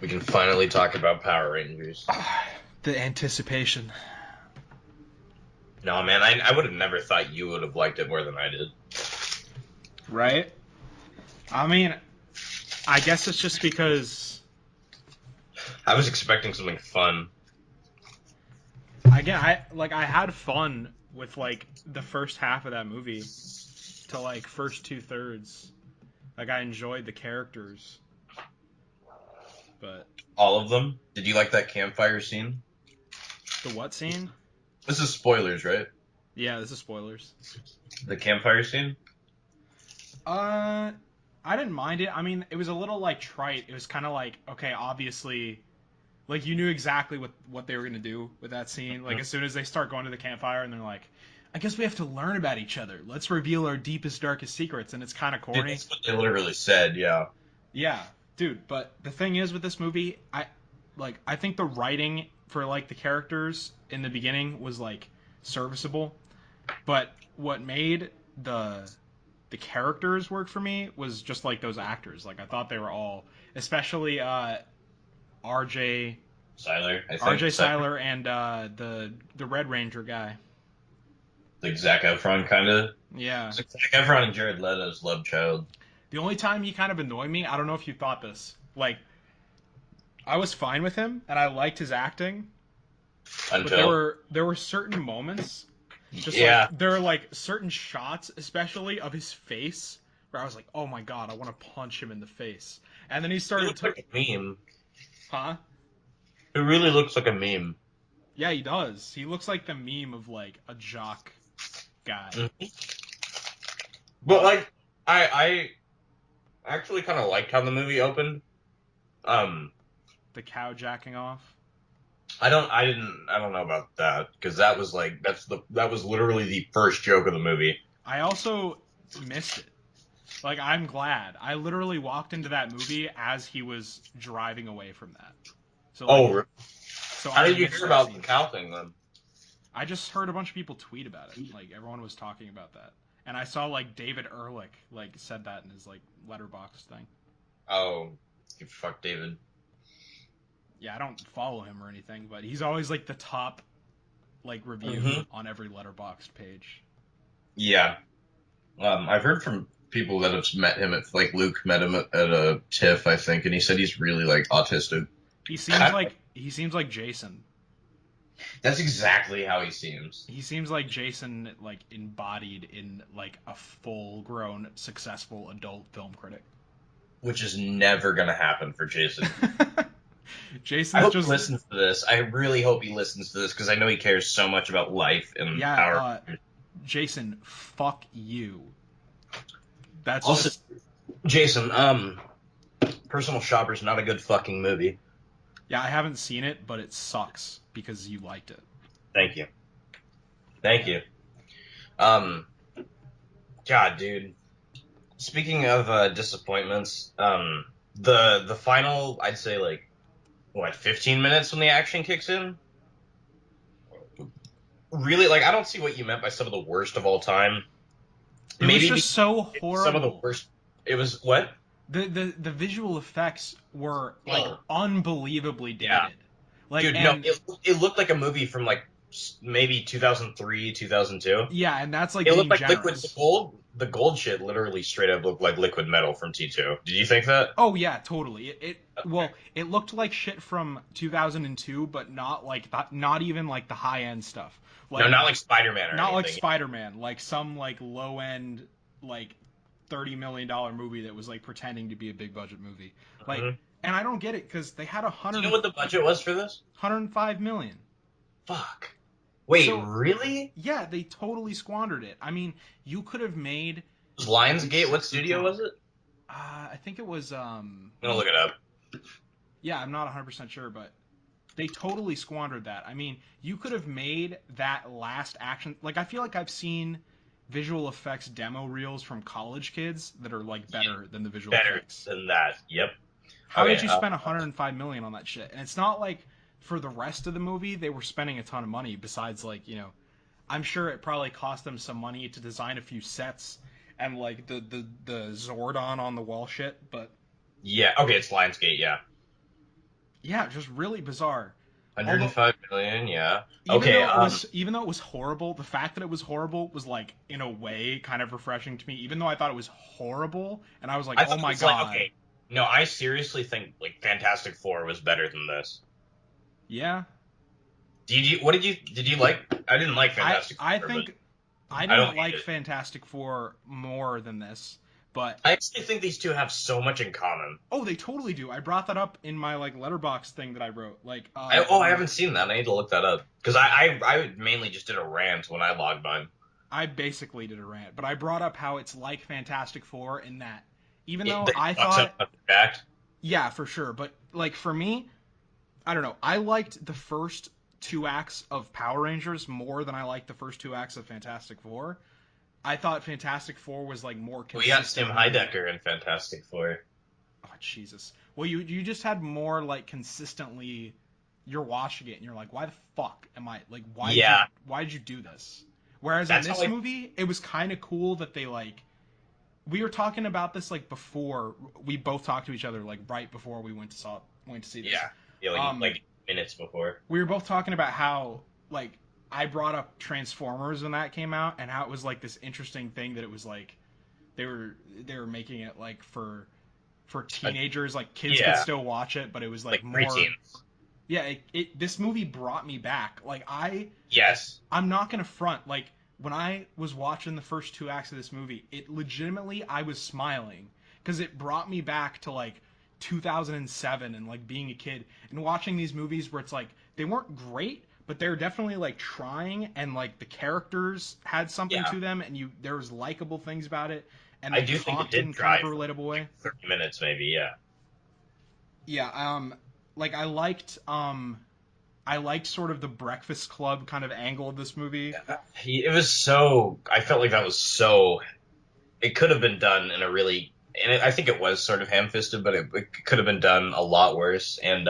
We can finally talk about Power Rangers. The anticipation. No, man, I would have never thought you would have liked it more than I did. Right? I mean, I guess it's just because I was expecting something fun. I had fun with like the first half of that movie to like first two thirds. Like I enjoyed the characters, but All of them. Did you like that campfire scene? the what scene? This is spoilers, right? Yeah, this is spoilers. The campfire scene? Uh, I didn't mind it. I mean, it was a little like trite. It was kind of like okay, obviously, like you knew exactly what they were gonna do with that scene. Like as soon as they start going to the campfire and they're like, I guess we have to learn about each other. Let's reveal our deepest, darkest secrets, and it's kind of Dude, corny. that's what they literally said, yeah. Yeah, dude. But the thing is with this movie, I think the writing for like the characters in the beginning was like serviceable, but what made the the characters work for me was just like those actors. Like I thought they were all, especially RJ Siler, I think. RJ Siler. Seiler and the Red Ranger guy. Like Zac Efron, kind of. Yeah. It's like Zac Efron and Jared Leto's love child. The only time he kind of annoyed me, I don't know if you thought this. Like I was fine with him and I liked his acting, but there Until. were there were certain moments, just like Yeah. there are like certain shots, especially of his face, where I was like, oh my god, I want to punch him in the face. And then he He started looks to, like a meme. huh? It really looks like a meme. Yeah, he does. He looks like the meme of like a jock guy. Mhm. But But like, I actually kind of liked how the movie opened. Um, the cow jacking off. I don't know about that because that was like that was literally the first joke of the movie. I also missed it. Like I'm glad. I literally walked into that movie as he was driving away from that. So like Oh, so how I did you missed hear that about the scene. cow thing then? I just heard a bunch of people tweet about it. Like everyone was talking about that. And I saw like David Ehrlich like said that in his like letterbox thing. Oh, you fuck David. Yeah, I don't follow him or anything, but he's always like the top like review Hmm. on every letterboxed page. Yeah. I've heard from people that have met him at like Luke met him at a TIFF, I think, and he said he's really like autistic. He seems like Jason. That's exactly how he seems, He seems like Jason like embodied in like a full grown successful adult film critic. which is never gonna happen for Jason. I Jason's hope he just listens to this. I really hope he listens to this because I know he cares so much about life and yeah, power. Jason, fuck you. That's Also, just Jason, Personal Shopper's not a good fucking movie. yeah, I haven't seen it, but it sucks because you liked it. Thank you. Thank Yeah. you. Um, God, dude. Speaking of disappointments, the final, I'd say like what, 15 minutes when the action kicks in? Really, like I don't see what you meant by some of the worst of all time. It was Maybe just so some of the horrible. worst. It was what? The visual effects were like Oh, unbelievably yeah. dated. Like Dude, no, and it looked like a movie from like maybe 2003, 2002. yeah, and that's like It looked being like liquid generous. the gold shit literally straight up looked like liquid metal from T2. Did you think that? Oh yeah, totally. It looked like shit from 2002, but not like that, not even like the high end stuff. No, Like not like Spider-Man or not like anything. Spider-Man, like some like low end like $30 million movie that was like pretending to be a big budget movie. Like Mhm. and I don't get it cuz they had Do you know what the budget was for this? 105 million. Fuck. Wait, So really? yeah, they totally squandered it. I mean, you could have made Was Lionsgate? What studio was it? I think it was I'm gonna look it up. yeah, I'm not 100% sure, but they totally squandered that. I mean, you could have made that last action. Like, I feel like I've seen visual effects demo reels from college kids that are like better than the visual Better effects. than that. Yep. How Okay. did you spend 105 million on that shit? And it's not like for the rest of the movie they were spending a ton of money. Besides, like I'm sure it probably cost them some money to design a few sets and like the Zordon on the wall shit. But Yeah. Okay, it's Lionsgate. Yeah. Yeah, just really bizarre. Although 105 million, yeah. even Okay, though it was even though it was horrible, the fact that it was horrible was like in a way kind of refreshing to me. Even though I thought it was horrible, and I was like, I oh thought it my was like, god, okay, no, I seriously think like Fantastic Four was better than this. yeah. Did you like? I didn't like I Fantastic I Four, but think I I don't didn't hate like it. Fantastic Four more than this, but I actually think these two have so much in common. oh, they totally do. I brought that up in my like letterbox thing that I wrote. Like, I haven't seen that. I need to look that up because I mainly just did a rant when I logged on. I basically did a rant, but I brought up how it's like Fantastic Four in that even though It I fucks up thought, the fact. yeah, for sure, but like for me, I don't know. I liked the first two acts of Power Rangers more than I liked the first two acts of Fantastic Four. I thought Fantastic Four was like more We got Tim consistently. Heidecker in Fantastic Four. Oh Jesus! Well, you just had more like consistently. You're watching it and you're like, why the fuck am I like? Yeah, Why did you do this? Whereas in that's how this I. movie, it was kind of cool that they like. We were talking about this like before we both talked to each other like right before went to see this. Yeah, yeah, Um, like minutes before. we were both talking about how like I brought up Transformers when that came out and how it was like this interesting thing that it was like they were making it like for Uh, teenagers, like kids could yeah, still watch it, but it was like like more. preteens. Yeah, this movie brought me back. Like Yes. I'm not gonna front. Like when I was watching the first two acts of this movie, it legitimately I was smiling because it brought me back to like 2007 and like being a kid and watching these movies where it's like they weren't great, but they're definitely like trying and like the characters had something Yeah, to them and you there was likable things about it and I they do think it talked did in kind of a drive for relatable way. like 30 minutes, maybe. Yeah. Yeah, like I liked sort of the Breakfast Club kind of angle of this movie. It was so. I felt like that was so. It could have been done in a really, and I think it was sort of ham-fisted, but it could have been done a lot worse. And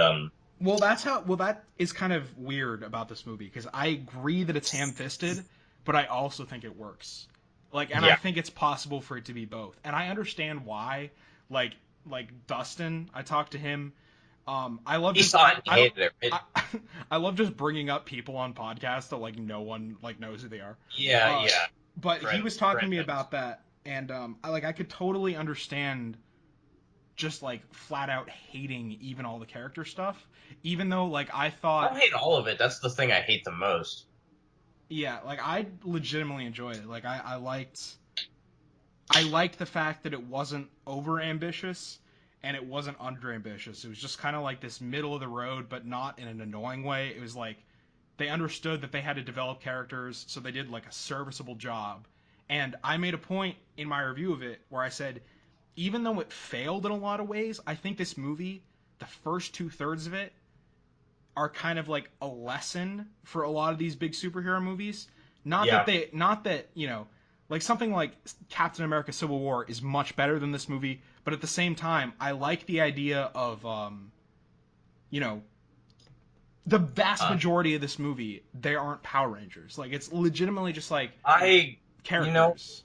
Well, that's how. Well, that is kind of weird about this movie because I agree that it's ham-fisted, but I also think it works. Like, and I yeah, think it's possible for it to be both, and I understand why. Like, like Dustin, I talked to him. I love he just saw it and I don't. hated it. I, I love just bringing up people on podcasts that like no one like knows who they are. Yeah, Uh, yeah. but he was talking to me Friends. about that, and I could totally understand just like flat out hating even all the character stuff. Even though like I I thought, don't hate all of it. That's the thing I hate the most. yeah, like I legitimately enjoyed it. Like I liked the fact that it wasn't over ambitious and it wasn't under ambitious. It was just kind of like this middle of the road, but not in an annoying way. It was like they understood that they had to develop characters, so they did like a serviceable job. And I made a point in my review of it where I said, even though it failed in a lot of ways, I think this movie, the first two thirds of it, are kind of like a lesson for a lot of these big superhero movies. Yeah. Not that, you know, like something like Captain America Civil War is much better than this movie, but at the same time, I like the idea of, you know, the vast Uh, majority of this movie, they aren't Power Rangers. Like, it's legitimately just like I, you know, characters.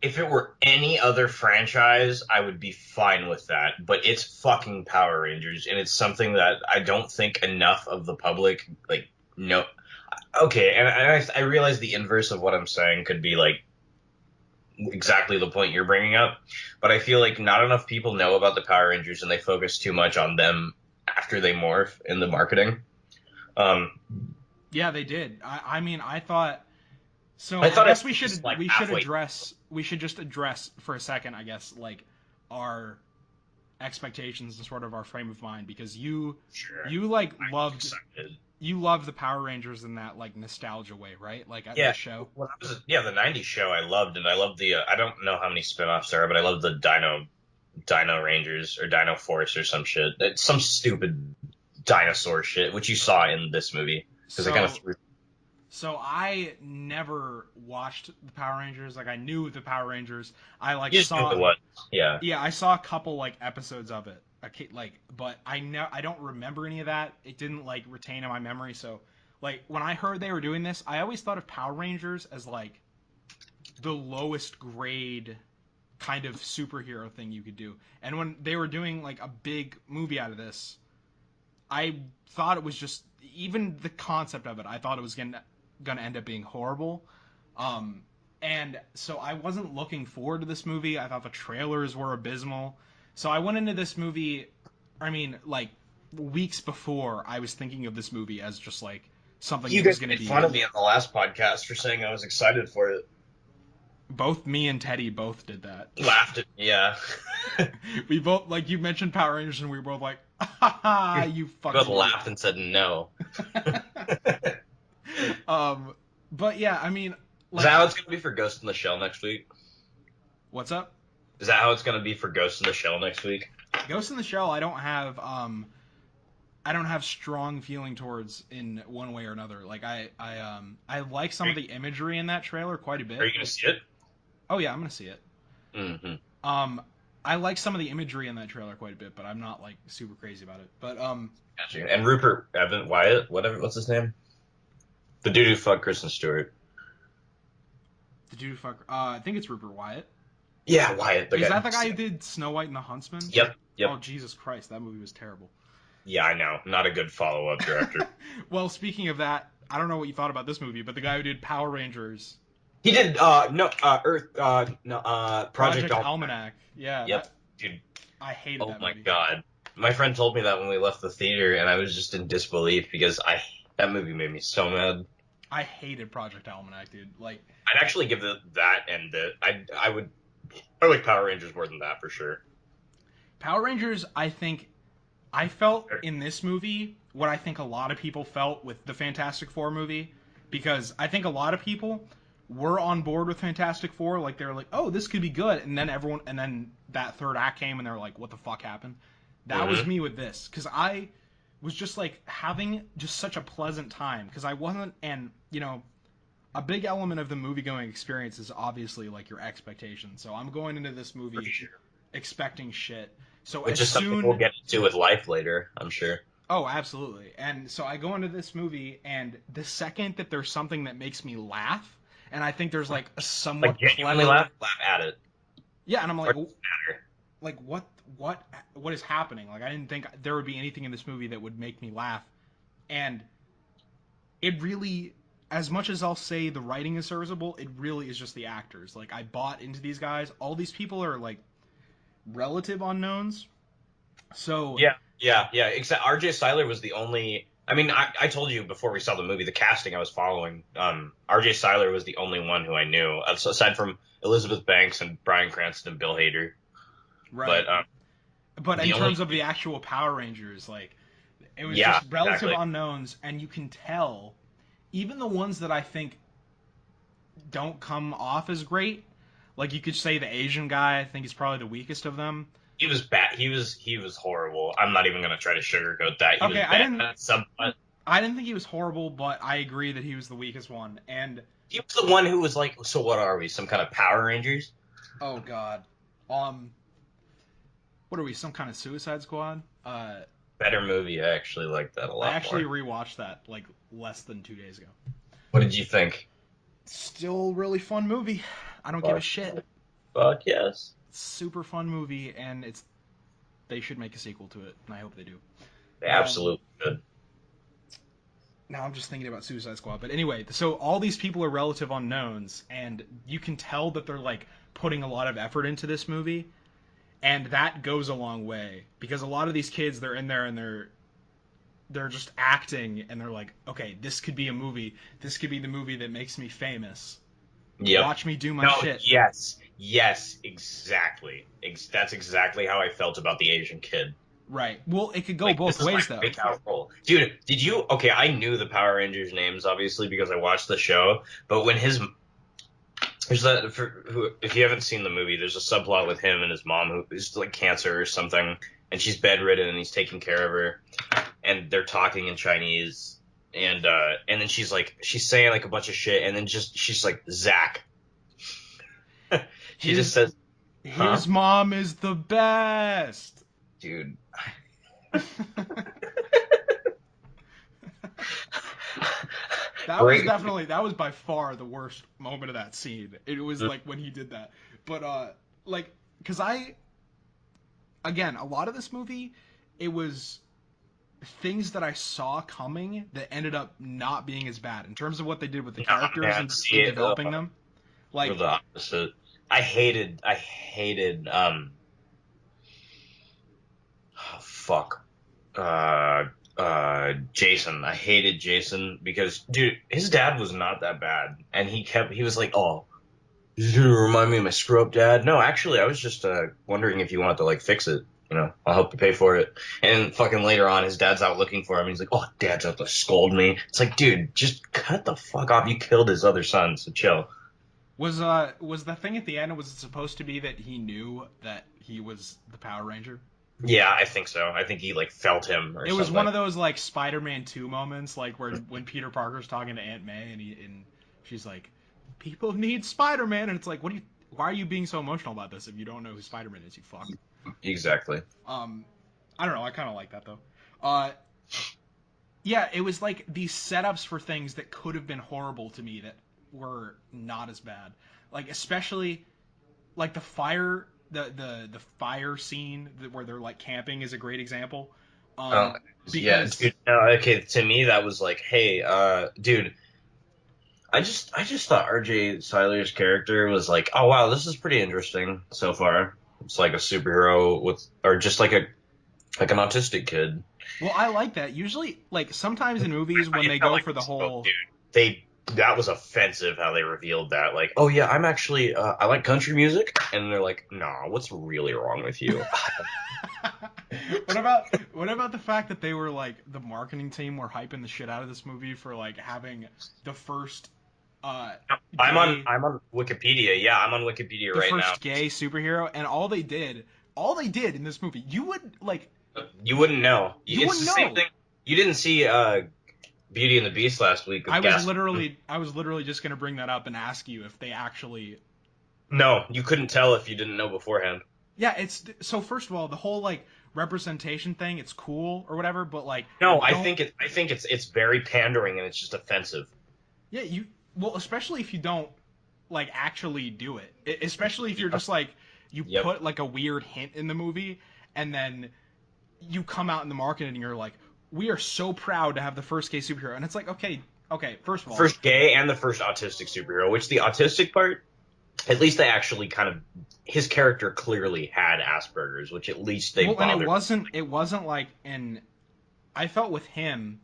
if it were any other franchise, I would be fine with that. But it's fucking Power Rangers, and it's something that I don't think enough of the public like know. Okay, and I realize the inverse of what I'm saying could be like exactly the point you're bringing up, but I feel like not enough people know about the Power Rangers, and they focus too much on them after they morph in the marketing. Um, Yeah, they did. I mean, I thought. So I I thought guess at least like halfway. we should just address for a second, I guess, like our expectations and sort of our frame of mind because Sure, you like I'm excited. you love the Power Rangers in that like nostalgia way, right? Like at Yeah, this show. when I was yeah, the '90s show I loved, and I loved the I don't know how many spin-offs there are, but I loved the Dino Rangers or Dino Force or some shit. It's some stupid dinosaur shit, which you saw in this movie because they kind of So threw. so I never watched the Power Rangers. Like I knew the Power Rangers. I like You just knew what saw it was. Yeah, yeah, I saw a couple like episodes of it. Like, but I don't remember any of that. It didn't like retain in my memory. So, like when I heard they were doing this, I always thought of Power Rangers as like the lowest grade kind of superhero thing you could do. And when they were doing like a big movie out of this, I thought it was just even the concept of it. I thought it was gonna end up being horrible. And so I wasn't looking forward to this movie. I thought the trailers were abysmal. So I went into this movie. I mean, like weeks before, I was thinking of this movie as just like something You that was guys going to made be. fun of me on the last podcast for saying I was excited for it. Both me and Teddy both did that. Laughed at me, yeah. We both, like, you mentioned Power Rangers, and we were both like, ha ha, you We both fucking idiot. laughed and said no. um, but yeah, I mean, Is like, that how it's going to be for Ghost in the Shell next week? what's up? Is that how it's going to be for Ghost in the Shell next week? Ghost in the Shell, I don't have strong feeling towards in one way or another. Like, I like some of the imagery in that trailer quite a Are bit. you going to see it? Oh yeah, I'm gonna see it. Mm-hmm. Um, I like some of the imagery in that trailer quite a bit, but I'm not like super crazy about it. But Gotcha. And Rupert Evan Wyatt, whatever, what's his name? The dude who fucked Kristen Stewart. the dude fuck, I think it's Rupert Wyatt. Yeah, Wyatt, the Is guy. that the guy who did Snow White and the Huntsman? Yep, Oh yep. Jesus Christ, that movie was terrible. Yeah, I know. Not a good follow-up director. Well, speaking of that, I don't know what you thought about this movie, but the guy who did Power Rangers, He did no Earth no Project Project Almanac. Almanac, yeah, Yep, that dude. I hated Oh that my movie. god. My friend told me that when we left the theater, and I was just in disbelief because I that movie made me so mad. I hated Project Almanac, dude. Like I'd actually give that and the I like Power Rangers more than that for sure. Power Rangers, I think I felt in this movie what I think a lot of people felt with the Fantastic Four movie, because I think a lot of people were on board with Fantastic Four, like they were like, "Oh, this could be good," and then that third act came, and they were like, "What the fuck happened?" That was Mm-hmm. me with this, because I was just like having just such a pleasant time, because I wasn't, and a big element of the movie going experience is obviously like your expectations. So I'm going into this For movie sure. expecting shit. So Which as is something we'll soon get into with life later, I'm sure. Oh, absolutely. And so I go into this movie, and the second that there's something that makes me laugh, and I think there's like a Like somewhat genuinely clever, laugh at it. yeah, and I'm Or like, it doesn't matter. like what what is happening? Like I didn't think there would be anything in this movie that would make me laugh, and it really, as much as I'll say the writing is serviceable, it really is just the actors. Like I bought into these guys. All these people are like relative unknowns. So Yeah. Except RJ Seiler was the only. I mean, I told you before we saw the movie, the casting I was following. RJ Seiler was the only one who I knew, aside from Elizabeth Banks and Bryan Cranston and Bill Hader. right, But but in the only, terms of the actual Power Rangers, like it was yeah, just relative exactly. unknowns, and you can tell, even the ones that I think don't come off as great. Like you could say the Asian guy, I think is probably the weakest of them. He was bad. He was horrible. I'm not even gonna try to sugarcoat that. He was Okay, bad at some point. I didn't think he was horrible, but I agree that he was the weakest one. And He was the one who was like, "So what are we? Some kind of Power Rangers?" oh god, um, what are we? Some kind of Suicide Squad? Better movie. I actually like that a I lot actually more. rewatched that like less than 2 days ago. What did you think? Still really fun movie. I don't give a Fuck, shit. fuck yes. Super fun movie, and it's they should make a sequel to it, and I hope they do. They Um, absolutely good. Now I'm just thinking about Suicide Squad. But anyway, so all these people are relative unknowns, and you can tell that they're like putting a lot of effort into this movie, and that goes a long way because a lot of these kids they're in there and they're just acting, and they're like, okay, this could be a movie. This could be the movie that makes me famous. Yep. Watch me do my No, shit. yes, exactly. That's exactly how I felt about the Asian kid. Right. Well, it could go Like, both this is my ways though. breakout role. Dude, did you? Okay, I knew the Power Rangers names, obviously, because I watched the show, but when his. There's that, if you haven't seen the movie, there's a subplot with him and his mom who is like cancer or something, and she's bedridden and he's taking care of her, and they're talking in Chinese, and then she's saying like a bunch of shit, and then just she's like Zach. She just His says, "Huh, his mom is the best. dude." Break. That was by far the worst moment of that scene. It was like when he did that. But like cuz I again, a lot of this movie it was things that I saw coming that ended up not being as bad in terms of what they did with the Nah, characters man, and see in it. developing them. We're Like, the opposite. I hated, oh, fuck. Uh, Jason. I hated Jason because, dude, his dad was not that bad. And he was like, oh, you remind me of my screw up dad. No, actually, I was just, wondering if you wanted to, like, fix it. You know, I'll help you pay for it. And fucking later on, his dad's out looking for him. He's like, oh, dad's out to scold me. It's like, dude, just cut the fuck off. You killed his other son, so chill. was the thing at the end, was it supposed to be that he knew that he was the Power Ranger? Yeah, I think so. I think he like felt him or It was one something. of those like Spider-Man 2 moments, like where when Peter Parker's talking to Aunt May and she's like, "People need Spider-Man," and it's like, "What do you? Why are you being so emotional about this if you don't know who Spider-Man is? You fuck." Exactly. Um, I don't know. I kind of like that though. Uh, yeah, it was like these setups for things that could have been horrible to me that were not as bad. Like especially like the fire scene where they're like camping is a great example. Oh, yeah, Because dude. No, okay, to me that was like, hey, dude, I just thought RJ Cyler's character was like, oh wow, this is pretty interesting so far. It's like a superhero with, or just like an autistic kid. Well, I like that. Usually, like sometimes in movies when It they felt go like, for the oh, whole dude, they that was offensive how they revealed that. Like, oh yeah, I'm actually, I like country music, and they're like, nah, what's really wrong with you? what about the fact that they were like the marketing team were hyping the shit out of this movie for like having the first uh gay I'm on Wikipedia. Yeah, I'm on Wikipedia the right now. first gay superhero and all they did in this movie you would like You wouldn't know. you It's wouldn't the same know. thing. You didn't see Beauty and the Beast last week I with was Gas. literally I was literally just going to bring that up and ask you if they actually. No, you couldn't tell if you didn't know beforehand. Yeah, it's so first of all, the whole like representation thing, it's cool or whatever, but like No, don't. I think it's very pandering and it's just offensive. Yeah, you well, especially if you don't like actually do it. Especially if you're Yep. just like you Yep. put like a weird hint in the movie and then you come out in the marketing and you're like, "We are so proud to have the first gay superhero." And it's like, "Okay, okay, first of all, First gay and the first autistic superhero, which the autistic part, at least they actually kind of, his character clearly had Asperger's, which at least they well, and it bothered. wasn't it wasn't like and I felt with him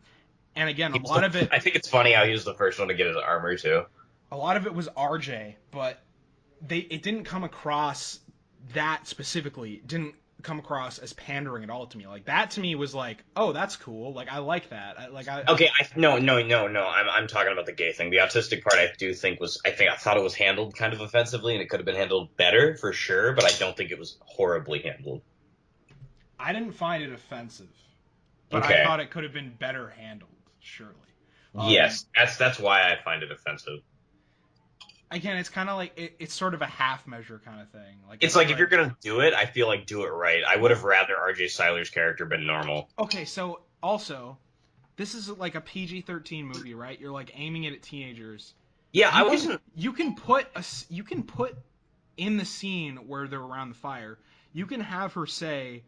and again, He was the, I think it's funny how he was the first one to get his armor too. a lot of it was RJ, but it didn't come across that specifically. It didn't come across as pandering at all to me. Like that to me was like, oh, that's cool. Like I like that. Okay, no. I'm talking about the gay thing. The autistic part, I do think was, I thought it was handled kind of offensively, and it could have been handled better for sure. But I don't think it was horribly handled. I didn't find it offensive, but I Okay, thought it could have been better handled. Surely. Um, yes, that's why I find it offensive. Again, it's kind of like it's sort of a half measure kind of thing. Like It's it's all like if you're right. gonna do it, I feel like do it right. I would Well, have rather RJ Cyler's character been normal. okay. So also, this is like a PG-13 movie, right? You're like aiming it at teenagers. Yeah, I You can wasn't. you can put in the scene where they're around the fire, you can have her say,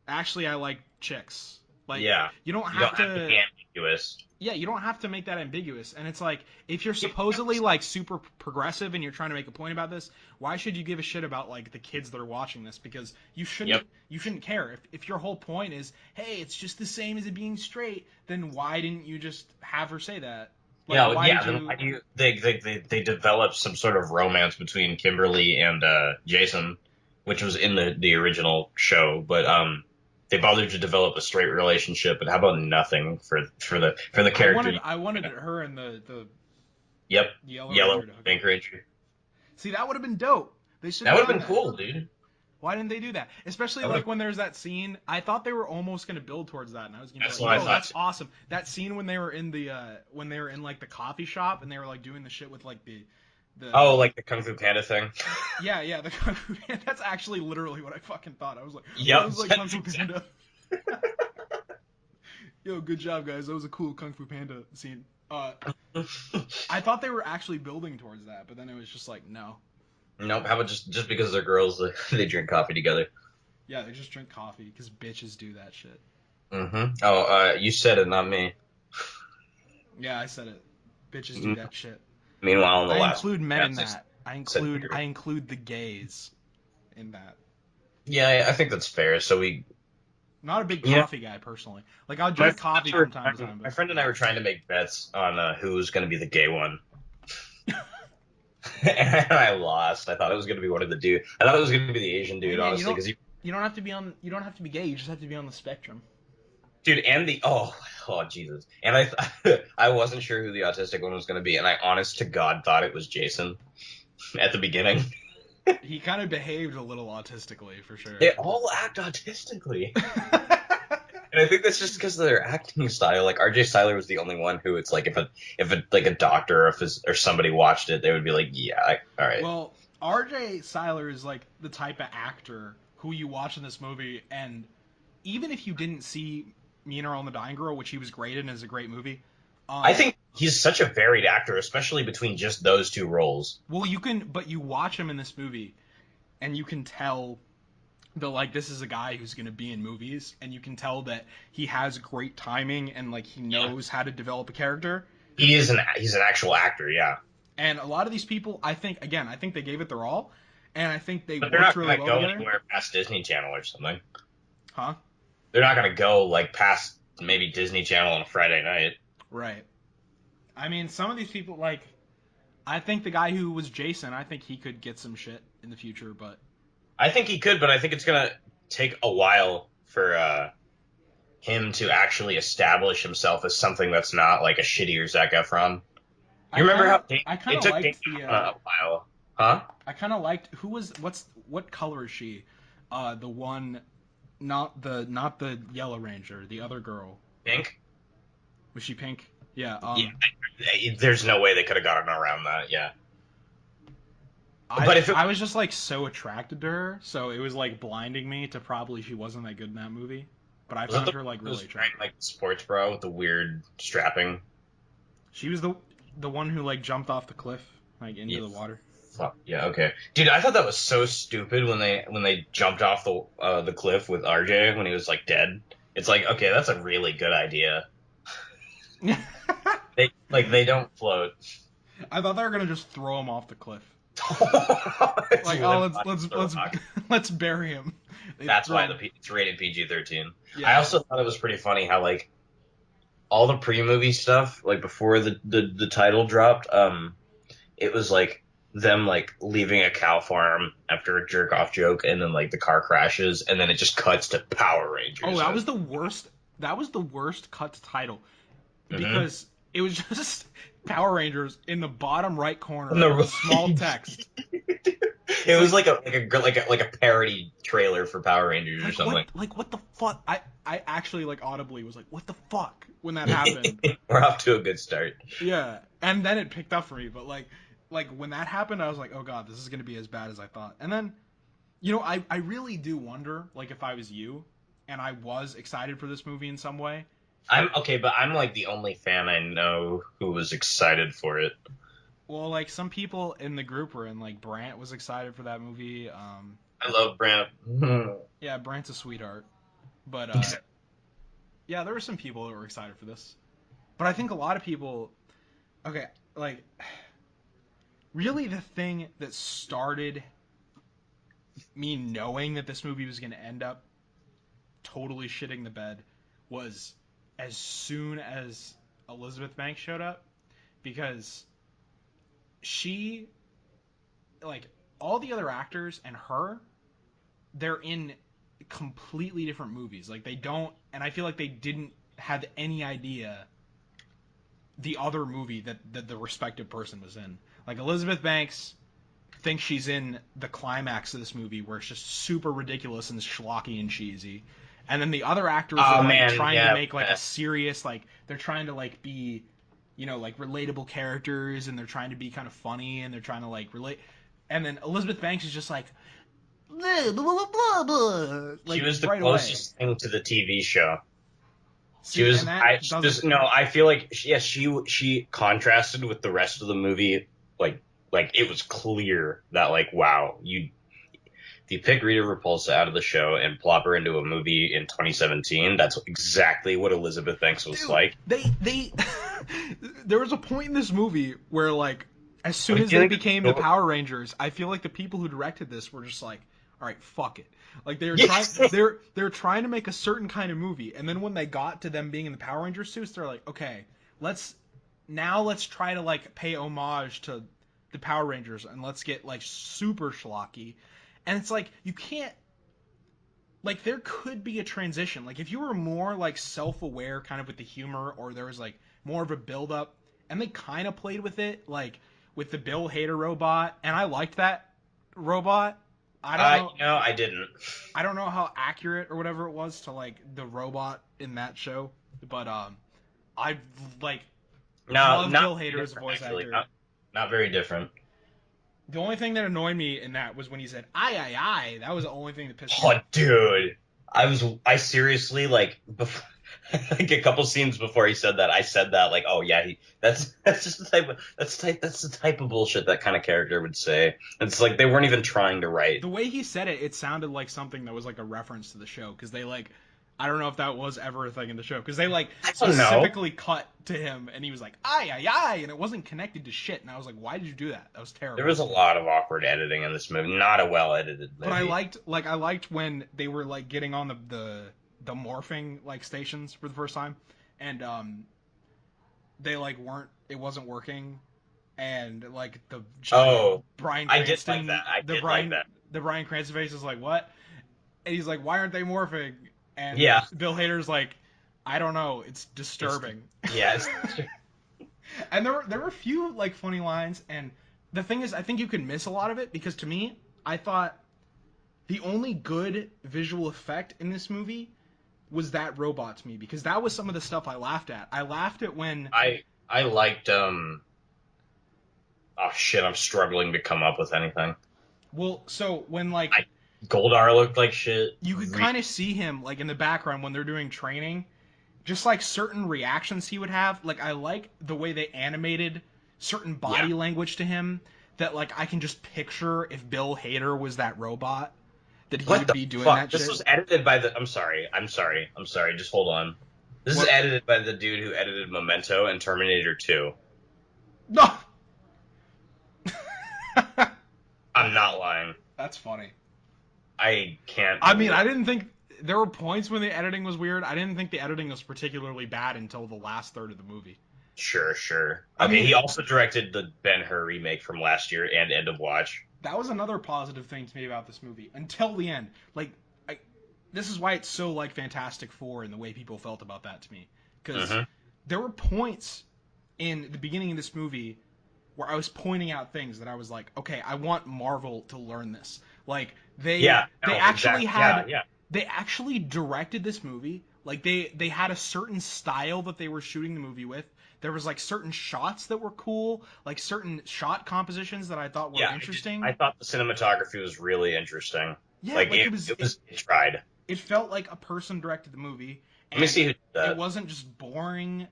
"Actually, I like chicks." Like Yeah, you don't you have don't have to to. be ambiguous. Yeah, you don't have to make that ambiguous. And it's like if you're supposedly like super progressive and you're trying to make a point about this, why should you give a shit about like the kids that are watching this? Because Yep. you shouldn't care. If your whole point is, hey, it's just the same as it being straight, then why didn't you just have her say that? Like Yeah, why yeah. did Then why you? do you they developed some sort of romance between Kimberly and Jason, which was in the original show, but they bothered to develop a straight relationship. But how about nothing for the character? I wanted her and the Yep, Yellow Yellow Ranger to hook up. Ranger. See, that would have been dope. They should That have would have done been that. cool, dude. Why didn't they do that? Especially That would like have. when there's that scene. I thought they were almost going to build towards that, and I was going to be That's like, what I "Yo, thought that's too. awesome." That scene when they were in the when they were in like the coffee shop and they were like doing the shit with like Oh, the like the Kung Fu Panda thing. yeah the Kung Fu Panda. That's actually literally what I fucking thought. I was like, "Oh, Yep, that was like Kung that's Fu exactly. Panda." Yo, good job, guys. That was a cool Kung Fu Panda scene. I thought they were actually building towards that, but then it was just like, no. Nope. How about just because they're girls, they drink coffee together? Yeah, they just drink coffee because bitches do that shit. Oh, you said it, not me. Yeah, I said it. Bitches do that shit. Meanwhile, in the I last include men in podcast, that. I said include beer. I include the gays in that. Yeah, I think that's fair. So Not a big you know, coffee guy personally. Like I'll my drink coffee from time to time, my but friend and I were trying to make bets on who's going to be the gay one, and I lost. I thought it was going to be one of the dude. I thought it was going to be the Asian hey dude, man, honestly, because he, you don't have to be on you don't have to be gay. You just have to be on the spectrum. dude, and the oh Jesus, and I wasn't sure who the autistic one was going to be, and I honest to God thought it was Jason at the beginning. He kind of behaved a little autistically for They sure. all act autistically. And I think that's just because of their acting style. Like RJ Cyler was the only one who it's like if a like a doctor or if his, or somebody watched it, they would be like, yeah, all right. Well, RJ Cyler is like the type of actor who you watch in this movie, and even if you didn't see Me and Earl and the Dying Girl, which he was great in, is a great movie. I Um, think he's such a varied actor, especially between just those two roles. well, you can, but you watch him in this movie, and you can tell that like this is a guy who's going to be in movies, and you can tell that he has great timing and like he Yeah, knows how to develop a character. he's an actual actor, yeah. And a lot of these people, I think, again, I think they gave it their all, and I think they But they're worked not really gonna well go together. anywhere past Disney Channel or something. Huh? They're not gonna go like past maybe Disney Channel on a Friday night. Right. I mean, some of these people, like, I think the guy who was Jason, I think he could get some shit in the future, but I think he could, but I think it's gonna take a while for him to actually establish himself as something that's not like a shittier Zac Efron. You remember how I kind it of took Dane liked the, a while, huh? I kind of liked who was what color is she? The one, not the Yellow Ranger, the other girl. Pink? Was she pink? Yeah. Yeah, there's no way they could have gotten around that. Yeah, I but if it I was just like so attracted to her, so it was like blinding me to probably she wasn't that good in that movie. But I was it found the her like who really was wearing attractive. like the sports bra with the weird strapping? She was the one who like jumped off the cliff like into Yeah, the water. fuck yeah, okay, dude. I thought that was so stupid when they jumped off the cliff with RJ when he was like dead. It's like okay, that's a really good idea. They don't float. I thought they were gonna just throw him off the cliff. It's Like, oh, limp on the let's rock. let's bury him. They That's throw why him. it's rated PG-13. I Yeah. also thought it was pretty funny how like all the pre-movie stuff, like before the title dropped, it was like them like leaving a cow farm after a jerk off joke, and then like the car crashes, and then it just cuts to Power Oh, Rangers, and that it's was the worst. That was the worst cut title mm-hmm. because it was just Power Rangers in the bottom right And corner, small the text. it It's was like like a parody trailer for Power Rangers or something. like what the fuck? I actually like audibly was like, what the fuck when that happened. We're off to a good start. Yeah, and then it picked up for me, but like when that happened, I was like, oh god, this is gonna be as bad as I thought. And then I really do wonder, like if I was you, and I was excited for this movie in some way. I'm okay, but I'm like the only fan I know who was excited for it. Well, like some people in the group were in, like Brant was excited for that movie. I love Brant. Yeah, Brant's a sweetheart, but yeah, there were some people that were excited for this. But I think a lot of people, okay, like really the thing that started me knowing that this movie was going to end up totally shitting the bed was as soon as Elizabeth Banks showed up because she like all the other actors and her they're in completely different movies. Like they don't and I feel like they didn't have any idea the other movie that the respective person was in. Like Elizabeth Banks thinks she's in the climax of this movie where it's just super ridiculous and schlocky and cheesy. And then the other actors are Oh like man, trying to yeah. make like a serious like they're trying to like be like relatable characters and they're trying to be kind of funny and they're trying to like relate. And then Elizabeth Banks is just like blah blah blah blah, blah She like was the right away. closest thing to the TV show. She See, and was that she doesn't just no. I feel like yes, she contrasted with the rest of the movie like it was clear that like wow you pick Rita Repulsa out of the show and plop her into a movie in 2017, that's exactly what Elizabeth Banks was Dude, like. they there was a point in this movie where like as soon What as do you they think of became the the story? Power Rangers, I feel like the people who directed this were just like, all right, fuck it. Like Yes. they're trying to make a certain kind of movie, and then when they got to them being in the Power Ranger suits, they're like, okay, let's let's try to like pay homage to the Power Rangers and let's get like super schlocky. And it's like you can't like there could be a transition. Like if you were more like self-aware kind of with the humor or there was like more of a build up and they kind of played with it like with the Bill Hader robot and I liked that robot. I don't know I didn't. I don't know how accurate or whatever it was to like the robot in that show, but I like No, love not Bill very Hader as a different voice actually. actor. Not very different. The only thing that annoyed me in that was when he said "I I." That was the only thing that pissed me Oh, off. dude. I seriously like before, like a couple scenes before he said that, I said that like, oh yeah, that's just the type of that's the type of bullshit that kind of character would say. It's like they weren't even trying to write. The way he said it, it sounded like something that was like a reference to the show because they like I don't know if that was ever a thing in the show because they like I don't know. specifically cut to him and he was like I and it wasn't connected to shit and I was like why did you do that? That was There terrible. was a lot of awkward editing in this movie. Not a well edited But movie. I liked when they were like getting on the morphing like stations for the first time and they like weren't it wasn't working and like the giant Oh, Bryan I did like Cranston that. I did like that. the Bryan Cranston face is like what and he's like, "Why aren't they morphing?" And Yeah, Bill Hader's like, "I don't know. It's it's disturbing." yeah, it's And there were a few like funny lines, and the thing is, I think you could miss a lot of it because to me, I thought the only good visual effect in this movie was that robot to me because that was some of the stuff I laughed at. I laughed at when I liked oh shit, I'm struggling to come up with anything. well, so when like I Goldar looked like shit. you could kind of see him like in the background when they're doing training just like certain reactions he would have. Like I like the way they animated certain Yeah. body language to him that like I can just picture if Bill Hader was that robot that he What would the be doing fuck? that This shit. was edited by the. I'm sorry. Just hold on. This is What? edited by the dude who edited Memento and Terminator 2. No. I'm not lying. That's funny. I can't I mean, believe. I didn't think there were points when the editing was weird. I didn't think the editing was particularly bad until the last third of the movie. Sure, sure. I Okay, mean, he also directed the Ben-Hur remake from last year and End of Watch. that was another positive thing to me about this movie until the end. Like, I, this is why it's so like Fantastic Four and the way people felt about that to me because Hmm. there were points in the beginning of this movie where I was pointing out things that I was like, okay, I want Marvel to learn this. Like Yeah, they no, actually exactly. Yeah, had yeah. they actually directed this movie. Like they had a certain style that they were shooting the movie with. There was like certain shots that were cool, like certain shot compositions that I thought were Yeah, I interesting. thought the cinematography was really interesting. Yeah, Like like it tried. it felt like a person directed the movie Let me and see who did it that. wasn't just boring,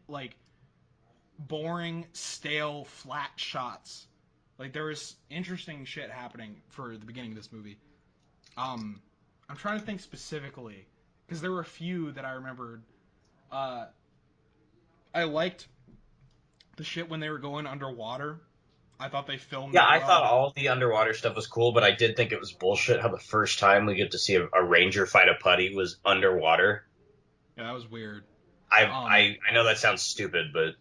stale, flat shots. Like there was interesting shit happening for the beginning of this movie. Um, I'm trying to think specifically because there were a few that I remembered. Uh, I liked the shit when they were going underwater. I thought they filmed Yeah, it I thought well. all the underwater stuff was cool, but I did think it was bullshit how the first time we get to see a ranger fight a putty was underwater. Yeah, that was weird. I Um, I I know that sounds stupid, but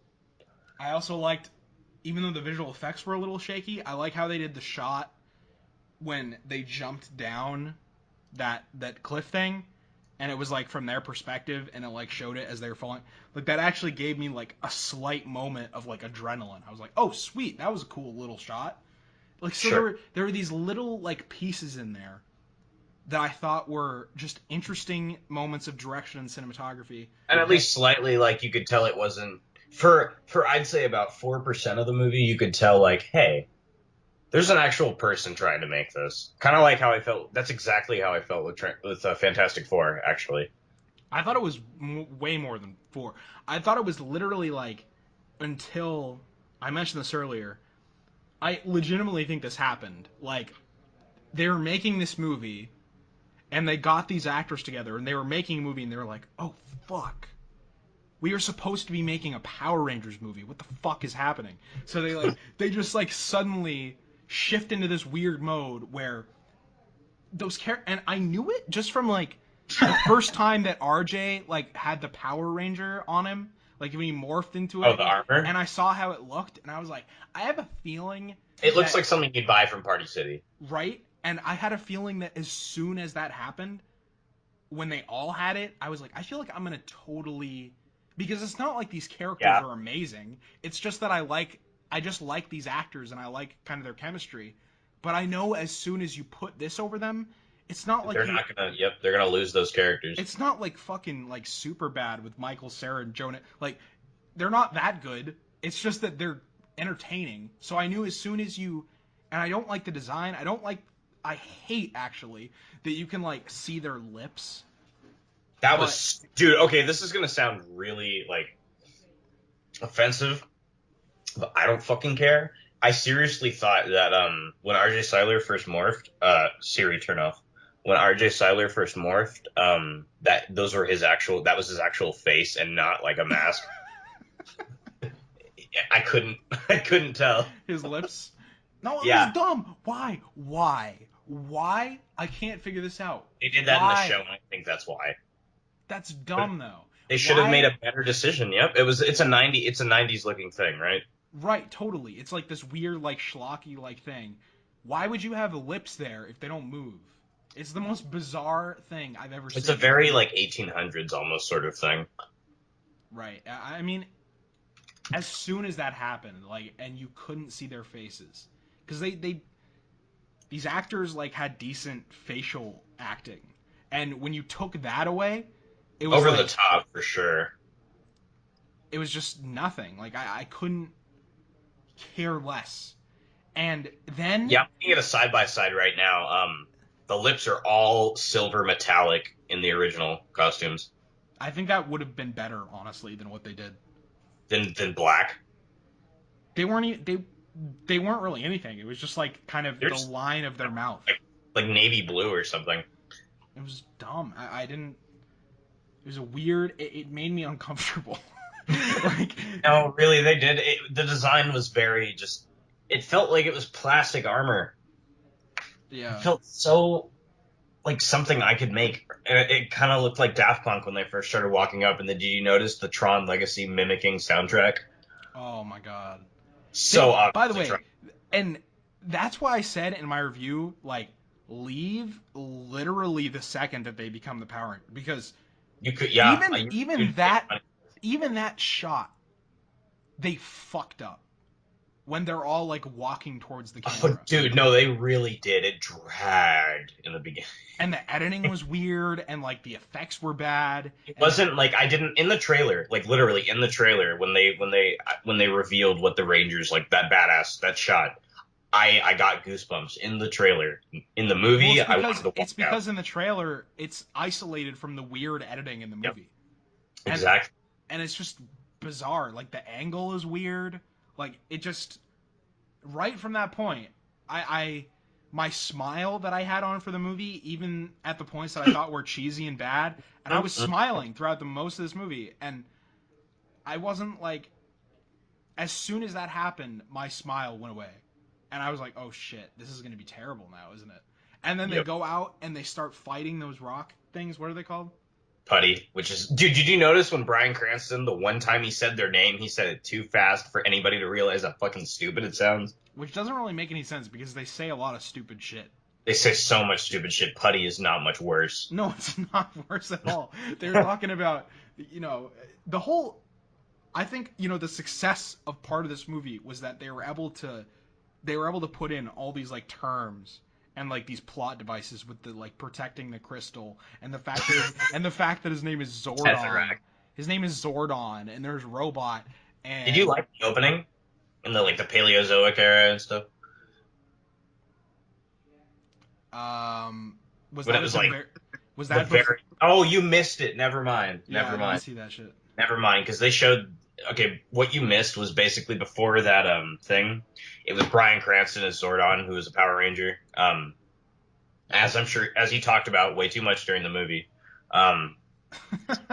I also liked, even though the visual effects were a little shaky, I like how they did the shot when they jumped down that cliff thing and it was like from their perspective and it like showed it as they were falling like that actually gave me like a slight moment of like adrenaline. I was like, oh sweet, that was a cool little shot. Like so sure. there were these little like pieces in there that I thought were just interesting moments of direction and cinematography And at that least slightly, like you could tell it wasn't for I'd say about 4% of the movie. You could tell like, hey, there's an actual person trying to make this. Kind of like how I felt. That's exactly how I felt with Fantastic Four, actually. I thought it was way more than four. I thought it was literally like until I mentioned this earlier. I legitimately think this happened. Like they were making this movie and they got these actors together and they were making a movie and they were like, oh fuck, we are supposed to be making a Power Rangers movie. What the fuck is happening? So they just like suddenly shift into this weird mode where those and I knew it just from like the first time that RJ like had the Power Ranger on him, like when he morphed into Oh, it, the armor. and I saw how it looked, and I was like, I have a feeling It looks that like something you'd buy from Party City. right, and I had a feeling that as soon as that happened, when they all had it, I was like, I feel like I'm gonna totally because it's not like these characters Yeah, are amazing. It's just that I just like these actors and I like kind of their chemistry. But I know as soon as you put this over them, it's not like they're you not gonna. Yep, they're gonna lose those characters. it's not like fucking like super bad with Michael Cera and Jonah. Like they're not that good. It's just that they're entertaining. So I knew as soon as you and I don't like the design. I hate actually that you can like see their lips. That But was, dude. Okay, this is gonna sound really like offensive, but I don't fucking care. I seriously thought that when RJ Cyler first morphed, Siri turn off. When RJ Cyler first morphed, that those were his actual that was his actual face and not like a mask. I couldn't I couldn't tell. his lips. No, it was Yeah, dumb. Why? Why? Why? I can't figure this out. they did that in the show, Why? and I think that's why. That's dumb though. They should have made Why? a better decision. Yep, it's a 90s looking thing, right? Right, totally. It's like this weird, like schlocky, like thing. Why would you have lips there if they don't move? It's the most bizarre thing I've ever It's a seen. very like 1800s almost sort of thing. Right. I mean, as soon as that happened, like, and you couldn't see their faces, because they these actors like had decent facial acting, and when you took that away, it was Over the like top for sure. it was just nothing. Like I couldn't care less. And then Yeah, I'm looking at a side by side right now. The lips are all silver metallic in the original costumes I think that would have been better, honestly, than what they did. than black. They weren't they weren't really anything. It was just like kind of They're the just line of their mouth. like navy blue or something. It was dumb. I didn't. It was a weird. It made me uncomfortable. like No, really, they did. The design was very just. It felt like it was plastic armor. It yeah. felt so like something I could make. It kind of looked like Daft Punk when they first started walking up. And then did you notice the Tron Legacy mimicking soundtrack? Oh my god. So They. By the obviously Tron. way, and that's why I said in my review, like, leave literally the second that they become the Power Ranger, because You could, yeah, even you'd make that money. even that shot they fucked up when they're all like walking towards the Oh, camera. dude, no, they really did. It dragged in the beginning. And the editing was weird and like the effects were bad It and wasn't like I didn't in the trailer, like literally in the trailer when they revealed what the Rangers like that badass that shot. I got goosebumps in the trailer. In the well movie, I wanted to walk it's out. because in the trailer it's isolated from the weird editing in the Yep, movie. And exactly. it's just bizarre. Like the angle is weird. Like it just right from that point, I my smile that I had on for the movie, even at the points that I thought were cheesy and bad, and I was smiling throughout the most of this movie, and I wasn't like as soon as that happened, my smile went away. And I was like, oh shit, this is going to be terrible now, isn't it? And then they Yep. go out and they start fighting those rock things. What are they called? Putty, which is dude. Did you notice when Bryan Cranston the one time he said their name, he said it too fast for anybody to realize how fucking stupid it sounds. Which doesn't really make any sense because they say a lot of stupid shit. They say so much stupid shit. Putty is not much worse. No, it's not worse at all. They're talking about, you know, the whole. I think the success of part of this movie was that they were able to put in all these like terms and like these plot devices with the like protecting the crystal and the fact that his name is Zordon. Tesseract. His name is Zordon and there's robot Did you and like the opening in the like the Paleozoic era and stuff? um was When it that at was the like very was the that before? very oh, you missed it. Never mind. Yeah, Never I didn't mind. see that shit. Never mind. Because they showed okay, what you missed was basically before that thing. It was Bryan Cranston as Zordon, who was a Power Ranger. as I'm sure, as he talked about way too much during the movie. Um,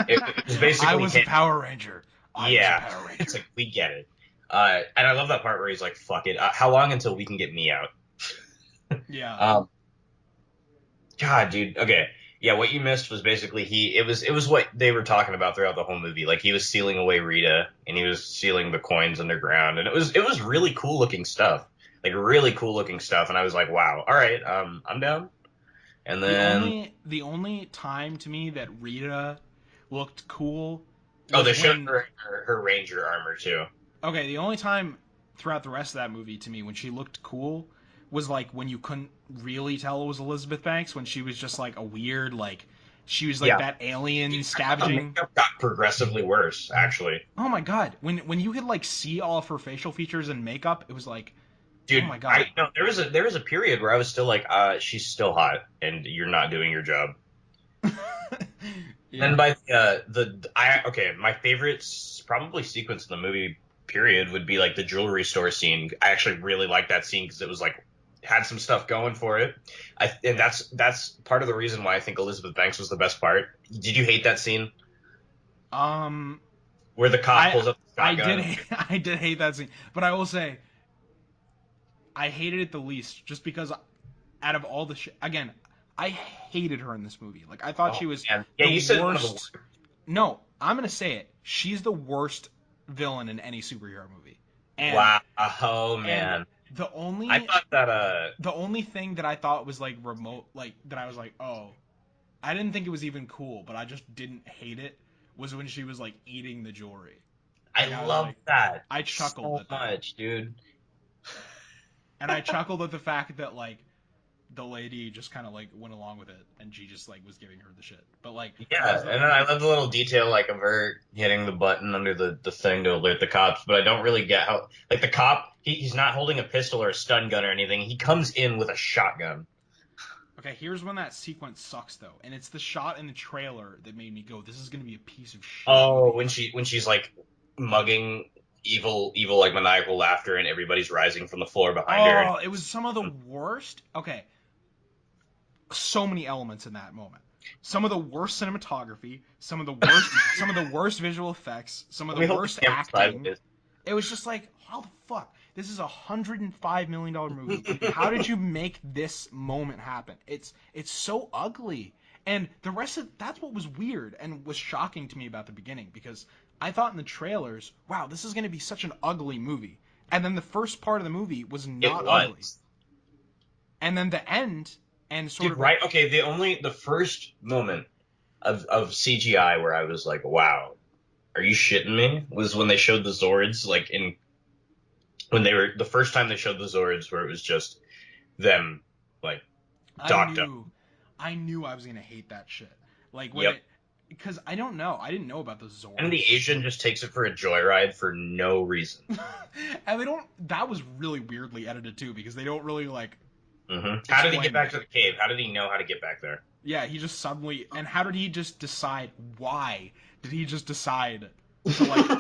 it was I basically was a him. Power Ranger. I was a Yeah, Power it's Ranger. like we get it. And I love that part where he's like, "Fuck it, how long until we can get me out?" Yeah. Um, God, dude. Okay, yeah. What you missed was basically he. It was what they were talking about throughout the whole movie. Like he was sealing away Rita, and he was sealing the coins underground, and it was really cool looking stuff. Like really cool looking stuff. And I was like, wow, all right, I'm down. And then The only time to me that Rita looked cool oh, was they showed when her Ranger armor too. okay, the only time throughout the rest of that movie to me when she looked cool was like when you couldn't really tell it was Elizabeth Banks when she was just like a weird like she was like Yeah, that alien I thought the scavenging. makeup got progressively worse, actually. Oh my god, when you could like see all of her facial features and makeup, it was like, oh Dude, my I god. no, there was a period where I was still like, she's still hot, and you're not doing your job. Then Yeah. by the I okay, my favorite probably sequence in the movie period would be like the jewelry store scene. I actually really liked that scene because it was like had some stuff going for it. And that's part of the reason why I think Elizabeth Banks was the best part. Did you hate that scene Um where the cop I pulls up the I did shotgun? hate, I did hate that scene, but I will say I hated it the least just because out of all the shit again, I hated her in this movie. Like I thought Oh she was man, yeah, the you said one of the worst. worst. No, I'm gonna say it. She's the worst villain in any superhero movie. And Wow, oh and man, the I only thought that the only thing that I thought was like remote like that I was like, "Oh, I didn't think it was even cool, but I just didn't hate it." Was when she was like eating the jewelry. I Like I was love like that I chuckled so at that. much, dude. And I chuckled at the fact that like the lady just kind of like went along with it and she just like was giving her the shit. But like that Yeah, was the and then I only love the little detail like of her hitting the button under the thing to alert the cops, but I don't really get how like the cop he's not holding a pistol or a stun gun or anything. He comes in with a shotgun. Okay, here's when that sequence sucks though, and it's the shot in the trailer that made me go, "This is gonna be a piece of shit Oh, movie." when she's like mugging evil like maniacal laughter and everybody's rising from the floor behind her. Oh, it was some of the worst. Okay, so many elements in that moment. Some of the worst cinematography, some of the worst visual effects, some of Let the me hold the worst camera acting. sideways. It was just like, how the fuck? This is $105 million movie. How did you make this moment happen? It's so ugly. And the rest of that's what was weird and was shocking to me about the beginning because I thought in the trailers, wow, this is going to be such an ugly movie. And then the first part of the movie was It not ugly. was. And then the end and sort Dude, of like right? Okay, the first moment of CGI where I was like, wow, are you shitting me? Was when they showed the Zords, like in when they were the first time they showed the Zords, where it was just them, like I docked up. knew I knew I was going to hate that shit. Like when Yep. it because I don't know. I didn't know about the And the Zords. Asian just takes it for a joyride for no reason. And they don't. That was really weirdly edited too, because they don't really like How did he get explain back that. to the cave? How did he know how to get back there? Yeah, he just suddenly. And how did he just decide? Why did he just decide to like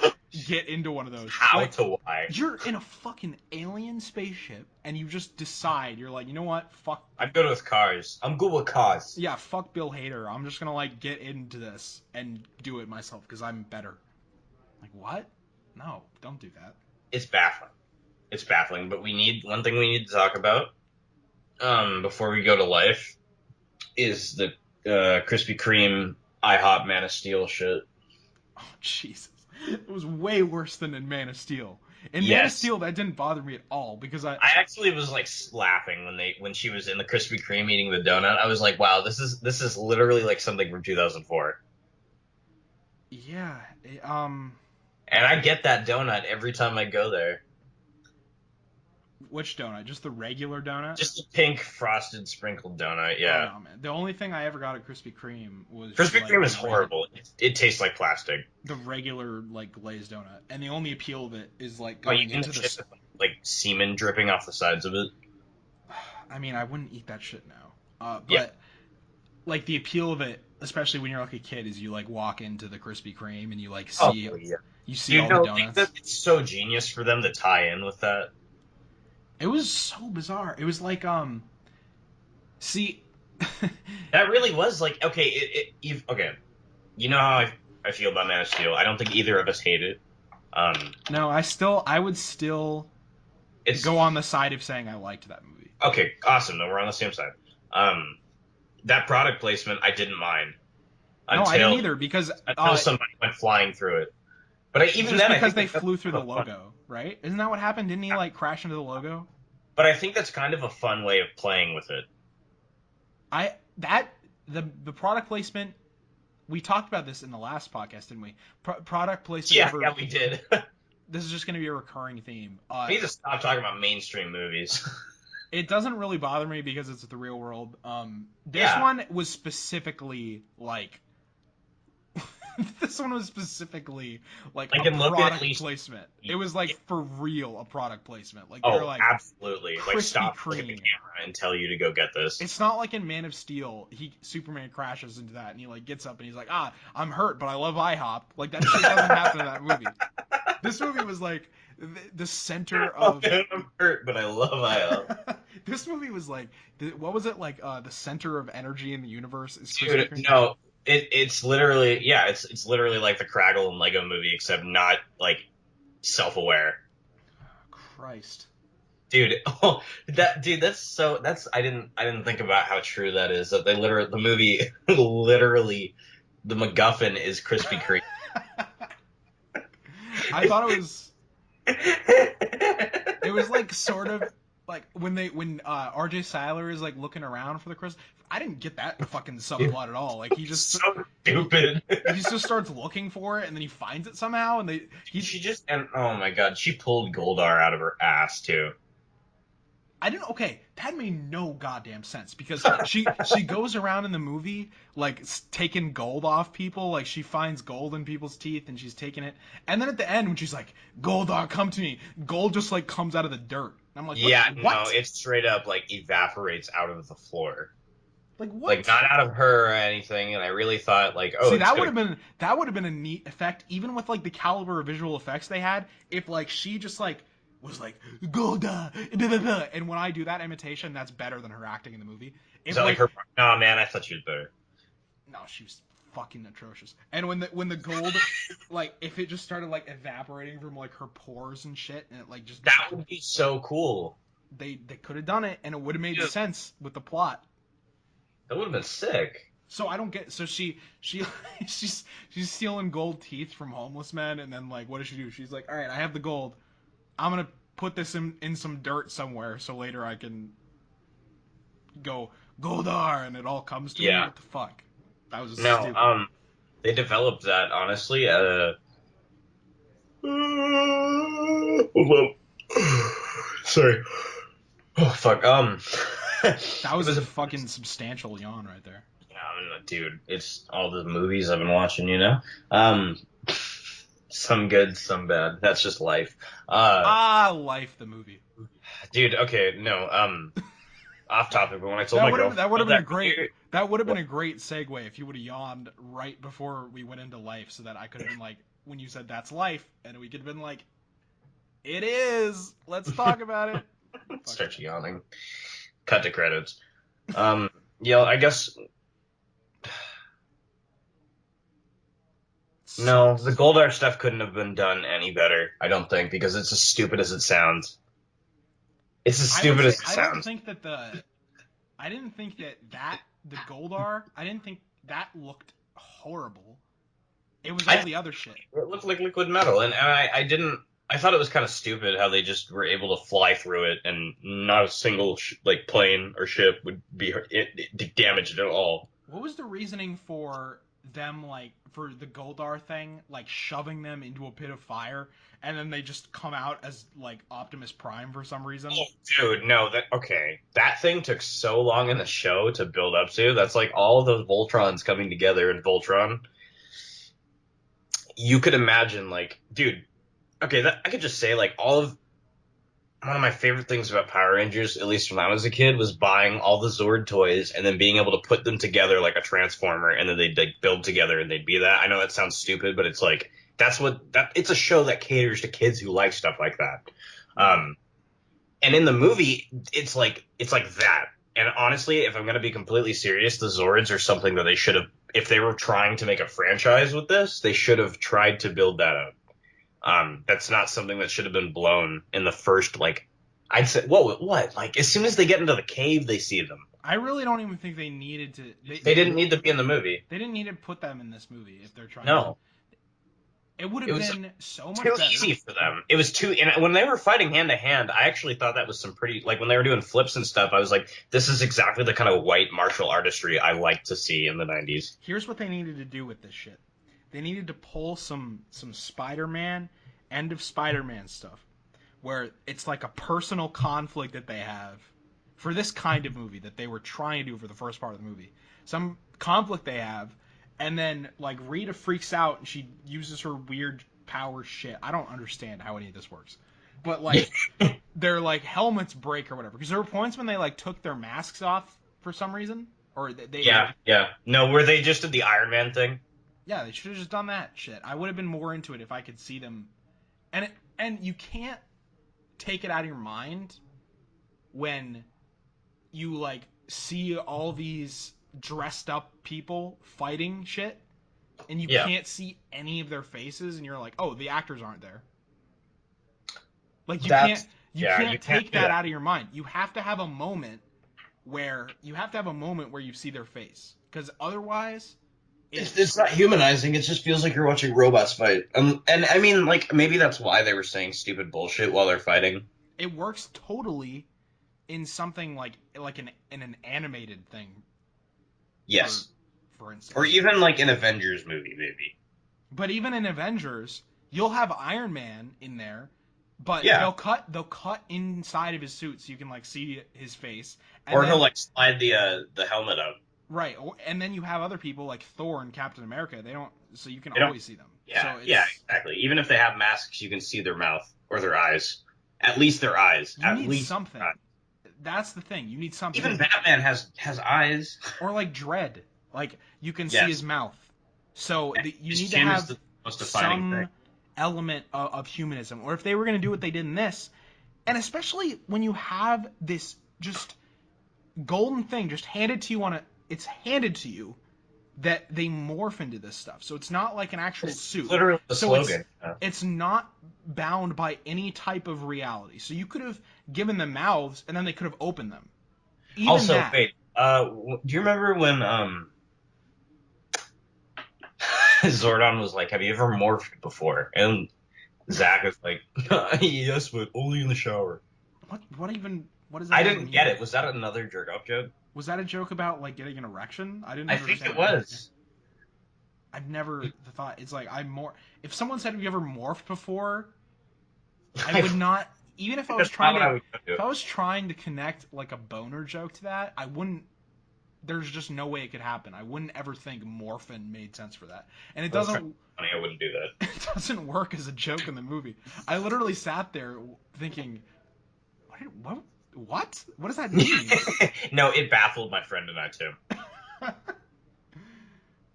get into one of those? How Like, to why? you're in a fucking alien spaceship, and you just decide you're like, you know what? Fuck. I'm good with cars. I'm good with cars. Yeah, fuck Bill Hader. I'm just gonna like get into this and do it myself because I'm better. Like what? No, don't do that. It's baffling. It's baffling, but we need one thing we need to talk about before we go to life is the Krispy Kreme IHOP Man of Steel shit. Oh Jesus, it was way worse than in Man of Steel. In Man of Yes, Steel, that didn't bother me at all because I, I actually was like laughing when she was in the Krispy Kreme eating the donut. I was like, wow, this is literally like something from 2004. yeah, And I get that donut every time I go there. which donut? Just the regular donut? Just a pink frosted sprinkled donut, Oh yeah. no, man. The only thing I ever got at Krispy Kreme was just Krispy like Kreme is horrible. It tastes like plastic. the regular like glazed donut, and the only appeal of it is like Oh, you going can into shit this. with like semen dripping off the sides of it. I mean, I wouldn't eat that shit now. Yeah. But like the appeal of it, especially when you're like a kid, is you like walk into the Krispy Kreme and you like Oh, see yeah. you see Dude, all the don't think that donuts. it's so genius for them to tie in with that. It was so bizarre. It was like see. That really was like okay. Okay. You know how I feel about Man of Steel. I don't think either of us hate it. Um, No, I would still it's go on the side of saying I liked that movie. okay. Awesome. Then we're on the same side. Um, that product placement I didn't mind No, I didn't until either because somebody went flying through it. But even just then, I because think they that's flew through kind the of a fun. logo, right? Isn't that what happened? Didn't he like crash into the logo? But I think that's kind of a fun way of playing with it. I that the product placement we talked about this in the last podcast, didn't we? Product placement Yeah, never. yeah, we did. I This is just going to be a recurring theme. need to stop talking about mainstream movies. It doesn't really bother me because it's the real world. This Yeah, one was specifically like this one was specifically like I a can look at product least. placement. It was like for real a product placement. Like they're Oh, like absolutely. Like, Krispy stop, look at the Kreme. camera and tell you to go get this. It's not like in Man of Steel, Superman crashes into that and he like gets up and he's like, I'm hurt, but I love IHOP. Like that shit doesn't happen in that movie. This movie was like the center Oh, of man, I'm hurt, but I love IO. this movie was like what was it like the center of energy in the universe is Krispy Dude, Kreme. no, it's literally yeah, it's literally like the Craggle and Lego movie, except not like self-aware. Christ. Dude, oh that dude, that's I didn't think about how true that is. That they literally the movie literally the MacGuffin is Krispy Kreme. I thought it was like sort of like when RJ Cyler is like looking around for the crystal. I didn't get that fucking Dude, subplot at all. Like so he stupid. he just starts looking for it and then he finds it somehow and they he She just and oh my god, she pulled Goldar out of her ass too. I didn't. Okay, that made no goddamn sense because she goes around in the movie like taking gold off people. Like she finds gold in people's teeth and she's taking it. And then at the end when she's like, "Goldar, come to me," gold just like comes out of the dirt. And I'm like, "What? Yeah, no, What? it straight up like evaporates out of the floor. Like Like what?" not out of her or anything, and I really thought like, oh, See, it's gonna that would have been a neat effect, even with like the caliber of visual effects they had. If like she just like was like Golda, blah, blah, blah. And when I do that imitation, that's better than her acting in the movie. is If that like like her no man, I thought she was better. no, she was fucking atrocious. And when the gold, like if it just started like evaporating from like her pores and shit, and it like just That would be so cool. they could have done it, and it would have made Dude, sense with the plot. that would have been sick. So I don't get. So she she's stealing gold teeth from homeless men, and then like what does she do? She's like, all right, I have the gold. I'm gonna put this in some dirt somewhere, so later I can go Goldar, and it all comes to me. Yeah. What the fuck? That was just No, stupid. they developed that honestly. Sorry. Oh fuck. That It was was a a fucking substantial yawn right there. yeah, I mean, dude. It's all the movies I've been watching. You know. Um, some good, some bad. That's just life. Uh, Life the movie. dude. Okay, no. Off topic, but when I told my girlfriend That would have about been a that great movie, that would have been what? a great segue if you would have yawned right before we went into life, so that I could have been like when you said that's life, and we could have been like, it is. Let's talk about it. Fucking Start yawning. Cut to credits. Um, yeah, I guess no, the sucks. Goldar stuff couldn't have been done any better. I don't think because it's as stupid as it sounds. It's as I would stupid say as it I don't sounds. think that I didn't think that the Goldar I didn't think that looked horrible. It was all I the other shit. it looked like liquid metal, and I didn't. I thought it was kind of stupid how they just were able to fly through it, and not a single like plane or ship would be damaged at all. What was the reasoning for them like for the Goldar thing, like shoving them into a pit of fire, and then they just come out as like Optimus Prime for some reason? Oh, dude, no, that okay. That thing took so long in the show to build up to. That's like all of those Voltrons coming together in Voltron. You could imagine, like, dude, okay, I could just say, like, all of one of my favorite things about Power Rangers, at least when I was a kid, was buying all the Zord toys and then being able to put them together like a transformer, and then they'd like build together and they'd be that. I know that sounds stupid, but it's like that's what that. It's a show that caters to kids who like stuff like that. Yeah. Um, and in the movie, it's like that. And honestly, if I'm going to be completely serious, the Zords are something that they should have, if they were trying to make a franchise with this, they should have tried to build that up. That's not something that should have been blown in the first, like, I'd say, what? Like, as soon as they get into the cave, they see them. I really don't even think they needed to. They didn't need to be in the movie. They didn't need to put them in this movie if they're trying to. No. It would It have was been so too much better. easy for them. It was too, and when they were fighting hand to hand, I actually thought that was some pretty, like when they were doing flips and stuff, I was like, this is exactly the kind of white martial artistry I like to see in the 90s. Here's what they needed to do with this shit. They needed to pull some Spider-Man, end of Spider-Man stuff, where it's like a personal conflict that they have for this kind of movie that they were trying to do for the first part of the movie. Some conflict they have, and then like Rita freaks out and she uses her weird power shit. I don't understand how any of this works, but like their like helmets break or whatever. Because there were points when they like took their masks off for some reason, or they Yeah, yeah. No, where they just did the Iron Man thing. yeah, they should have just done that shit. I would have been more into it if I could see them. And you can't take it out of your mind when you like see all these dressed up people fighting shit and you Yeah, can't see any of their faces and you're like, "Oh, the actors aren't there." Like that's, you yeah, you can't can't take do that that. out of your mind. You have to have a moment where you see their face cuz otherwise It's it's not humanizing. It just feels like you're watching robots fight. And I mean, like maybe that's why they were saying stupid bullshit while they're fighting. it works totally in something like in an animated thing for Yes, for or instance. even like an Avengers movie, maybe. But even in Avengers, you'll have Iron Man in there, but Yeah, they'll cut inside of his suit so you can like see his face, and or he'll then like slide the helmet up. right, and then you have other people like Thor and Captain America. They don't, so you can They don't. always see them. Yeah, So yeah, it's exactly. Even if they have masks, you can see their mouth or their eyes. At least their eyes. you At need least their something. eyes. That's the thing. You need Even something, Batman has eyes. or like Dread, like you can see his Yes, mouth. So you his need to chin is have the most defining thing. some element of humanism. Or if they were going to do what they did in this, and especially when you have this just golden thing just handed to you on a it's handed to you that they morph into this stuff. So it's not like an actual It's suit. literally the So slogan. it's not bound by any type of reality. So you could have given them mouths and then they could have opened them. Even Also, that. wait. Do you remember when Zordon was like, "Have you ever morphed before?" And Zach is like, "Yes, but only in the shower." What does that I even didn't get mean? it. Was that another jerk off joke? Was that a joke about like getting an erection? I didn't I think it understand that. was. I've never thought it's like I'm more if someone said have you ever morphed before, I I would not even if I was That's not trying what to I would do. if I was trying to connect like a boner joke to that, I wouldn't there's just no way it could happen. I wouldn't ever think morphin made sense for that. And I was trying to be it funny. I wouldn't do it doesn't work as a joke in the movie. I literally sat there thinking, what does that mean? that. No, it baffled my friend and I too.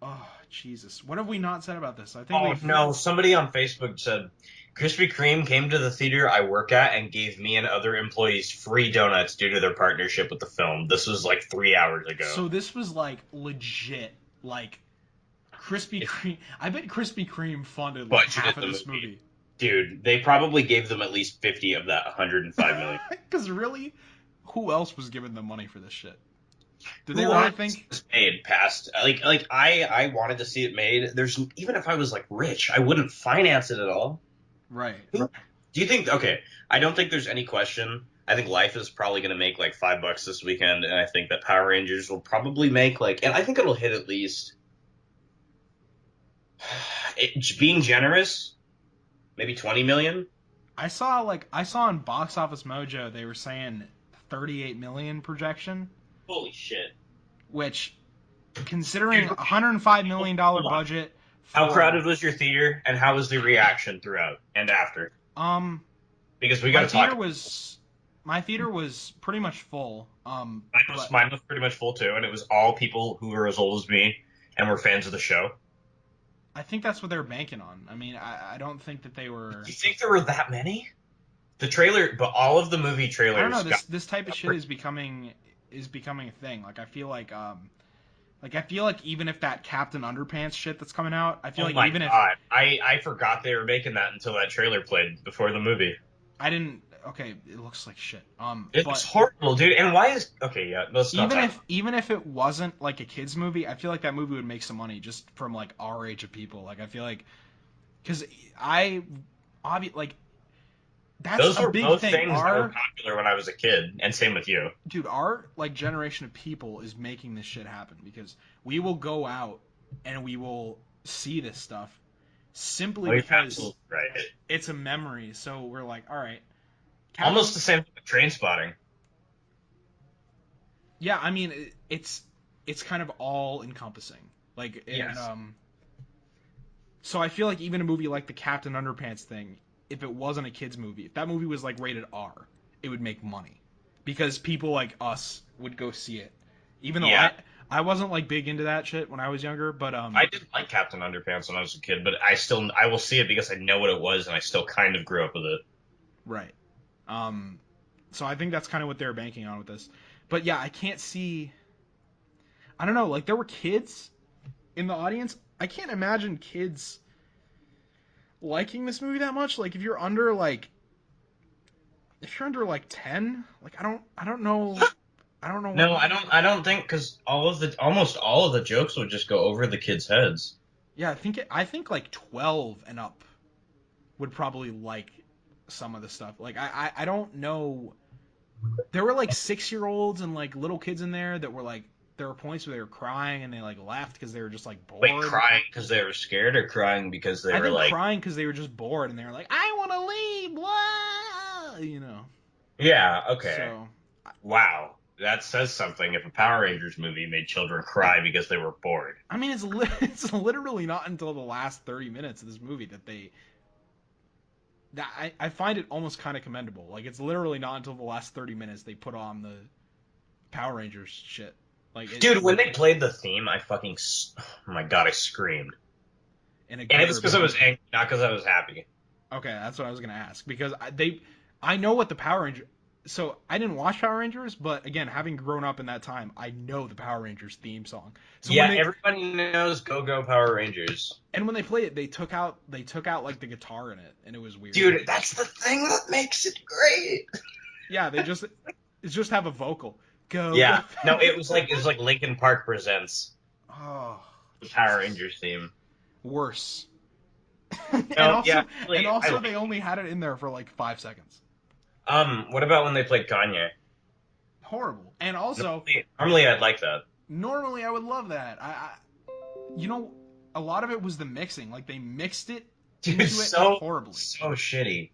Oh, Jesus. What have we not said about this? I think Oh we've no! Somebody on Facebook said Krispy Kreme came to the theater I work at and gave me and other employees free donuts due to their partnership with the film. This was like 3 hours ago. so this was like legit like Krispy It's Kreme. I bet Krispy Kreme funded like budgeted half of the this movie, movie. dude. They probably gave them at least 50 of that 105 million. Because really, who else was giving them money for this shit? Did they Who really wanted to see think? this made past I wanted to see it made. There's even if I was like rich, I wouldn't finance it at all. Right. Who do you think? Okay, I don't think there's any question. I think Life is probably going to make like $5 this weekend, and I think that Power Rangers will probably make like, and I think it'll hit at least. Being generous, maybe 20 million. I saw on Box Office Mojo they were saying 38 million projection, Holy shit! which Dude, considering a $105 million hold on. budget How for crowded was your theater, and how was the reaction throughout and after? um Because we got my to theater talk. was my theater was pretty much full. But Mine was pretty much full too, and it was all people who were as old as me and were fans of the show. I think that's what they're banking on. I mean, I don't think that they Do were. you think there were that many? The trailer, but all of the movie I don't know. trailers got This type of shit pretty. is becoming. is becoming a thing. Like I feel like even if that Captain Underpants shit that's coming out, I feel Oh like my even if God. I forgot they were making that until that trailer played before the movie. I didn't, okay, it looks like shit. It looks But horrible, dude. And why is okay? Yeah, let's not talk. even if it wasn't like a kids movie, I feel like that movie would make some money just from like our age of people. Like I feel like because I like that's Those a were big both thing. things that were popular when I was a kid, and same with you. Our like generation of people is making this shit happen because we will go out and we will see this stuff simply Oh, you're because absolutely right. it's a memory. So we're like, all right, Captain. Almost the same thing with train spotting. Yeah, I mean it's kind of all encompassing. Like and Yes. so I feel like even a movie like the Captain Underpants thing, if it wasn't a kids movie, if that movie was like rated R, it would make money because people like us would go see it. Even though Yeah. I wasn't like big into that shit when I was younger, but I didn't like Captain Underpants when I was a kid, but I will see it because I know what it was, and I still kind of grew up with it. right. Um so I think that's kind of what they're banking on with this. But yeah, I can't see, I don't know, like there were kids in the audience. I can't imagine kids liking this movie that much. Like if you're under like 10, like I don't know, I don't know what. No, I don't think because almost all of the jokes would just go over the kids' heads. Yeah, I think like 12 and up would probably like some of the stuff. Like I don't know. There were like 6-year-olds and like little kids in there that were like, there were points where they were crying and they like left because they were just like Wait, bored. crying because they were scared or crying because they I were think like, crying because they were just bored and they were like, I want to leave, blah, you know. yeah, okay. So Wow, that says something if a Power Rangers movie made children cry because they were bored. I mean, it's literally not until the last 30 minutes of this movie that I find it almost kind of commendable. Like it's literally not until the last 30 minutes they put on the Power Rangers shit. Like it Dude, when they played the theme, oh my God, I screamed. in a And it good was or because I bad was way. angry, not because I was happy. Okay, that's what I was gonna ask because I know what the Power Rangers. So I didn't watch Power Rangers, but again, having grown up in that time, I know the Power Rangers theme song. So Yeah, everybody knows Go Go Power Rangers. when they played it, they took out like the guitar in it, and it was weird. Dude, that's the thing that makes it great. Yeah, they just have a vocal. Go go. Yeah. No, it was like Linkin Park presents Oh, the Power Jesus. Rangers theme. Worse. No, yeah, And actually, I also like they only had it in there for like 5 seconds. it. What about when they played Kanye? Horrible. And also, Normally I'd like that. normally I would love that. You know, a lot of it was the mixing. Like they mixed it Dude, into it so horribly. so shitty.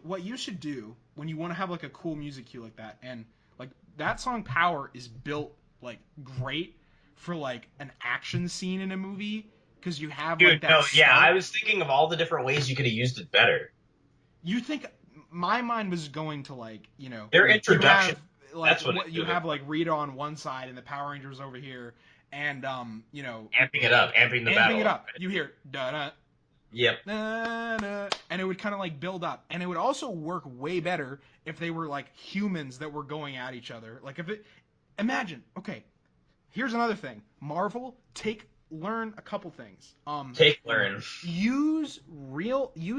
What you should do when you want to have like a cool music cue like that, and like that song Power is built like great for like an action scene in a movie because you have like Dude, that no, yeah, I start. was thinking of all the different ways you could have used it better. You think my mind was going to like, you know, Their you introduction, have like that's what it what you should have have been. like Rita on one side and the Power Rangers over here, and you know, Amping it up, amping the amping it battle up. up. You hear da da Yep. da, and it would kind of like build up, and it would also work way better if they were like humans that were going at each other. Like if it, imagine, okay, here's another thing. Marvel, learn a couple things. Take learn. Use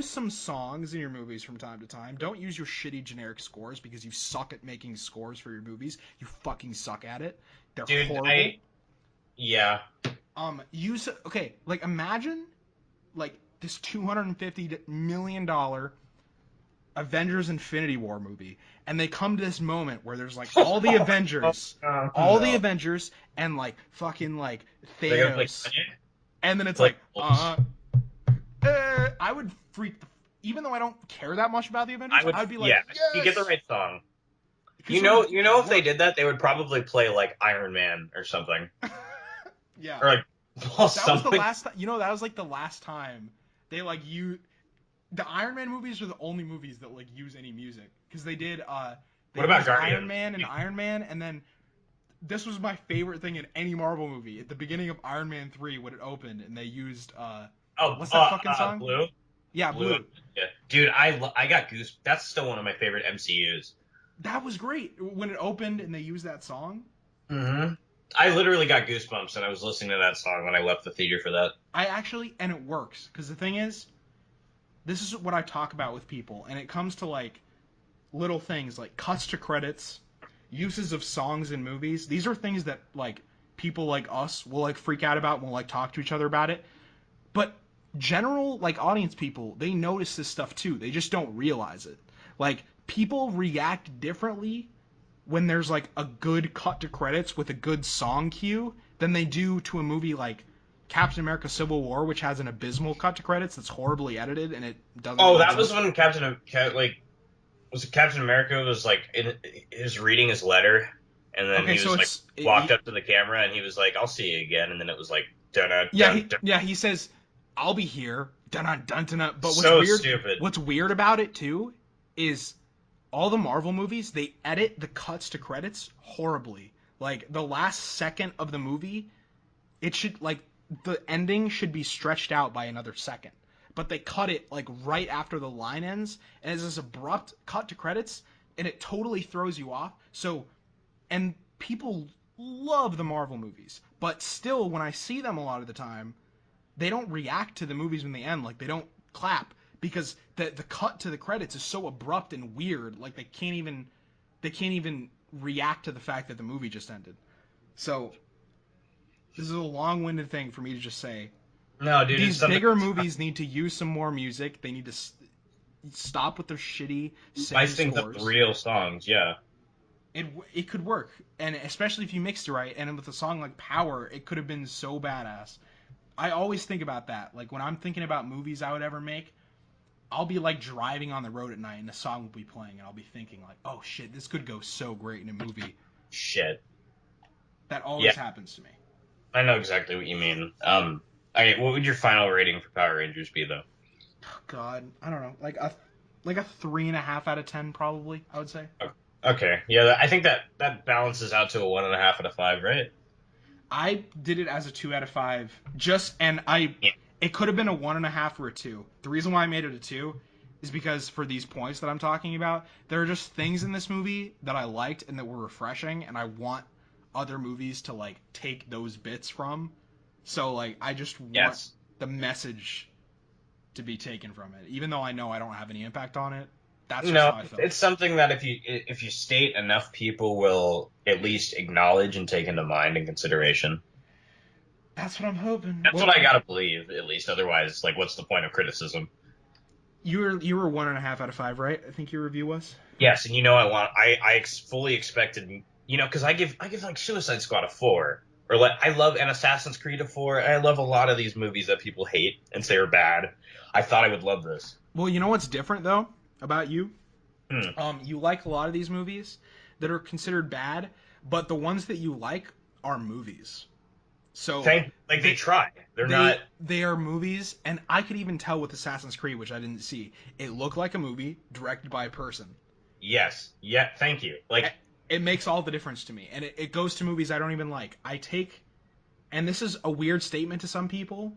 some songs in your movies from time to time. Don't use your shitty generic scores because you suck at making scores for your movies. You fucking suck at it. They're Dude, horrible. yeah. Use okay, like imagine like this $250 million Avengers Infinity War movie, and they come to this moment where there's like all the No. Avengers, and like fucking like They're gonna play Thanos, Kanye? and then it's Play like, Wolves. I would even though I don't care that much about the I Avengers, would, I would be like, yeah. You get the yes, right song. because it would If they work. did that, they would probably play like Iron Man or something, Yeah, or like well, that was the something. last time. You know, that was like the last time they like you. The Iron Man movies are the only movies that like use any music because they What about used Iron Guardians? Man and Iron Man, and then this was my favorite thing in any Marvel movie at the beginning of Iron Man 3 when it opened, and they used Oh, what's that fucking song? Blue, Yeah, Blue. Blue. Yeah, dude, I got Goose. That's still one of my favorite MCU's. That was great when it opened and they used that song. Hmm. I literally got goosebumps, and I was listening to that song when I left the theater for that. I actually, and it works because the thing is, this is what I talk about with people, and it comes to like little things like cuts to credits, uses of songs in movies. These are things that like people like us will like freak out about and will like talk to each other about it. But general like audience people, they notice this stuff too. They just don't realize it. Like people react differently when there's like a good cut to credits with a good song cue than they do to a movie like Captain America Civil War, which has an abysmal cut to credits that's horribly edited and it doesn't Oh, make that was sense. when like was it Captain America was like his reading his letter, and then Okay, he so was like walked up to the camera and he was like, "I'll see you again," and then it was like dun dun dun. he says I'll be here dun dun dun dun. But So stupid. what's weird about it too is all the Marvel movies, they edit the cuts to credits horribly. Like the last second of the movie, it should like the ending should be stretched out by another second. But they cut it like right after the line ends, and it's this abrupt cut to credits, and it totally throws you off. So, and people love the Marvel movies, but still, when I see them a lot of the time, they don't react to the movies when they end. Like they don't clap because the cut to the credits is so abrupt and weird. Like they can't even react to the fact that the movie just ended. So this is a long-winded thing for me to just say. No, dude, it's These something. bigger movies need to use some more music. They need to stop with their shitty sad Nice things up with scores. real songs, yeah. It could work, and especially if you mixed it right. And with a song like Power, it could have been so badass. I always think about that. Like when I'm thinking about movies I would ever make, I'll be like driving on the road at night and a song will be playing, and I'll be thinking like, oh shit, this could go so great in a movie. Shit. That Yeah, always happens to me. I know exactly what you mean. Okay, what would your final rating for Power Rangers be though? God, I don't know, like a 3.5 out of 10 probably. I would say. Okay, yeah, I think that balances out to a 1.5 out of 5, right? I did it as a 2 out of 5. Just and I, Yeah. it could have been a 1.5 or a 2. The reason why I made it a 2 is because for these points that I'm talking about, there are just things in this movie that I liked and that were refreshing, and I want other movies to like take those bits from. So like I just want Yes. the message to be taken from it, even though I know I don't have any impact on it. That's just No, how I felt. it's something that if you state enough people will at least acknowledge and take into mind and consideration. That's what I'm hoping. That's Well, what I gotta believe, at least. Otherwise, like, what's the point of criticism? you were 1.5 out of 5, right? I think your review was. Yes, and fully expected, because I give like Suicide Squad a 4, or like I love an Assassin's Creed a 4. I love a lot of these movies that people hate and say are bad. I thought I would love this. Well, you know what's different though about you? Hmm. You like a lot of these movies that are considered bad, but the ones that you like are movies. So Like they they try. They're not. they are movies, and I could even tell with Assassin's Creed, which I didn't see, it looked like a movie directed by a person. Yes, yeah. Thank you. Like, It makes all the difference to me, and it goes to movies I don't even like. I take, and this is a weird statement to some people,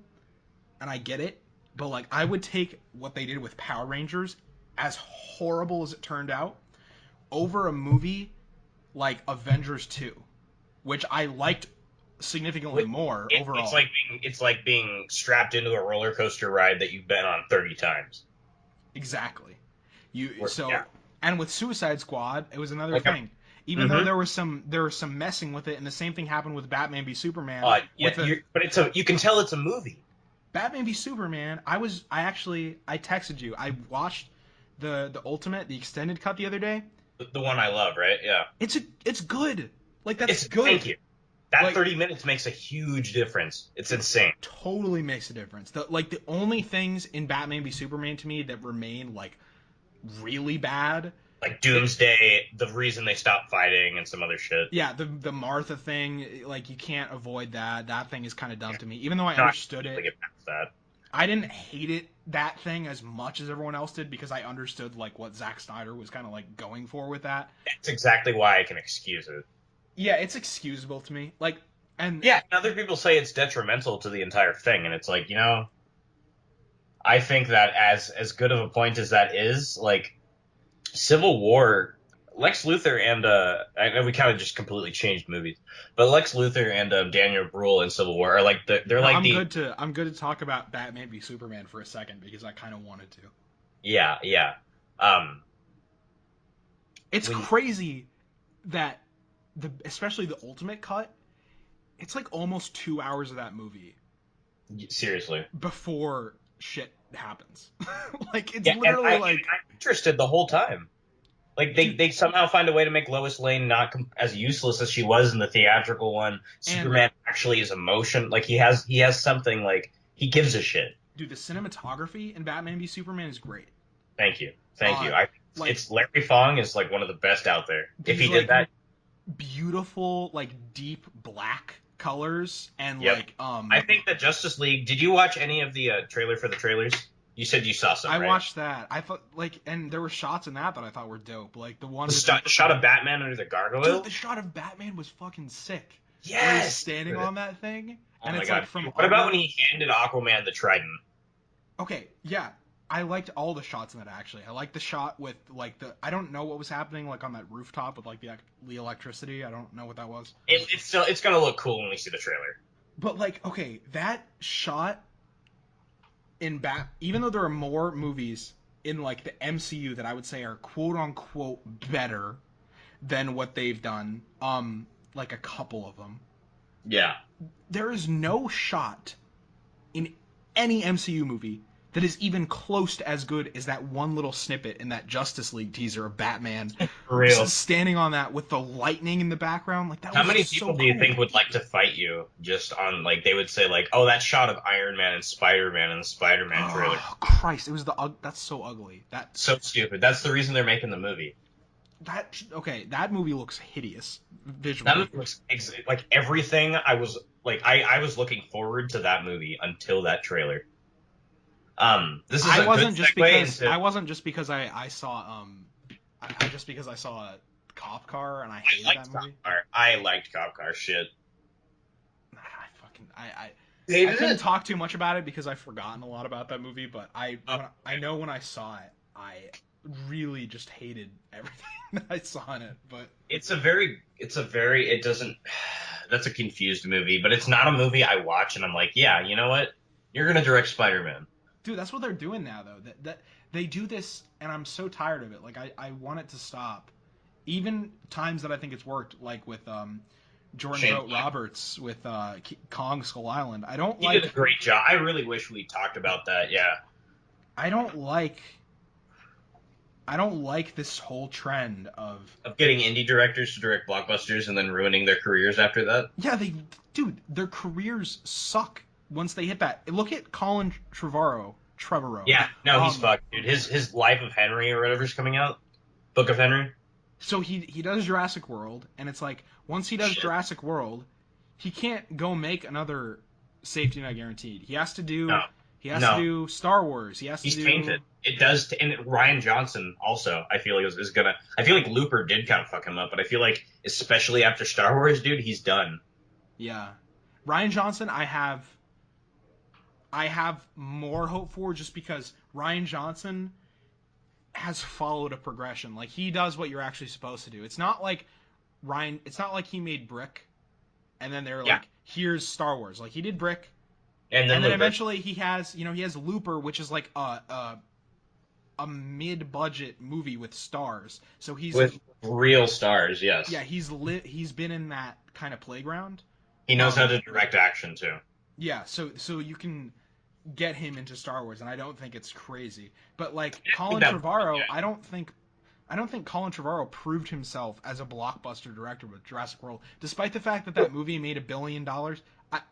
and I get it, but like I would take what they did with Power Rangers, as horrible as it turned out, over a movie like Avengers 2, which I liked significantly more it's overall. like being strapped into a roller coaster ride that you've been on 30 times. Exactly. You Yeah. so and with Suicide Squad, it was another Like, thing. Even though mm-hmm. there was some messing with it, and the same thing happened with Batman v Superman. Yeah, but you can tell it's a movie. Batman v Superman, I texted you. I watched the Ultimate, the extended cut the other day. The one I love, right? Yeah. It's good. Like that's Thank good. you. That Like 30 minutes makes a huge difference. It's insane. totally makes a difference. The only things in Batman v Superman to me that remain like really bad. Like It, Doomsday, the reason they stopped fighting, and some other shit. yeah, the Martha thing, like you can't avoid that. That thing is kind of dumb to me. Even though I Not understood able to it, get past that. I didn't hate it that thing as much as everyone else did because I understood like what Zack Snyder was kind of like going for with that. That's exactly why I can excuse it. Yeah, it's excusable to me. Like, and Yeah, and other people say it's detrimental to the entire thing, and it's like, I think that as good of a point as that is, like Civil War, Lex Luthor and I know we kind of just completely changed movies, but Lex Luthor and Daniel Bruhl in Civil War are like they're No, like the I'm good to talk about Batman v Superman for a second because I kind of wanted to. yeah. Um, It's when crazy that especially the ultimate cut, it's like almost 2 hours of that movie seriously, before shit happens. Like it's yeah, and literally like, I'm interested the whole time. Like dude, they somehow find a way to make Lois Lane not as useless as she was in the theatrical one. and Superman actually is emotion. Like he has something like he gives a shit. dude, the cinematography in Batman v Superman is great. Thank Uh, you. I like it's Larry Fong is like one of the best out there. If these he did like that, beautiful like deep black colors and yep. like I think that Justice League. Did you watch any of the trailer for the trailers? You said you saw some, I right? watched that. I thought like, and there were shots in that I thought were dope. Like the one The with the shot of Batman under the dude, the gargoyle. shot of Batman was fucking sick, where he's Yes. standing on that thing, Oh and my it's like god. from What about when under. he handed Aquaman the trident? Okay, yeah, I liked all the shots in that actually. I liked the shot with like the I don't know what was happening like on that rooftop with like the electricity. I don't know what that was, It's gonna look cool when we see the trailer. but like okay, that shot in even though there are more movies in like the MCU that I would say are quote unquote better than what they've done, like a couple of them, Yeah. there is no shot in any MCU movie that is even close to as good as that one little snippet in that Justice League teaser of Batman For real. standing on that with the lightning in the background. Like that How was many just so people do you think cool. would like to fight you just on like they would say like, oh, that shot of Iron Man and Spider Man in the Spider Man trailer? Oh Christ! It was that's so ugly. So stupid. That's the reason they're making the movie. Okay. That movie looks hideous That visually. movie looks like everything. I was looking forward to that movie until that trailer. This is a good segue into. I wasn't just because I saw I just because I saw a cop car and I I hated that liked Cop movie. Car. I liked Cop Car. Shit. I fucking I Hated couldn't it. talk too much about it because I've forgotten a lot about that movie, but Oh, I know when I saw it, I really just hated everything that I saw in it. But it's a very it doesn't that's a confused movie, but it's not a movie I watch and I'm like, yeah, you know what? You're gonna direct Spider-Man. dude, that's what they're doing now though. That they do this and I'm so tired of it. Like I want it to stop. Even times that I think it's worked, like with Jordan Shane Vogt Black. Roberts with Kong Skull Island. He did a great job. I really wish we talked about that. Yeah. I don't like I don't like this whole trend of Of getting indie directors to direct blockbusters and then ruining their careers after that. yeah, dude, their careers suck once they hit that. Look at Colin Trevorrow. Yeah, no, he's Um, fucked, dude. His Life of Henry or whatever's coming out. Book of Henry. so he does Jurassic World, and it's like once he does Shit. Jurassic World, he can't go make another Safety Not Guaranteed. No. He has to No. do Star Wars. He has to He's tainted. do It does, and Ryan Johnson also. I feel like is gonna. I feel like Looper did kind of fuck him up, but I feel like especially after Star Wars, dude, he's done. yeah. Ryan Johnson, I have more hope for just because Ryan Johnson has followed a progression. Like he does what you're actually supposed to do. It's not like Ryan. It's not like he made Brick and then they're Yeah, like, here's Star Wars. Like he did Brick, and then and then Looper eventually he has Looper, which is like a mid budget movie with stars. So with real stars. Yes, he's been in that kind of playground. he knows how Um, to direct action too. yeah. So you can get him into Star Wars, and I don't think it's crazy. But like I think that. I don't think Colin Trevorrow proved himself as a blockbuster director with Jurassic World, despite the fact that that movie made $1 billion.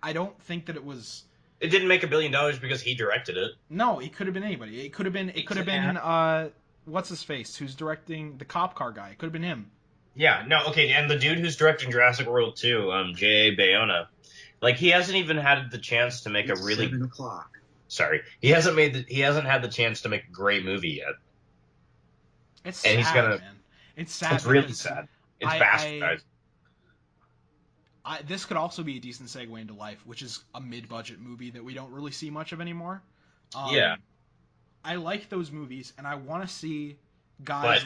I don't think that it was. It didn't make $1 billion because he directed it. No, it could have been anybody. It could have been Exactly. what's his face who's directing the cop car guy. It could have been him. Yeah, no, okay, and the dude who's directing Jurassic World 2, J.A. Bayona, like he hasn't even had the chance to make a It's really 7 o'clock. sorry. He hasn't had the chance to make a great movie yet. It's And he's sad, gonna man. It's sad it's really because sad. It's I I bastardized. this could also be a decent segue into Life, which is a mid-budget movie that we don't really see much of anymore. Yeah. Um, I like those movies, and I want to see but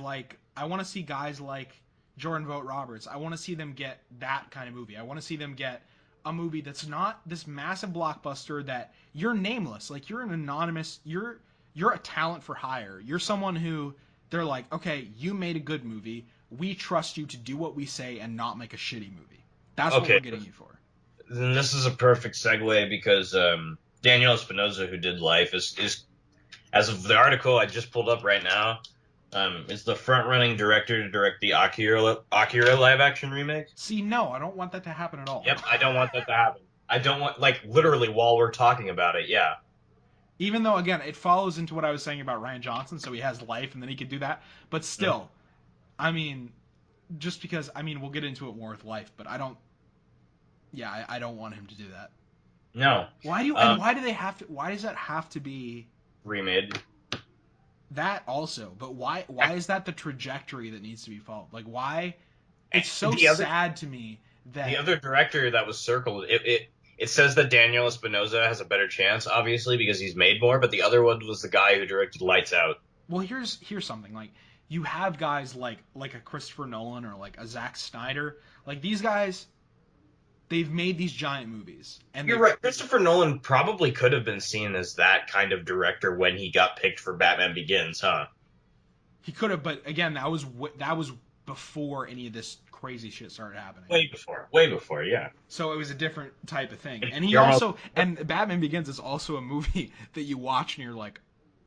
I want to see guys like Jordan Vogt Roberts. I want to see them get that kind of movie. I want to see them get a movie that's not this massive blockbuster that you're nameless. Like you're an anonymous. You're a talent for hire. You're someone who they're like, okay, you made a good movie. We trust you to do what we say and not make a shitty movie. That's what we're okay, getting you for. then this is a perfect segue because Daniel Espinosa, who did Life, is as of the article I just pulled up right now, is the front running director to direct the Akira live action remake. See, no, I don't want that to happen at all. Yep, I don't want that to happen. I don't want, like, literally while we're talking about it. Yeah. Even though, again, it follows into what I was saying about Ryan Johnson, so he has Life and then he could do that. But Mm. still, I mean, just because, I mean, we'll get into it more with Life, but I don't, yeah, I don't want him to do that. No. Why do they have to, why does that have to be Remade. that also? But why is that the trajectory that needs to be followed? Like, why? It's so The other sad to me the that, other director that was circled, it says that Daniel Espinosa has a better chance, obviously, because he's made more, but the other one was the guy who directed Lights Out. well, here's something. Like, you have guys like a Christopher Nolan or like a Zack Snyder. Like, these guys, they've made these giant movies and You're they right. Christopher Nolan probably could have been seen as that kind of director when he got picked for Batman Begins, huh? he could have, but again, that was before any of this crazy shit started happening. Way before, yeah. So it was a different type of thing. And And he Guillermo, also and Batman Begins is also a movie that you watch and you're like,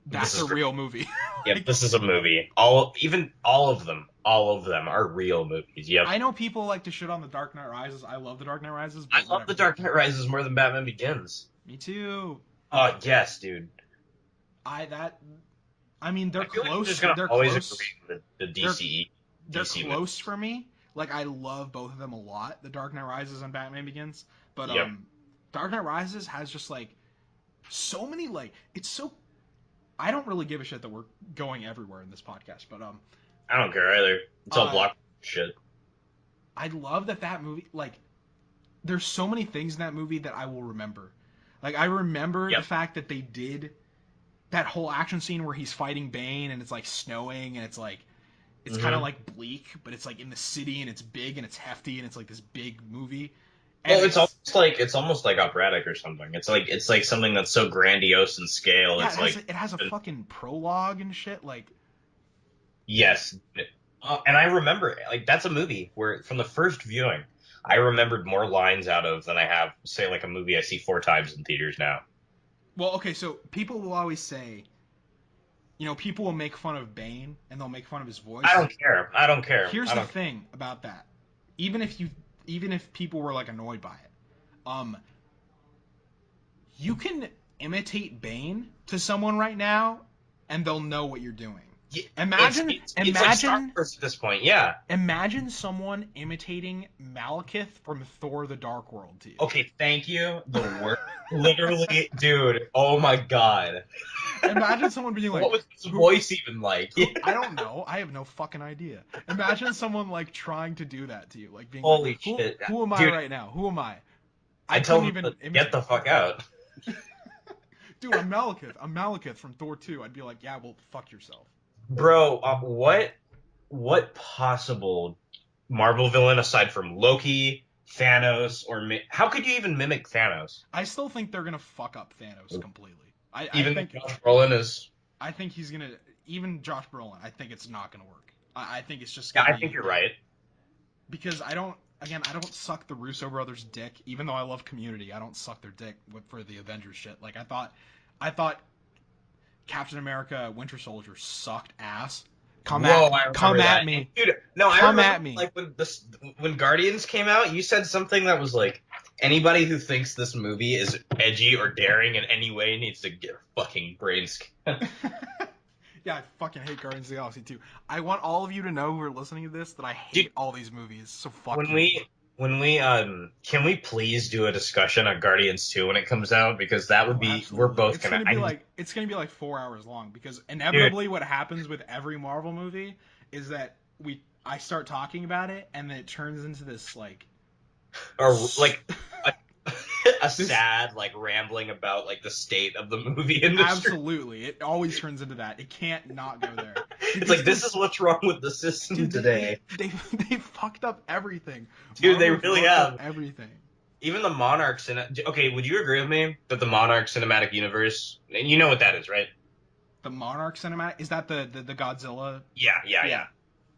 this that's is a great. real movie. Yep, Like, this is a movie. Even all of them are real movies. Yep. I know people like to shit on The Dark Knight Rises. I love The Dark Knight Rises, I but love The whatever. Dark Knight Rises more than Batman Begins. Me too. Oh, yes, dude. I that I mean I feel like I'm just gonna they're always agree close. with the They're they're DC movie. close for me. Like I love both of them a lot, The Dark Knight Rises and Batman Begins. But Yep. Dark Knight Rises has just like so many like it's so I don't really give a shit that we're going everywhere in this podcast, but I don't care either. It's all uh block shit. I love that movie like there's so many things in that movie that I will remember. Like I remember the Yep. fact that they did that whole action scene where he's fighting Bane and it's like snowing and it's like it's kind of Hmm. like bleak, but it's like in the city and it's big and it's hefty and it's like this big movie. And Well, it's it's almost like operatic or something. It's like something that's so grandiose in scale. yeah, It's like it has a fucking prologue and shit. Like yes, and I remember like that's a movie where from the first viewing, I remembered more lines out of than I have say like a movie I see four times in theaters now. well, okay, so people will always say, you know, people will make fun of Bane and they'll make fun of his I voice. don't care. I don't care. Here's I the don't. thing about that. Even if you even if people were like annoyed by it, um you can imitate Bane to someone right now and they'll know what you're doing. Imagine It's like Star imagine Wars at this point. Yeah. imagine someone imitating Malekith from Thor the Dark World to you. Okay. Thank you. The word. Literally, dude. Oh my god. Imagine someone being like, What was his who voice even like? who I don't know. I have no fucking idea. Imagine someone like trying to do that to you, like being like, Holy shit, who am I dude! right now? Who am I? I I tell couldn't him to even get imitate. the fuck out. Dude, I'm Malekith. I'm Malekith from Thor 2. I'd be like, yeah, well, fuck yourself. Bro, what possible Marvel villain aside from Loki, Thanos, how could you even mimic Thanos? I still think they're gonna fuck up Thanos completely. Even though Josh Brolin is, I think he's gonna even Josh Brolin. I think it's not gonna work. I think it's just yeah, gonna I think be you're right. because I don't suck the Russo brothers' dick. Even though I love Community, I don't suck their dick for the Avengers shit. Like I thought Captain America: Winter Soldier sucked ass. Whoa, I Come remember at that. And me, dude, no, I come remember at me. like when Guardians came out, you said something that was like anybody who thinks this movie is edgy or daring in any way needs to get a fucking brain scan. Yeah, I fucking hate Guardians of the Galaxy too. I want all of you to know who are listening to this that I Dude, hate all these movies. So fuck when you. we can we please do a discussion on Guardians 2 when it comes out because that would Oh, be we're absolutely. both gonna I need It's gonna be like 4 hours long because dude inevitably what happens with every Marvel movie is that I start talking about it and then it turns into this like or like a, a this sad like rambling about like the state of the movie industry. absolutely it always turns into that. It can't not go there. It's because like this is what's wrong with the system dude, today. they fucked up everything. Dude, they Marvel really fucked up have. everything. Even the Monarch okay, would you agree with me that the Monarch cinematic universe, and you know what that is, right? The Monarch cinematic, is that the Godzilla? Yeah, yeah, yeah. Yeah,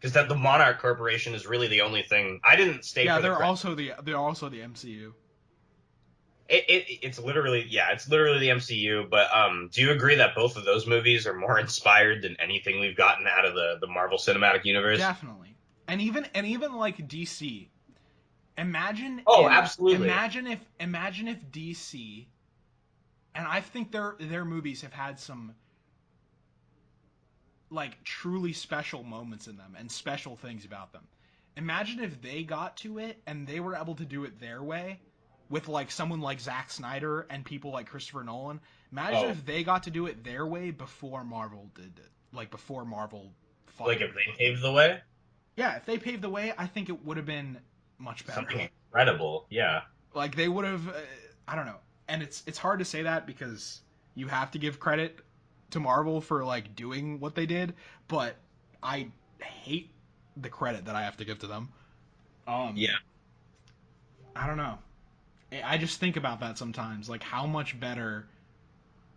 Because that the Monarch Corporation is really the only thing. I didn't stay yeah. for the credits. They're also the MCU. It's literally, yeah, it's literally the MCU. But do you agree that both of those movies are more inspired than anything we've gotten out of the Marvel Cinematic Universe? Definitely. And even like DC. Oh, absolutely. Imagine if DC, and I think their movies have had some like truly special moments in them and special things about them. Imagine if they got to it and they were able to do it their way with like someone like Zack Snyder and people like Christopher Nolan. Imagine Oh, if they got to do it their way before Marvel did it. Like before Marvel like fucked if it they up. paved the way, Yeah, if they paved the way, I think it would have been much better. something incredible. Yeah. Like they would have, I don't know. And it's hard to say that because you have to give credit to Marvel for like doing what they did, but I hate the credit that I have to give to them. Yeah. I don't know. I just think about that sometimes, like how much better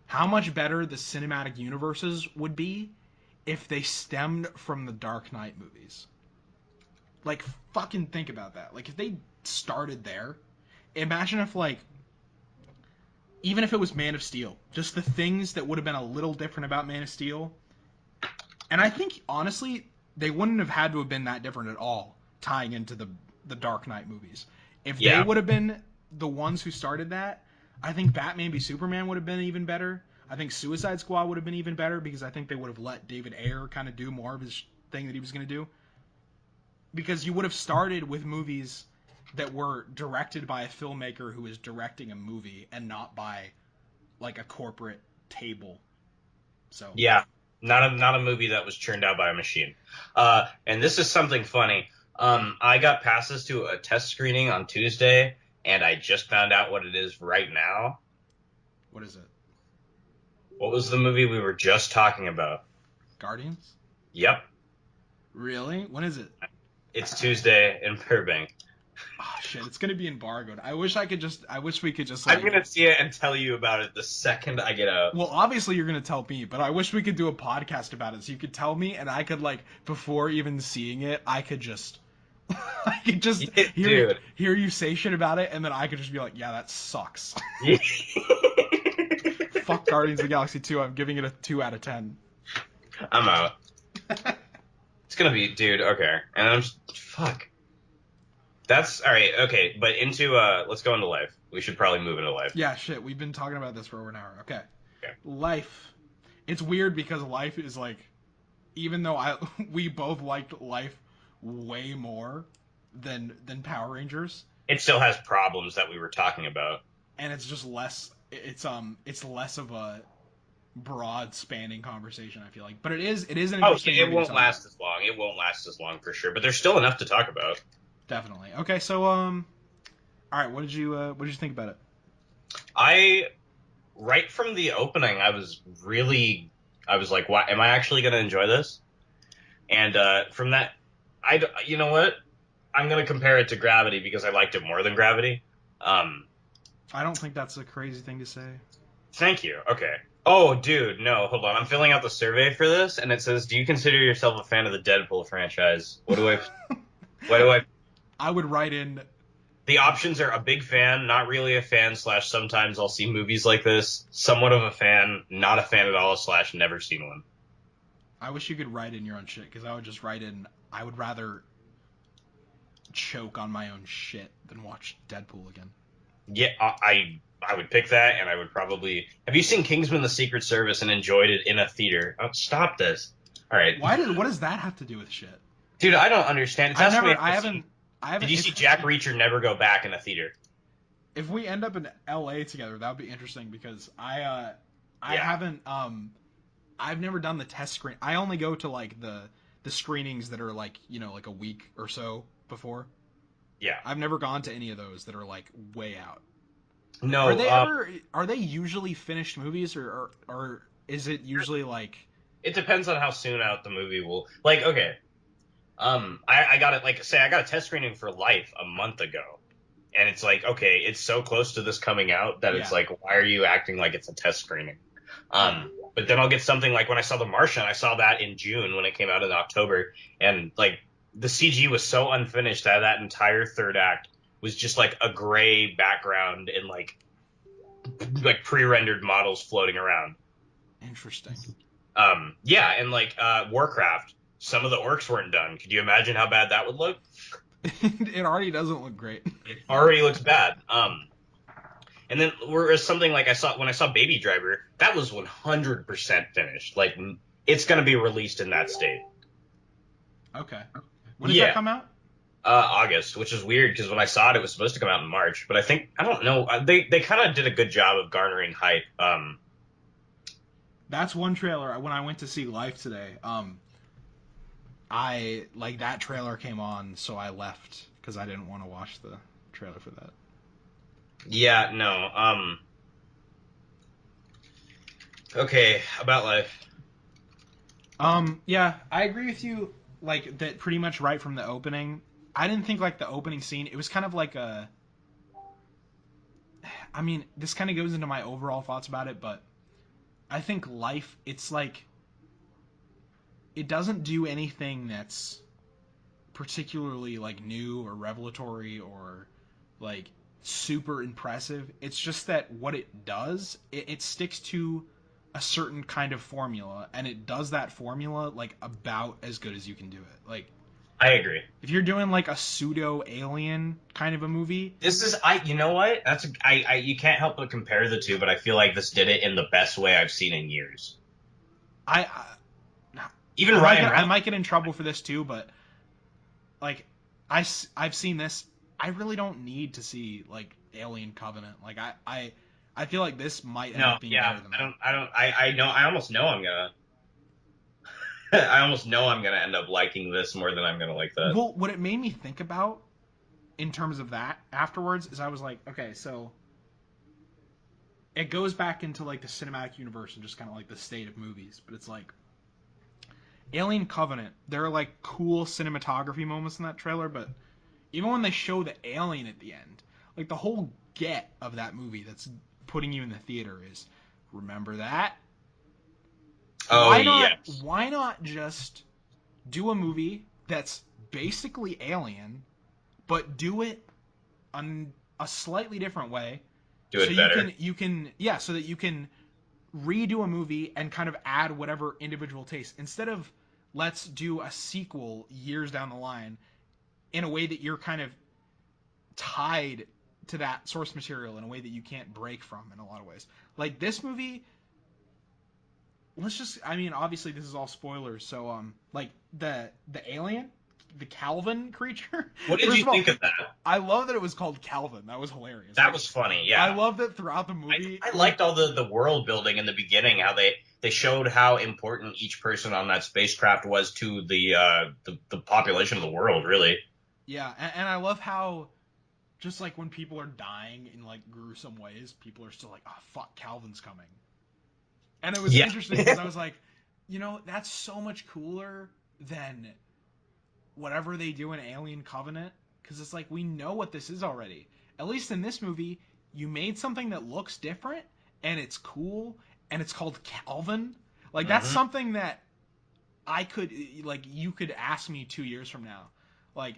the cinematic universes would be if they stemmed from the Dark Knight movies. Like fucking think about that. Like if they started there, imagine if like even if it was Man of Steel, just the things that would have been a little different about Man of Steel. And I think honestly, they wouldn't have had to have been that different at all, tying into the Dark Knight movies. If they Yeah. would have been the ones who started that, I think Batman v Superman would have been even better. I think Suicide Squad would have been even better because I think they would have let David Ayer kind of do more of his thing that he was going to do. Because you would have started with movies that were directed by a filmmaker who is directing a movie and not by like a corporate table. So Yeah. Not a movie that was churned out by a machine. And this is something funny. I got passes to a test screening on Tuesday, and I just found out what it is right now. what is it? What was the movie we were just talking about? Guardians? Yep, Really? When is it? it's Tuesday in Burbank. Oh shit, it's gonna be embargoed. I wish we could just I'm like gonna see it and tell you about it the second I get out. well, obviously you're gonna tell me, but I wish we could do a podcast about it so you could tell me and I could like before even seeing it, I could just I could just Yeah, dude. hear you say shit about it and then I could just be like, yeah, that sucks. Yeah. Fuck Guardians of the Galaxy 2. I'm giving it a 2 out of 10. I'm out. It's gonna be, dude. Okay, and I'm just fuck. That's all right. Okay, but into let's go into life. We should probably move into life. Yeah, shit. We've been talking about this for over an hour. Okay. Okay. Life. It's weird because life is like even though I we both liked life way more than Power Rangers, It still has problems that we were talking about. and it's just less. It's less of a broad spanning conversation. I feel like, but it is an Oh, interesting yeah, it movie to won't talk about. last as long. It won't last as long for sure. But there's still enough to talk about. Definitely. Okay, so all right. What did you think about it? I right from the opening, I was like, "Why am I actually going to enjoy this?" And from that, you know what? I'm going to compare it to Gravity because I liked it more than Gravity. Um, I don't think that's a crazy thing to say. Thank you. Okay. Oh, dude, no, hold on. I'm filling out the survey for this, and it says, "Do you consider yourself a fan of the Deadpool franchise?" What do I? I would write in. The options are a big fan, not really a fan, slash sometimes I'll see movies like this, somewhat of a fan, not a fan at all, slash never seen one. I wish you could write in your own shit because I would just write in. I would rather choke on my own shit than watch Deadpool again. Yeah, I would pick that, and I would probably. Have you seen Kingsman: The Secret Service and enjoyed it in a theater? Oh, stop this. All right, What does that have to do with shit? dude, I don't understand. It's I've asking me never if I I've seen. haven't I Did haven't you see Jack Reacher never go back in a theater? if we end up in LA together, that would be interesting because I Yeah, haven't I've never done the test screen. I only go to like the screenings that are like, you know, like a week or so before. yeah. I've never gone to any of those that are like way out. No, Are they usually finished movies or is it usually like it depends on how soon out the movie will. Like, okay, I got it. Like, say I got a test screening for Life a month ago, and it's like, okay, it's so close to this coming out that it's Yeah, like, why are you acting like it's a test screening? yeah. But then I'll get something like when I saw The Martian, I saw that in June when it came out in October, and like the CG was so unfinished that that entire third act was just like a gray background and like pre-rendered models floating around. Interesting. Yeah, and like Warcraft, some of the orcs weren't done. Could you imagine how bad that would look? It already doesn't look great. It already looks bad. And then whereas something like I saw when I saw Baby Driver, that was 100% finished. Like it's gonna be released in that state. Okay. When does that Yeah, come out? August, which is weird because when I saw it, it was supposed to come out in March. But I think I don't know. They kind of did a good job of garnering hype. That's one trailer. When I went to see Life today, I like that trailer came on, so I left because I didn't want to watch the trailer for that. Yeah, no. Okay, about Life. Yeah, I agree with you. Like that, pretty much right from the opening. I didn't think like the opening scene. It was kind of like a. I mean, this kind of goes into my overall thoughts about it, but I think Life. It's like it doesn't do anything that's particularly like new or revelatory or like super impressive. It's just that what it does, it sticks to a certain kind of formula, and it does that formula like about as good as you can do it. Like I agree. if you're doing like a pseudo alien kind of a movie, This is you know what? You can't help but compare the two, but I feel like this did it in the best way I've seen in years. I Even Ryan I Reynolds. might get in trouble for this too, but like I've seen this. I really don't need to see like Alien Covenant. Like I feel like this might end No, up being yeah, better than that. I know I almost know I'm gonna I almost know I'm gonna end up liking this more than I'm gonna like that. Well, what it made me think about in terms of that afterwards is I was like, okay, so it goes back into like the cinematic universe and just kind of like the state of movies, but it's like Alien Covenant. There are like cool cinematography moments in that trailer, but even when they show the alien at the end, like the whole get of that movie that's putting you in the theater is remember that. Oh yes. Why not just do a movie that's basically Alien, but do it on a slightly different way, Do so it better. you can yeah, so that you can redo a movie and kind of add whatever individual taste instead of let's do a sequel years down the line in a way that you're kind of tied to that source material in a way that you can't break from in a lot of ways. Like this movie, let's just I mean obviously this is all spoilers, so like the alien, the Calvin creature. What did First you of all, think of that? I love that it was called Calvin. That was hilarious. That Like was funny. I Yeah. love that throughout the movie I when liked all the world building in the beginning, how they showed how important each person on that spacecraft was to the population of the world, really. yeah, and I love how just like when people are dying in like gruesome ways, people are still like, "Oh fuck, Calvin's coming." And it was Yeah. interesting because I was like, you know, that's so much cooler than whatever they do in Alien Covenant because it's like we know what this is already. At least in this movie, you made something that looks different and it's cool and it's called Calvin. Like that's hmm something that I could like you could ask me 2 years from now, like,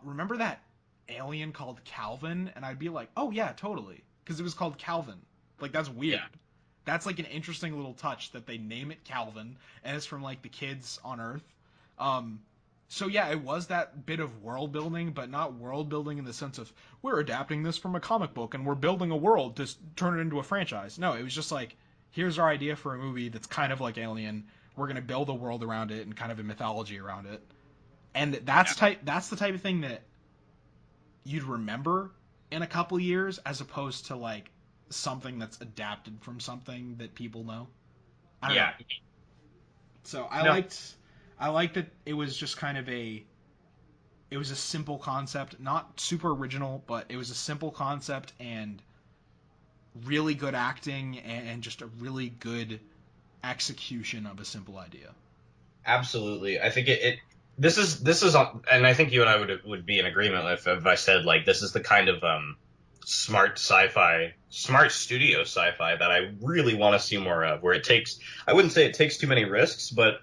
remember that alien called Calvin? And I'd be like, oh yeah, totally, because it was called Calvin. Like that's Yeah. weird. That's like an interesting little touch that they name it Calvin, and it's from like the kids on Earth. Um, so yeah, it was that bit of world building, but not world building in the sense of we're adapting this from a comic book and we're building a world to turn it into a franchise. No, it was just like here's our idea for a movie that's kind of like Alien. We're gonna build a world around it and kind of a mythology around it, and Yeah. that's the type of thing that you'd remember in a couple years as opposed to like something that's adapted from something that people know. I don't know. Yeah. So No. I liked that it was just kind of it was a simple concept, not super original, but it was a simple concept and really good acting and just a really good execution of a simple idea. Absolutely. I think this is and I think you and I would be in agreement if I said like this is the kind of smart sci-fi, smart studio sci-fi that I really want to see more of, where it takes, I wouldn't say it takes too many risks, but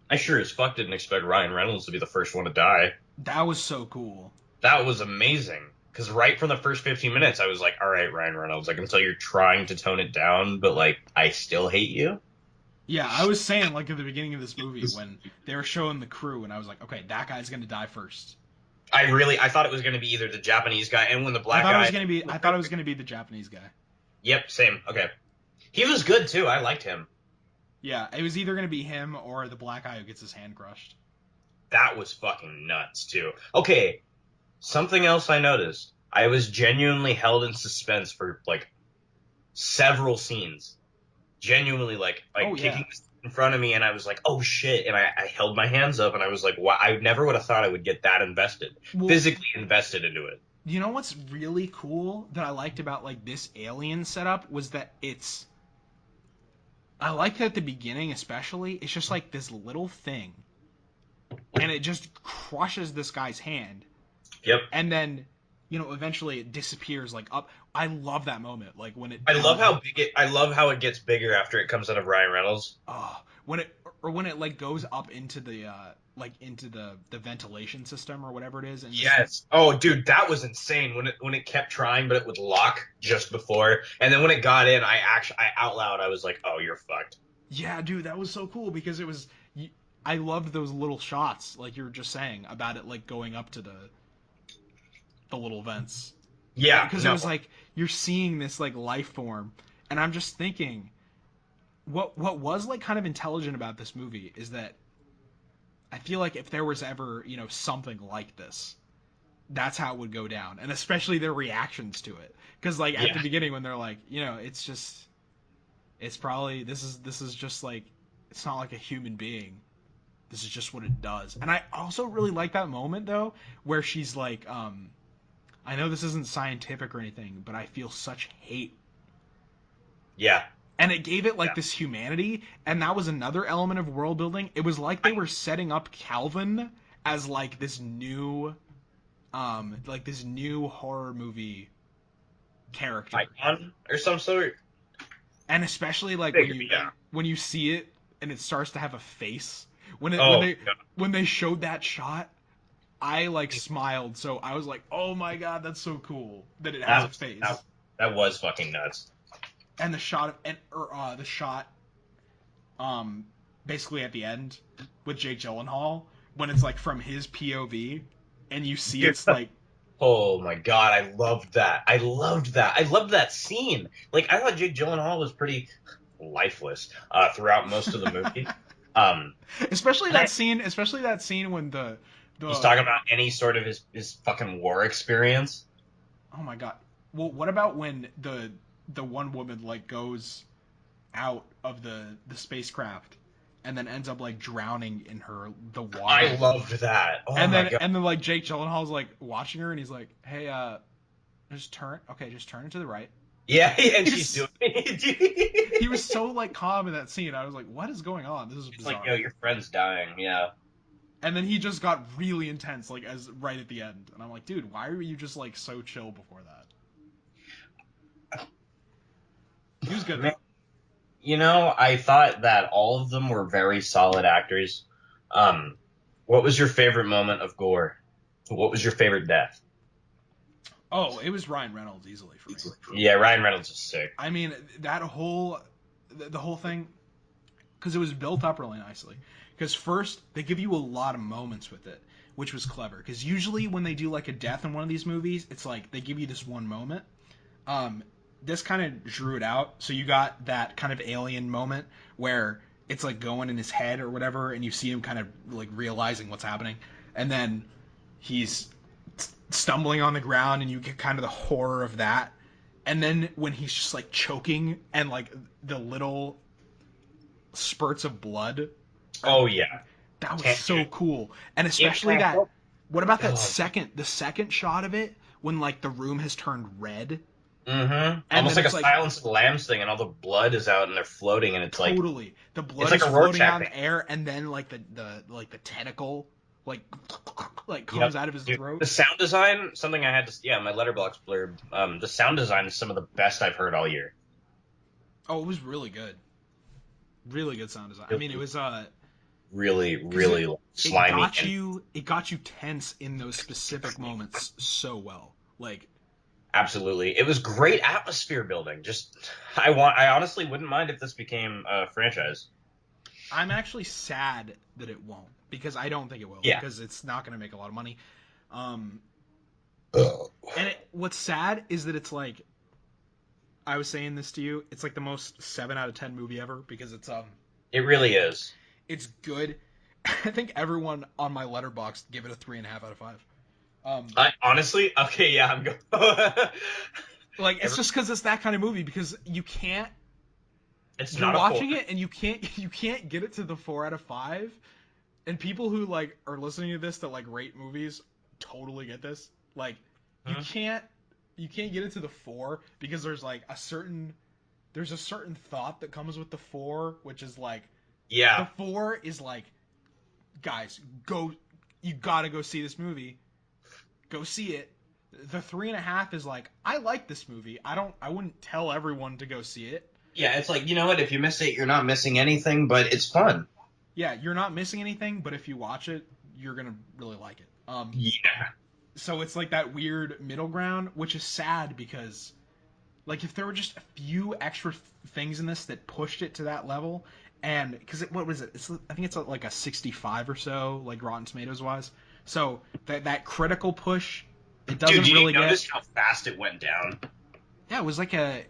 I sure as fuck didn't expect Ryan Reynolds to be the first one to die. That was so cool. That was amazing. Because right from the first 15 minutes, I was like, all right, Ryan Reynolds, I can tell you're trying to tone it down, but like, I still hate you. Yeah, I was saying like at the beginning of this movie when they were showing the crew, and I was like, okay, that guy's gonna die first. I thought it was going to be either the Japanese guy and when the I black thought it guy. was gonna be. I thought it was gonna be the Japanese guy. Yep, same. Okay. He was good too. I liked him. Yeah, it was either gonna be him or the black guy who gets his hand crushed. That was fucking nuts too. Okay, something else I noticed. I was genuinely held in suspense for like several scenes. Genuinely Oh like yeah. kicking in front of me and I was like, "Oh shit." And I held my hands up and I was like, "Wow, I never would have thought I would get that invested. Well, Physically invested into it." you know what's really cool that I liked about like this alien setup was that it's. I like that at the beginning, especially. It's just like this little thing, and it just crushes this guy's hand, Yep. and then eventually it disappears like up. I love that moment, like when it I love how big it I love how it gets bigger after it comes out of Ryan Reynolds. when it or when it like goes up into the like into the ventilation system or whatever it is, and just Yes. Oh, dude, that was insane when it kept trying, but it would lock just before. And then when it got in, I out loud I was like, "Oh, you're fucked." yeah, dude, that was so cool because it was. I loved those little shots, like you were just saying about it, like going up to the little vents, Yeah. because it No. was like you're seeing this like life form, and I'm just thinking, what was like kind of intelligent about this movie is that I feel like if there was ever something like this, that's how it would go down, and especially their reactions to it, because like at Yeah. the beginning when they're like, it's just it's probably this is just like it's not like a human being. This is just what it does. And I also really like that moment though, where she's like, I know this isn't scientific or anything, but I feel such hate. Yeah. And it gave it Yeah. like this humanity, and that was another element of world building. It was like they were setting up Calvin as like this new horror movie character. Icon or some sort. And especially like when Figure. you Yeah. when you see it and it starts to have a face. When it Oh, God. when they showed that shot, I like smiled, so I was like, "Oh my god, that's so cool that it has That a was that, face." that was fucking nuts. And the shot of and or the shot um basically at the end with Jake Gyllenhaal when it's like from his POV and you see Dude. it's like Oh my God, I loved that. I loved that. I loved that scene. Like I thought Jake Gyllenhaal was pretty lifeless throughout most of the movie. Um, especially that scene when he's the talking about any sort of his fucking war experience. oh my god. Well, what about when the one woman like goes out of the spacecraft and then ends up like drowning in the I water. loved that. Oh my God. And then like Jake Gyllenhaal's like watching her and he's like, "Hey, just turn it to the right." Yeah, and she's doing He's he it. was so like calm in that scene. I was like, "What is going on? This is It's like, yo, bizarre." your friend's dying. Yeah. And then he just got really intense like as right at the end. And I'm like, "Dude, why were you just like so chill before that?" He was good Man, though. I thought that all of them were very solid actors. Um, what was your favorite moment of gore? What was your favorite death? Oh, it was Ryan Reynolds easily for me. Yeah, Ryan Reynolds is sick. I mean, that whole the whole thing because it was built up really nicely. Because first they give you a lot of moments with it, which was clever. Because usually when they do like a death in one of these movies, it's like they give you this one moment. Um, this kind of drew it out, so you got that kind of alien moment where it's like going in his head or whatever, and you see him kind of like realizing what's happening, and then he's stumbling on the ground, and you get kind of the horror of that. And then when he's just like choking and like the little spurts of blood are Oh yeah, that was can't so dude. cool. And It, especially that what about that oh, second shot of it when like the room has turned red Mm-hmm. And Almost then like a it's like Silence of the Lambs thing, and all the blood is out, and they're floating, and totally the it's blood like is a floating Rorschach out in thing. the air, and then like the tentacle like like Yep. comes out of his Dude, throat. the sound design, something I had to, yeah, my letterbox blurb. The sound design is some of the best I've heard all year. Oh, it was really good, really good sound design. I mean, it Really, was really, because really like, slimy and it got you tense in those specific moments so well. Like absolutely, it was great atmosphere building. Just, I honestly wouldn't mind if this became a franchise. I'm actually sad that it won't because I don't think it will Yeah. because it's not going to make a lot of money. Um, Ugh. and what's sad is that it's like I was saying this to you. It's like the most 7 out of 10 movie ever because It really is. it's good. I think everyone on my letterbox give it a 3.5 out of 5. Um, I honestly, okay, yeah, I'm going. like it's Every, just because it's that kind of movie because it's you're not a four. watching it and you can't get it to the 4 out of 5. And people who like are listening to this that like rate movies totally get this. Like you Hmm? can't you can't get it to the 4 because there's a certain thought that comes with the 4, which is like the Yeah, 4 is like, guys, go, you gotta go see this movie, go see it. The 3.5 is like, I like this movie. I wouldn't tell everyone to go see it. yeah. It's like, you know what? If you miss it, you're not missing anything, but it's fun. Yeah, you're not missing anything, but if you watch it, you're gonna really like it. Yeah, So it's like that weird middle ground, which is sad because like if there were just a few extra things in this that pushed it to that level, and because what was it? I think it's like a 65 or so, like Rotten Tomatoes wise. So that critical push, it dude. doesn't Did you really get. notice how fast it went down? Yeah, it was like a.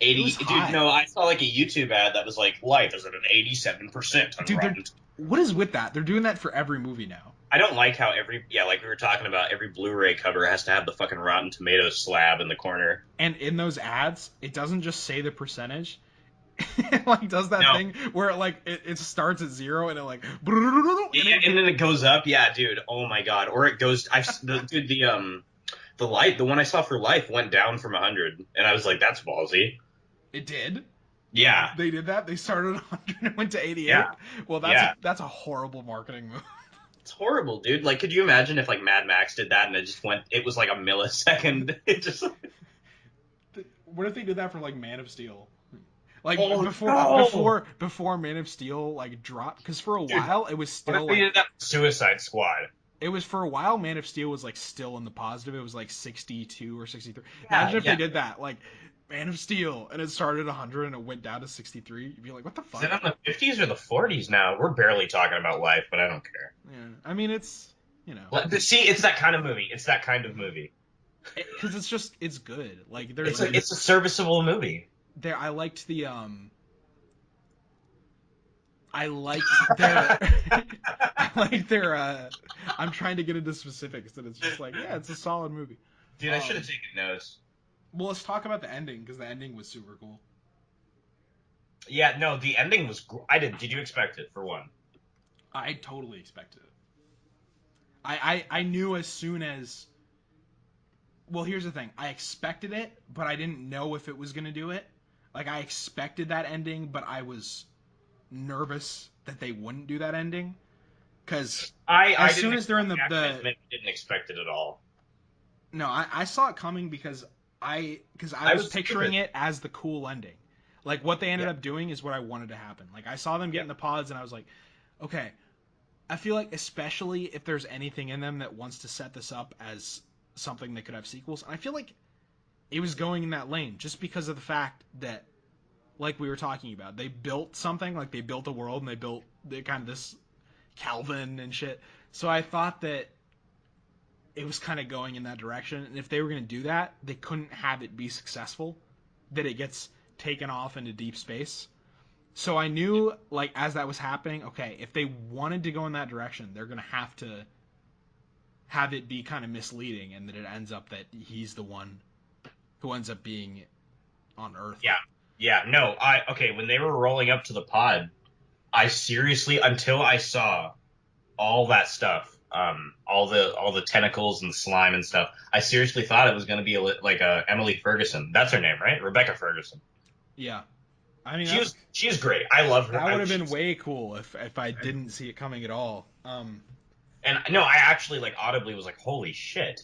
It was 80, dude. high, No, I saw like a YouTube ad that was like, "Life is at an 87% on dude. They're Rotten." what is with that? They're doing that for every movie now. I don't like how yeah, like we were talking about, every Blu-ray cover has to have the fucking Rotten Tomatoes slab in the corner. And in those ads, it doesn't just say the percentage. It like does that No, thing where it starts at 0 and it like and yeah, it and then it goes up. Yeah, dude. Oh my god. Or it goes. Dude, the light, the one I saw for Life went down from 100, and I was like, that's ballsy. it did. Yeah, They did that. They started at 100 and went to yeah, 88. Well, yeah. that's a horrible marketing move. It's horrible, dude. Like, could you imagine if like Mad Max did that and it just went? It was like a millisecond. It just. What if they did that for like Man of Steel? Like Oh no, before Man of Steel like dropped because for a dude. while it was What if still they like did that for Suicide Squad? it was for a while Man of Steel was like still in the positive. It was like 62 or 63. Yeah, Imagine if they yeah. did that like Man of Steel and it started at 100 and it went down to 63. You'd be like, what the Is it fuck? on the 50s or the 40s now? We're barely talking about Life, but I don't care. Yeah, I mean it's But see, it's that kind of movie. It's that kind of movie. because it's just it's good. Like It's there's a it's a serviceable movie. there I liked the I liked their I liked their I'm trying to get into specifics and it's just like, yeah, it's a solid movie. Dude, I should have Um taken notes. well, let's talk about the ending because the ending was super cool. Yeah, no, the ending was. I did. Did you expect it for one? I totally expected it. I knew as soon as well, here's the thing. I expected it, but I didn't know if it was going to do it. Like I expected that ending, but I was nervous that they wouldn't do that ending cuz I as didn't soon as they're in expect. Actually, the maybe didn't expect it at all. no, I saw it coming because I I was was picturing stupid. it as the cool ending. Like what they ended Yeah, up doing is what I wanted to happen. Like I saw them get yeah, in the pods and I was like, okay, I feel like especially if there's anything in them that wants to set this up as something that could have sequels, and I feel like it was going in that lane just because of the fact that like we were talking about, they built something, like they built a world and they built kind of this Calvin and shit. So I thought that it was kind of going in that direction. And if they were going to do that, they couldn't have it be successful, that it gets taken off into deep space. So I knew, like, as that was happening, okay, if they wanted to go in that direction, they're going to have it be kind of misleading and that it ends up that he's the one who ends up being on Earth. yeah, yeah. No, I okay. When they were rolling up to the pod, I seriously, until I saw all that stuff, all the tentacles and slime and stuff. I seriously thought it was going to be like a Emily Ferguson. That's her name, right? Rebecca Ferguson. Yeah, I mean She's great. I love her. that would have been way cool if I didn't see it coming at all. And no, I actually like audibly was like, holy shit.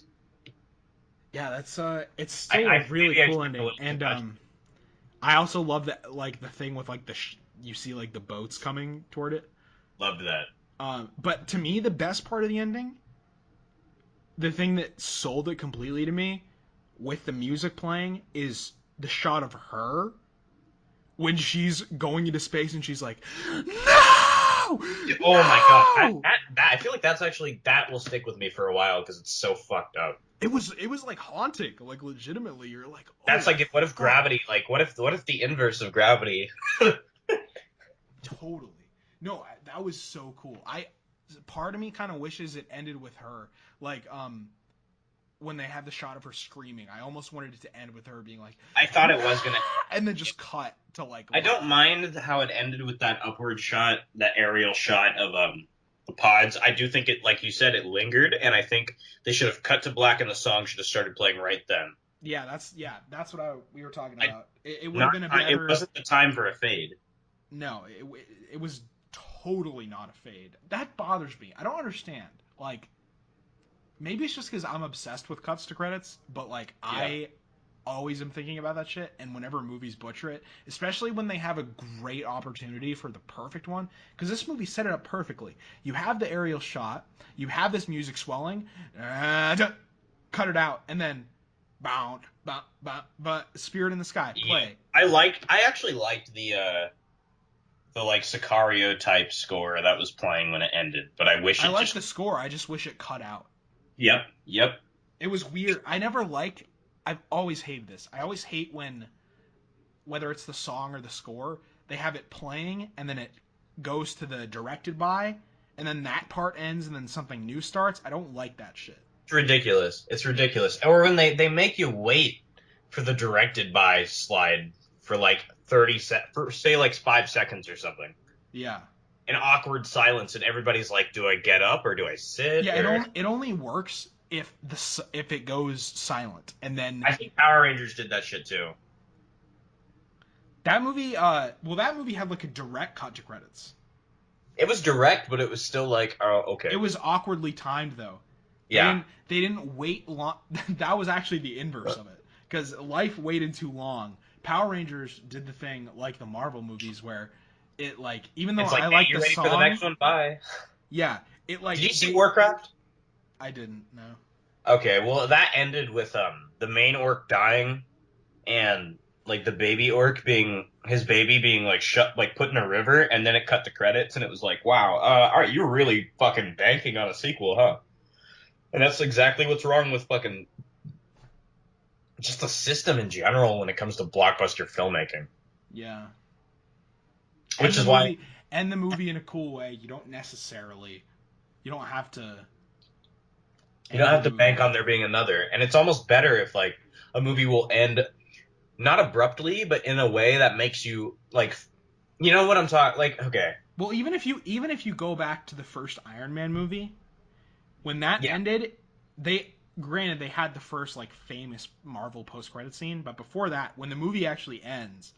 Yeah, that's it's I, still a I really maybe I cool took a ending, little too and much. I also love that like the thing with like you see like the boats coming toward it. Loved that. But to me, the best part of the ending, the thing that sold it completely to me, with the music playing, is the shot of her when she's going into space and she's like, "No, Oh my god, no!" I feel like that's actually that will stick with me for a while because it's so fucked up. It was like haunting, like legitimately. You're like, That's "Oh like what if fuck." gravity, like what if the inverse of gravity? Totally. No, that was so cool. Part of me kind of wishes it ended with her, like when they have the shot of her screaming. I almost wanted it to end with her being like, I thought nah! it was gonna. And then just cut to like I life. don't mind how it ended with that upward shot, that aerial shot of the pods. I do think it, like you said, it lingered, and I think they should have cut to black and the song should have started playing right then. That's what we were talking I about. It would have not been a it better. wasn't the time for a fade. No, it was totally not a fade. That bothers me. I don't understand. Like maybe it's just because I'm obsessed with cuts to credits, but like Yeah. I always am thinking about that shit. And whenever movies butcher it, especially when they have a great opportunity for the perfect one, because this movie set it up perfectly. You have the aerial shot, you have this music swelling, cut it out, and then bound, but Spirit in the Sky, Yeah. play. I actually liked the like Sicario type score that was playing when it ended, but I wish I it like just. the score. I just wish it cut out. Yep, yep. It was weird. I never liked. I've always hated this. I always hate when whether it's the song or the score, they have it playing and then it goes to the directed by, and then that part ends and then something new starts. I don't like that shit. It's ridiculous. It's ridiculous. Or when they make you wait for the directed by slide for like for say like 5 seconds or something. Yeah. An awkward silence, and everybody's like, "Do I get up or do I sit?" Yeah, Or it only works if it goes silent. And then I think Power Rangers did that shit too. that movie that movie had like a direct cut to credits. It was direct, but it was still like, "Oh, It okay, was awkwardly timed though. yeah." They didn't wait long. That was actually the inverse of it because Life waited too long. Power Rangers did the thing like the Marvel movies where it like even though It's like, I "Hey, like you the ready for the song, next one? Bye." yeah, it Did you like see they Warcraft? I didn't know. Okay, well that ended with the main orc dying and like the baby orc being his baby being like shut like put in a river, and then it cut the credits and it was like, wow, all right, you're really fucking banking on a sequel, huh? And that's exactly what's wrong with fucking just the system in general when it comes to blockbuster filmmaking. Yeah, Which and the is why movie in a cool way. You don't have to you don't end the have to bank movie. on there being another. And it's almost better if like a movie will end not abruptly, but in a way that makes you like, you know what I'm talking like, okay. Well, even if you go back to the first Iron Man movie, when that Yeah, ended, they granted they had the first like famous Marvel post credit scene, but before that, when the movie actually ends,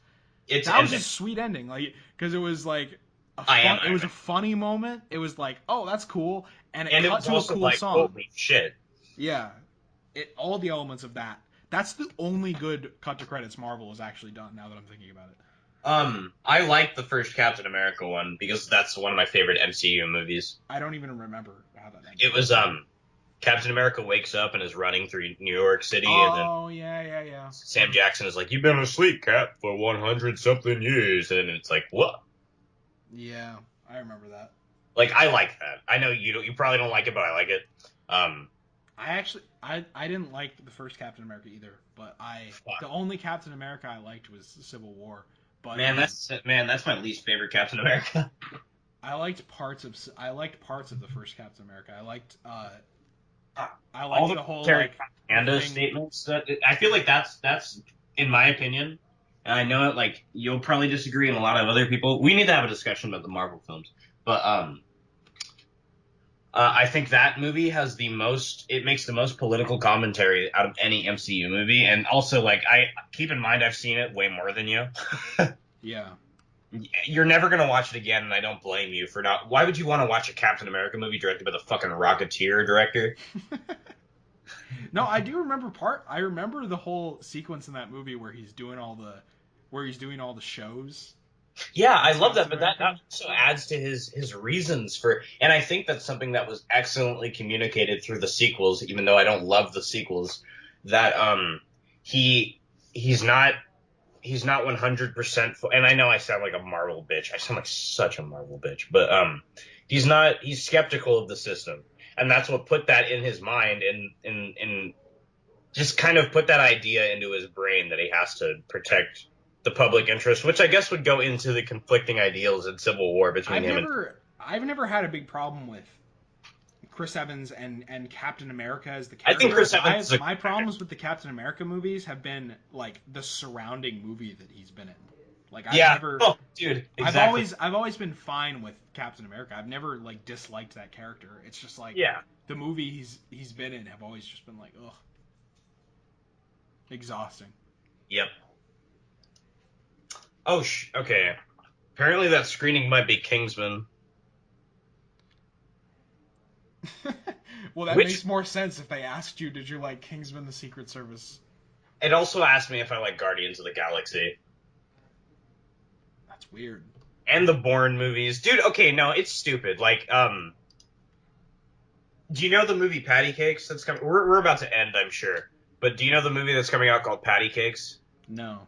it's that was ending. just sweet ending, like because it was like I am it was Iron a Man. funny moment. It was like, oh, that's cool, and it And it cut was to a also cool like, song. holy shit. Yeah, all the elements of that. That's the only good cut to credits Marvel has actually done. Now that I'm thinking about it, I like the first Captain America one because that's one of my favorite MCU movies. I don't even remember how that It ended. was Captain America wakes up and is running through New York City, and then Oh yeah. Sam Jackson is like, "You've been asleep, Cap, for 100 something years," and it's like, "What?" Yeah, I remember that. Like, I like that. I know you probably don't like it, but I like it. Um, I didn't like the first Captain America either, but fuck, the only Captain America I liked was Civil War. But man, that's my least favorite Captain America. I liked parts of the first Captain America. I All liked the the whole military like the propaganda thing. statements that I feel like that's in my opinion, and I know it like you'll probably disagree, and a lot of other people. We need to have a discussion about the Marvel films, but I think that movie has the most. It makes the most political commentary out of any MCU movie, and also like I keep in mind I've seen it way more than you. Yeah. You're never gonna watch it again, and I don't blame you for not. Why would you want to watch a Captain America movie directed by the fucking Rocketeer director? No, I do remember part. I remember the whole sequence in that movie where he's doing all the shows Yeah, I as love that, Captain but that America. also adds to his reasons for, and I think that's something that was excellently communicated through the sequels, even though I don't love the sequels. That he he's not he's not 100%, and I know I sound like a Marvel bitch. I sound like such a Marvel bitch, but he's skeptical of the system, and that's what put that in his mind, and just kind of put that idea into his brain that he has to protect the public interest, which I guess would go into the conflicting ideals in Civil War between him and. I've never had a big problem with Chris Evans and Captain America as the I think character. Chris Evans is a My problems with the Captain America movies have been like the surrounding movie that he's been in. Like yeah, oh, dude, exactly. I've always been fine with Captain America. I've never like disliked that character. It's just like Yeah, the movie he's been in have always just been like ugh, exhausting. yep. Oh, okay. Apparently that screening might be Kingsman, Well, that makes which more sense if they asked you, did you like Kingsman: The Secret Service? it also asked me if I like Guardians of the Galaxy That's weird. and the Bourne movies. Dude, okay, no, it's stupid. Like, do you know the movie Patty Cakes that's coming? We're about to end, I'm sure. But do you know the movie that's coming out called Patty Cakes? No.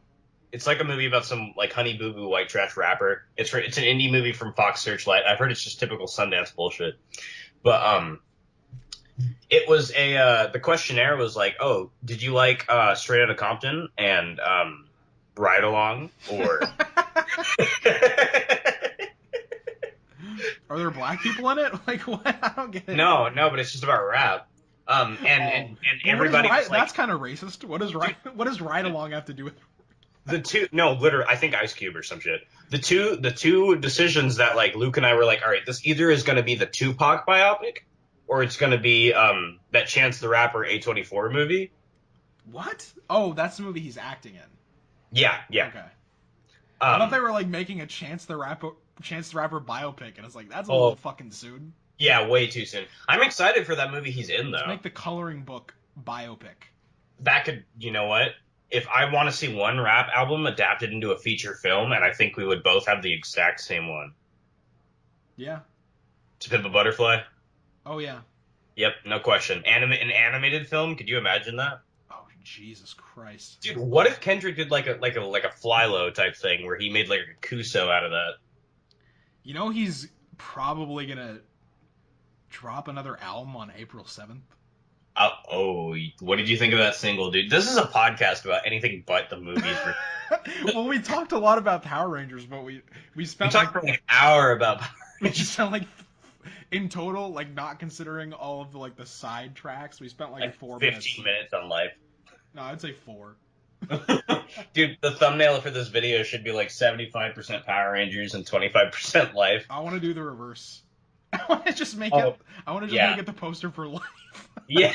It's like a movie about some like Honey Boo Boo white trash rapper. It's an indie movie from Fox Searchlight. I've heard it's just typical Sundance bullshit. But it was the questionnaire was like, "Oh, did you like Straight Outta Compton and Ride Along or?" Are there black people in it? Like what? I don't get it. No, no, but it's just about rap. Oh, And well, what is everybody was right? like, That's kind of racist. What does dude, right? What does ride along have to do with? the two, no, literally, I think Ice Cube or some shit. The two decisions that like Luke and I were like, all right, this either is going to be the Tupac biopic, or it's going to be that Chance the Rapper A24 movie. What? Oh, that's the movie he's acting in. Yeah, yeah. Okay. I thought they Um, were like making a Chance the Rapper biopic, and it's like that's a little oh, fucking soon. yeah, way too soon. I'm excited for that movie he's in Just though. make the Coloring Book biopic. That could, you know what? If I want to see one rap album adapted into a feature film, and I think we would both have the exact same one. Yeah. To Pimp a Butterfly. Oh yeah. Yep, no question. An animated film? Could you imagine that? Oh Jesus Christ. Dude, what if Kendrick did like a Flylo type thing where he made like a Kuso out of that? You know he's probably gonna drop another album on April 7th. Oh, what did you think of that single, dude? This is a podcast about anything but the movies. Well, we talked a lot about Power Rangers, but we We spent talked like for like an hour about Power we Rangers, spent like in total, like not considering all of the like the side tracks, we spent like like 4 minutes. 15 minutes on life. No, I'd say four. Dude, the thumbnail for this video should be like 75% Power Rangers and 25% life. I want to do the reverse. I want to just make it. Oh, I want to just make yeah. it the poster for life. Yeah.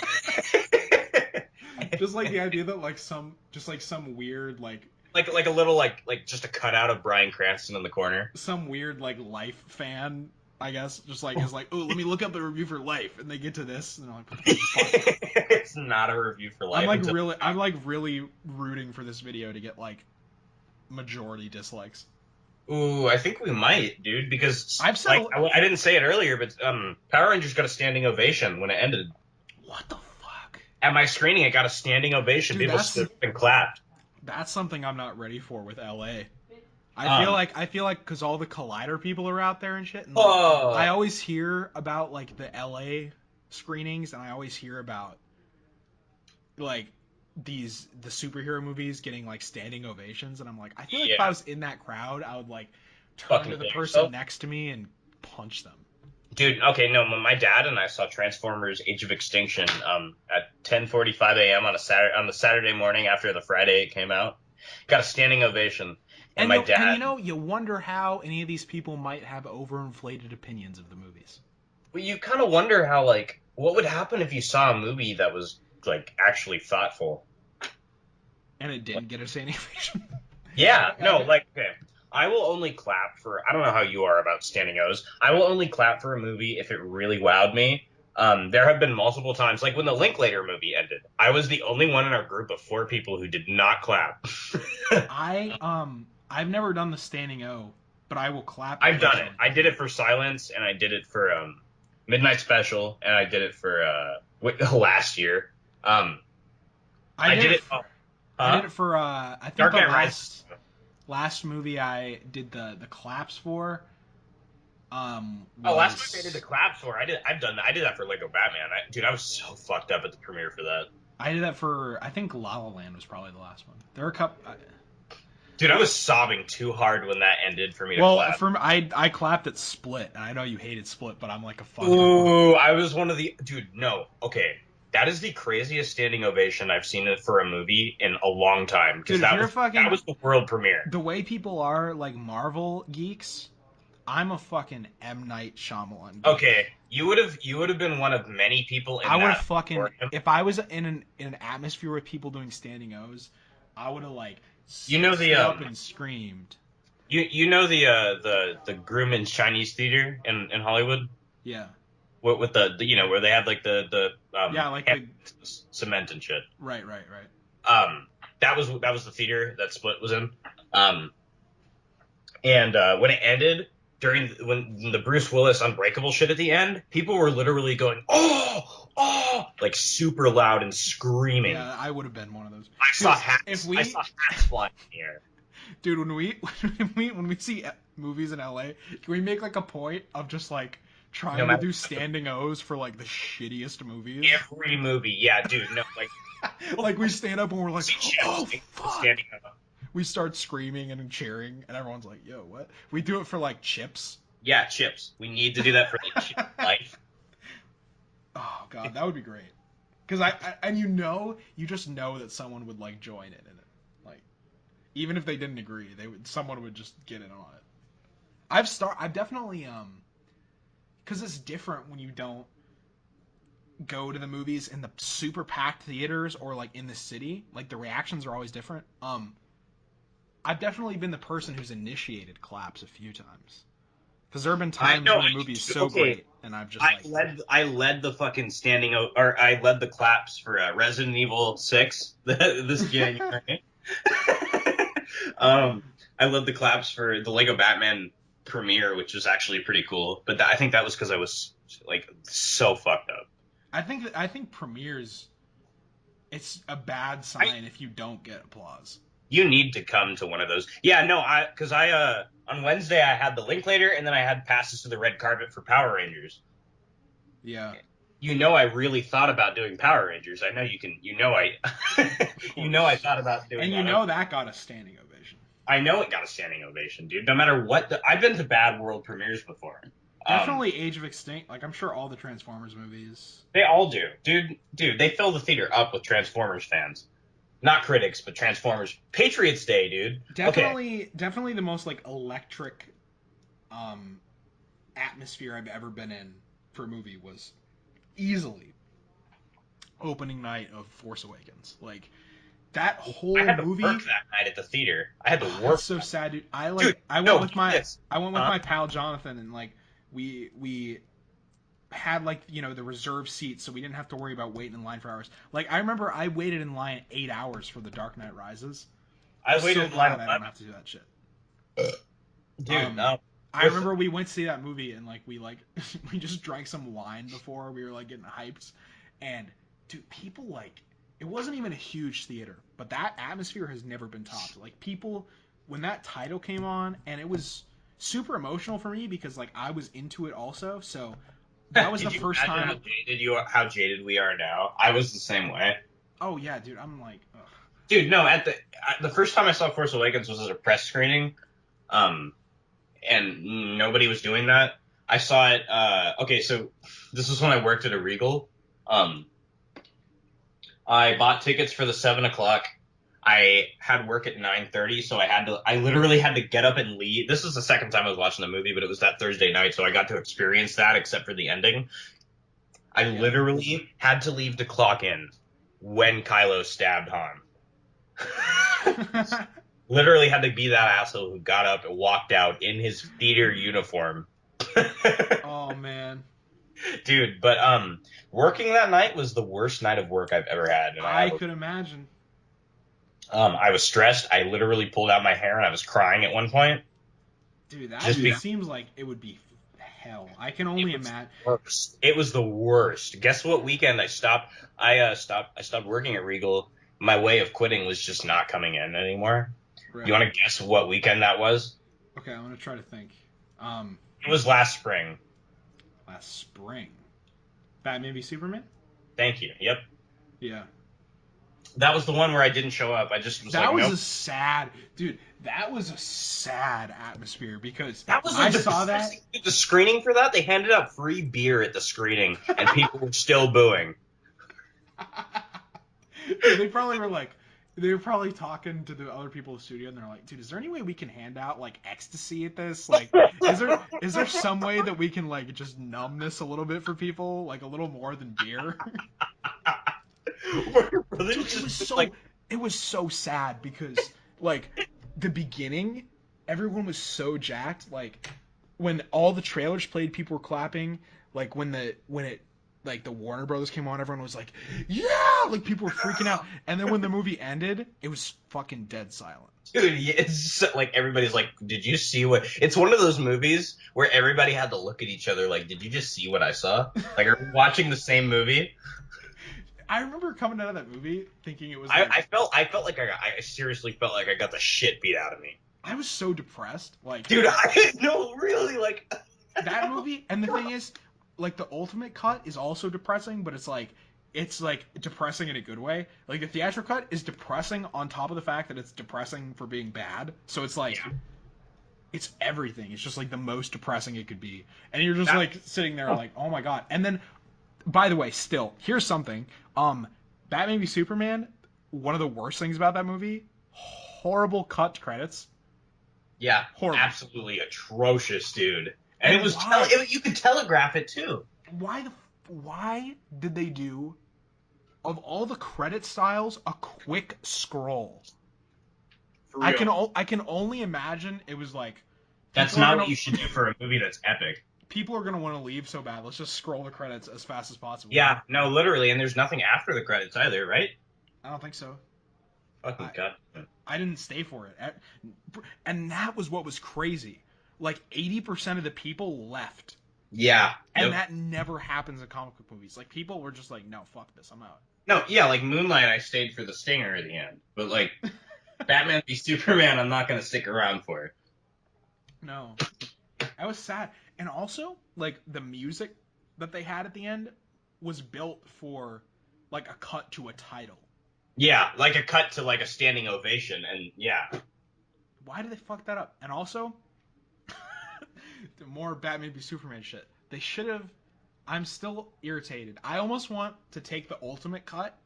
Just like the idea that like some weird Like a little like just a cutout of Bryan Cranston in the corner. some weird like life fan, I guess, just like is like, oh, let me look up the review for life, and they get to this, and they're like, what the fuck? It's not a review for life until I'm like really rooting for this video to get like majority dislikes. ooh, I think we might, dude, because I've said like I didn't say it earlier, but Power Rangers got a standing ovation when it ended. what the fuck, At my screening, it got a standing ovation. dude. People stood up and clapped. That's something I'm not ready for with LA. Um, I feel like because all the Collider people are out there and shit, and like I oh, always hear about like the LA screenings, and I always hear about like the superhero movies getting like standing ovations, and I'm like, I feel like if I yeah, was in that crowd, I would like turn fucking to the kill person yourself. next to me and punch them. Dude, okay, no, my dad and I saw Transformers: Age of Extinction at 10:45 a.m. on the Saturday morning after the Friday it came out. Got a standing ovation, and my And dad. you know, you wonder how any of these people might have overinflated opinions of the movies. Well, you kind of wonder how, like, what would happen if you saw a movie that was like actually thoughtful. And it Like, didn't get a standing ovation. yeah, no, like, okay. I will only clap for. I don't know how you are about standing O's. I will only clap for a movie if it really wowed me. There have been multiple times, like when the Linklater movie ended, I was the only one in our group of four people who did not clap. I've never done the standing O, but I will clap I've done it. occasionally. I did it for Silence, and I did it for Midnight Special, and I did it for last year. Um, I I did did it. it. For, I did Huh? it for. I think Dark the Knight Rises. last movie I did the claps for Oh, last movie I did the was claps for. I've done that. I did that for Lego Batman. Dude, I was so fucked up at the premiere for that. I did that for. I think La La Land was probably the last one. There are a couple. Dude, I was sobbing too hard when that ended for me to Well, clap. for I clapped at Split, and I know you hated Split, but I'm like a fucking Ooh, I was one of the dude. No, okay, that is the craziest standing ovation I've seen it for a movie in a long time because dude. If you're a that fucking was the world premiere. the way people are like Marvel geeks, I'm a fucking M Night Shyamalan geek. Okay, you would have been one of many people I in would have that fucking auditorium. if I was in an atmosphere with people doing standing O's, I would have like You know the stood up and screamed. you know the Grumman Chinese Theater in Hollywood Yeah, with the you know where they have like the yeah, like the cement and shit. right. Um, that was the theater that Split was in. Um, and when it ended when the Bruce Willis Unbreakable shit at the end, people were literally going oh like super loud and screaming. Yeah, I would have been one of those I saw dude. If hats. I saw we hats flying in the air. dude when we see movies in LA, can we make like a point of just like No trying to matter do standing O's for like the shittiest movies? every movie, yeah, dude. No, like Like we stand up and we're like, see oh Chips fuck. standing up. We start screaming and cheering, and everyone's like, "Yo, what?" We do it for like chips. Yeah, Chips. We need to do that for like Chips Life. Oh god, that would be great. Because and you just know that someone would like join in it. Like even if they didn't agree, someone would just get in on it. I've definitely because it's different when you don't go to the movies in the super packed theaters or like in the city. Like the reactions are always different. I've definitely been the person who's initiated claps a few times. Because there have been I times know. when the movie's so Okay, great, and I've just like, I led the fucking or I led the claps for Resident Evil 6 this January. um, I led the claps for the Lego Batman premiere, which was actually pretty cool. But I think that was because I was like so fucked up. I think premieres, it's a bad I sign if you don't get applause. You need to come to one of those. Yeah, no, I because I on Wednesday I had the Linklater and then I had passes to the red carpet for Power Rangers. Yeah, You know I really thought about doing Power Rangers. I know you can. You know I. of you know I course. thought about doing And you that. know that got a standing ovation. I know it got a standing ovation, dude. No matter what, I've been to bad world premieres before. Um, Definitely Age of Extinct. Like I'm sure all the Transformers movies. they all do, dude. Dude, they fill the theater up with Transformers fans, not critics, but Transformers. Patriots Day, dude. Okay, Definitely the most like electric um atmosphere I've ever been in for a movie was easily opening night of Force Awakens. Like that I whole had to work movie. that night at the theater. I had to Oh, that's work, so sad, dude. dude. No, get this. I went with Huh? my pal Jonathan, and like we had like the reserve seats, so we didn't have to worry about waiting in line for hours. Like I remember I waited in line 8 hours for the Dark Knight Rises. I I was so waited in line glad I don't 11, have to do that shit. dude. Um, I With remember we went to see that movie and like we like we just drank some wine before we were like getting hyped, and dude, people like it wasn't even a huge theater, but that atmosphere has never been topped. Like people when that title came on, and it was super emotional for me because like I was into it also. So that was the Did you first imagine time. how jaded we are now? I was the same way. Oh yeah, dude, I'm like, ugh. Dude, no, the first time I saw Force Awakens was at a press screening, um, and nobody was doing that. I saw it. Okay, so this was when I worked at a Regal. Um, I bought tickets for the 7 o'clock. I had work at 9:30, so I literally had to get up and leave. This is the second time I was watching the movie, but it was that Thursday night, so I got to experience that except for the ending. I Yeah. literally had to leave to clock in when Kylo stabbed Han. Literally had to be that asshole who got up and walked out in his theater uniform. Oh man, Dude, but working that night was the worst night of work I've ever had, and I could imagine. I was stressed. I literally pulled out my hair and I was crying at one point Dude, that just because seems like it would be hell. I can it only was imagine. the worst. It was the worst. Guess what weekend I stopped? I stopped working at Regal. My way of quitting was just not coming in anymore. You Right. want to guess what weekend that was? Okay, I'm gonna try to think. Um, It was last spring. Last spring. Batman v Superman. Thank you. Yep. Yeah. That was the one where I didn't show up. I just was like, That was nope. a sad, dude. That was a sad atmosphere because That was a I saw depressing. that. The screening for that, they handed out free beer at the screening, and people were still booing. Dude, they were probably talking to the other people in the studio, and they're like, "Dude, is there any way we can hand out like ecstasy at this? Like, is there some way that we can like just numb this a little bit for people, like a little more than beer?" Where your Dude, brother's it was just so like, it was so sad because like the beginning, everyone was so jacked. Like when all the trailers played, people were clapping. Like when it like the Warner Brothers came on, everyone was like, "Yeah!" Like people were freaking out. And then when the movie ended, it was fucking dead silent. dude, it's so, like everybody's like, did you see what? It's one of those movies where everybody had to look at each other like, did you just see what I saw? Like, are we watching the same movie? I remember coming out of that movie thinking it was I, like I felt, I felt like I seriously felt like I got the shit beat out of me, I was so depressed. Like dude. I no, really, like, that movie. And the thing is, like the ultimate cut is also depressing, but it's like depressing in a good way. Like the theatrical cut is depressing on top of the fact that it's depressing for being bad. So it's like yeah, it's everything. It's just like the most depressing it could be. And you're just that, like sitting there like, "Oh my god." And then by the way, still, here's something. Batman v Superman, one of the worst things about that movie, horrible cut credits. yeah, Horrible. absolutely atrocious, dude. And it And was why you could telegraph it too. why the why did they do of all the credit styles a quick scroll? For I real. can I can only imagine it was like That's people are not what gonna you should do for a movie that's epic. people are gonna want to leave so bad. Let's just scroll the credits as fast as possible. Yeah, no, literally, and there's nothing after the credits either, right? I don't think so. Fucking I god. I didn't stay for it, and that was what was crazy. Like 80% of the people left, Yeah. and Yep. that never happens in comic book movies. Like people were just like, "No, fuck this, I'm out." No, yeah, like Moonlight, I stayed for the stinger at the end, but like Batman v Superman, I'm not gonna stick around for it. No, I was sad, and also like the music that they had at the end was built for like a cut to a title. Yeah, like a cut to like a standing ovation, and yeah, Why did they fuck that up? And also, the more Batman v Superman shit. They should have. I'm still irritated. I almost want to take the ultimate cut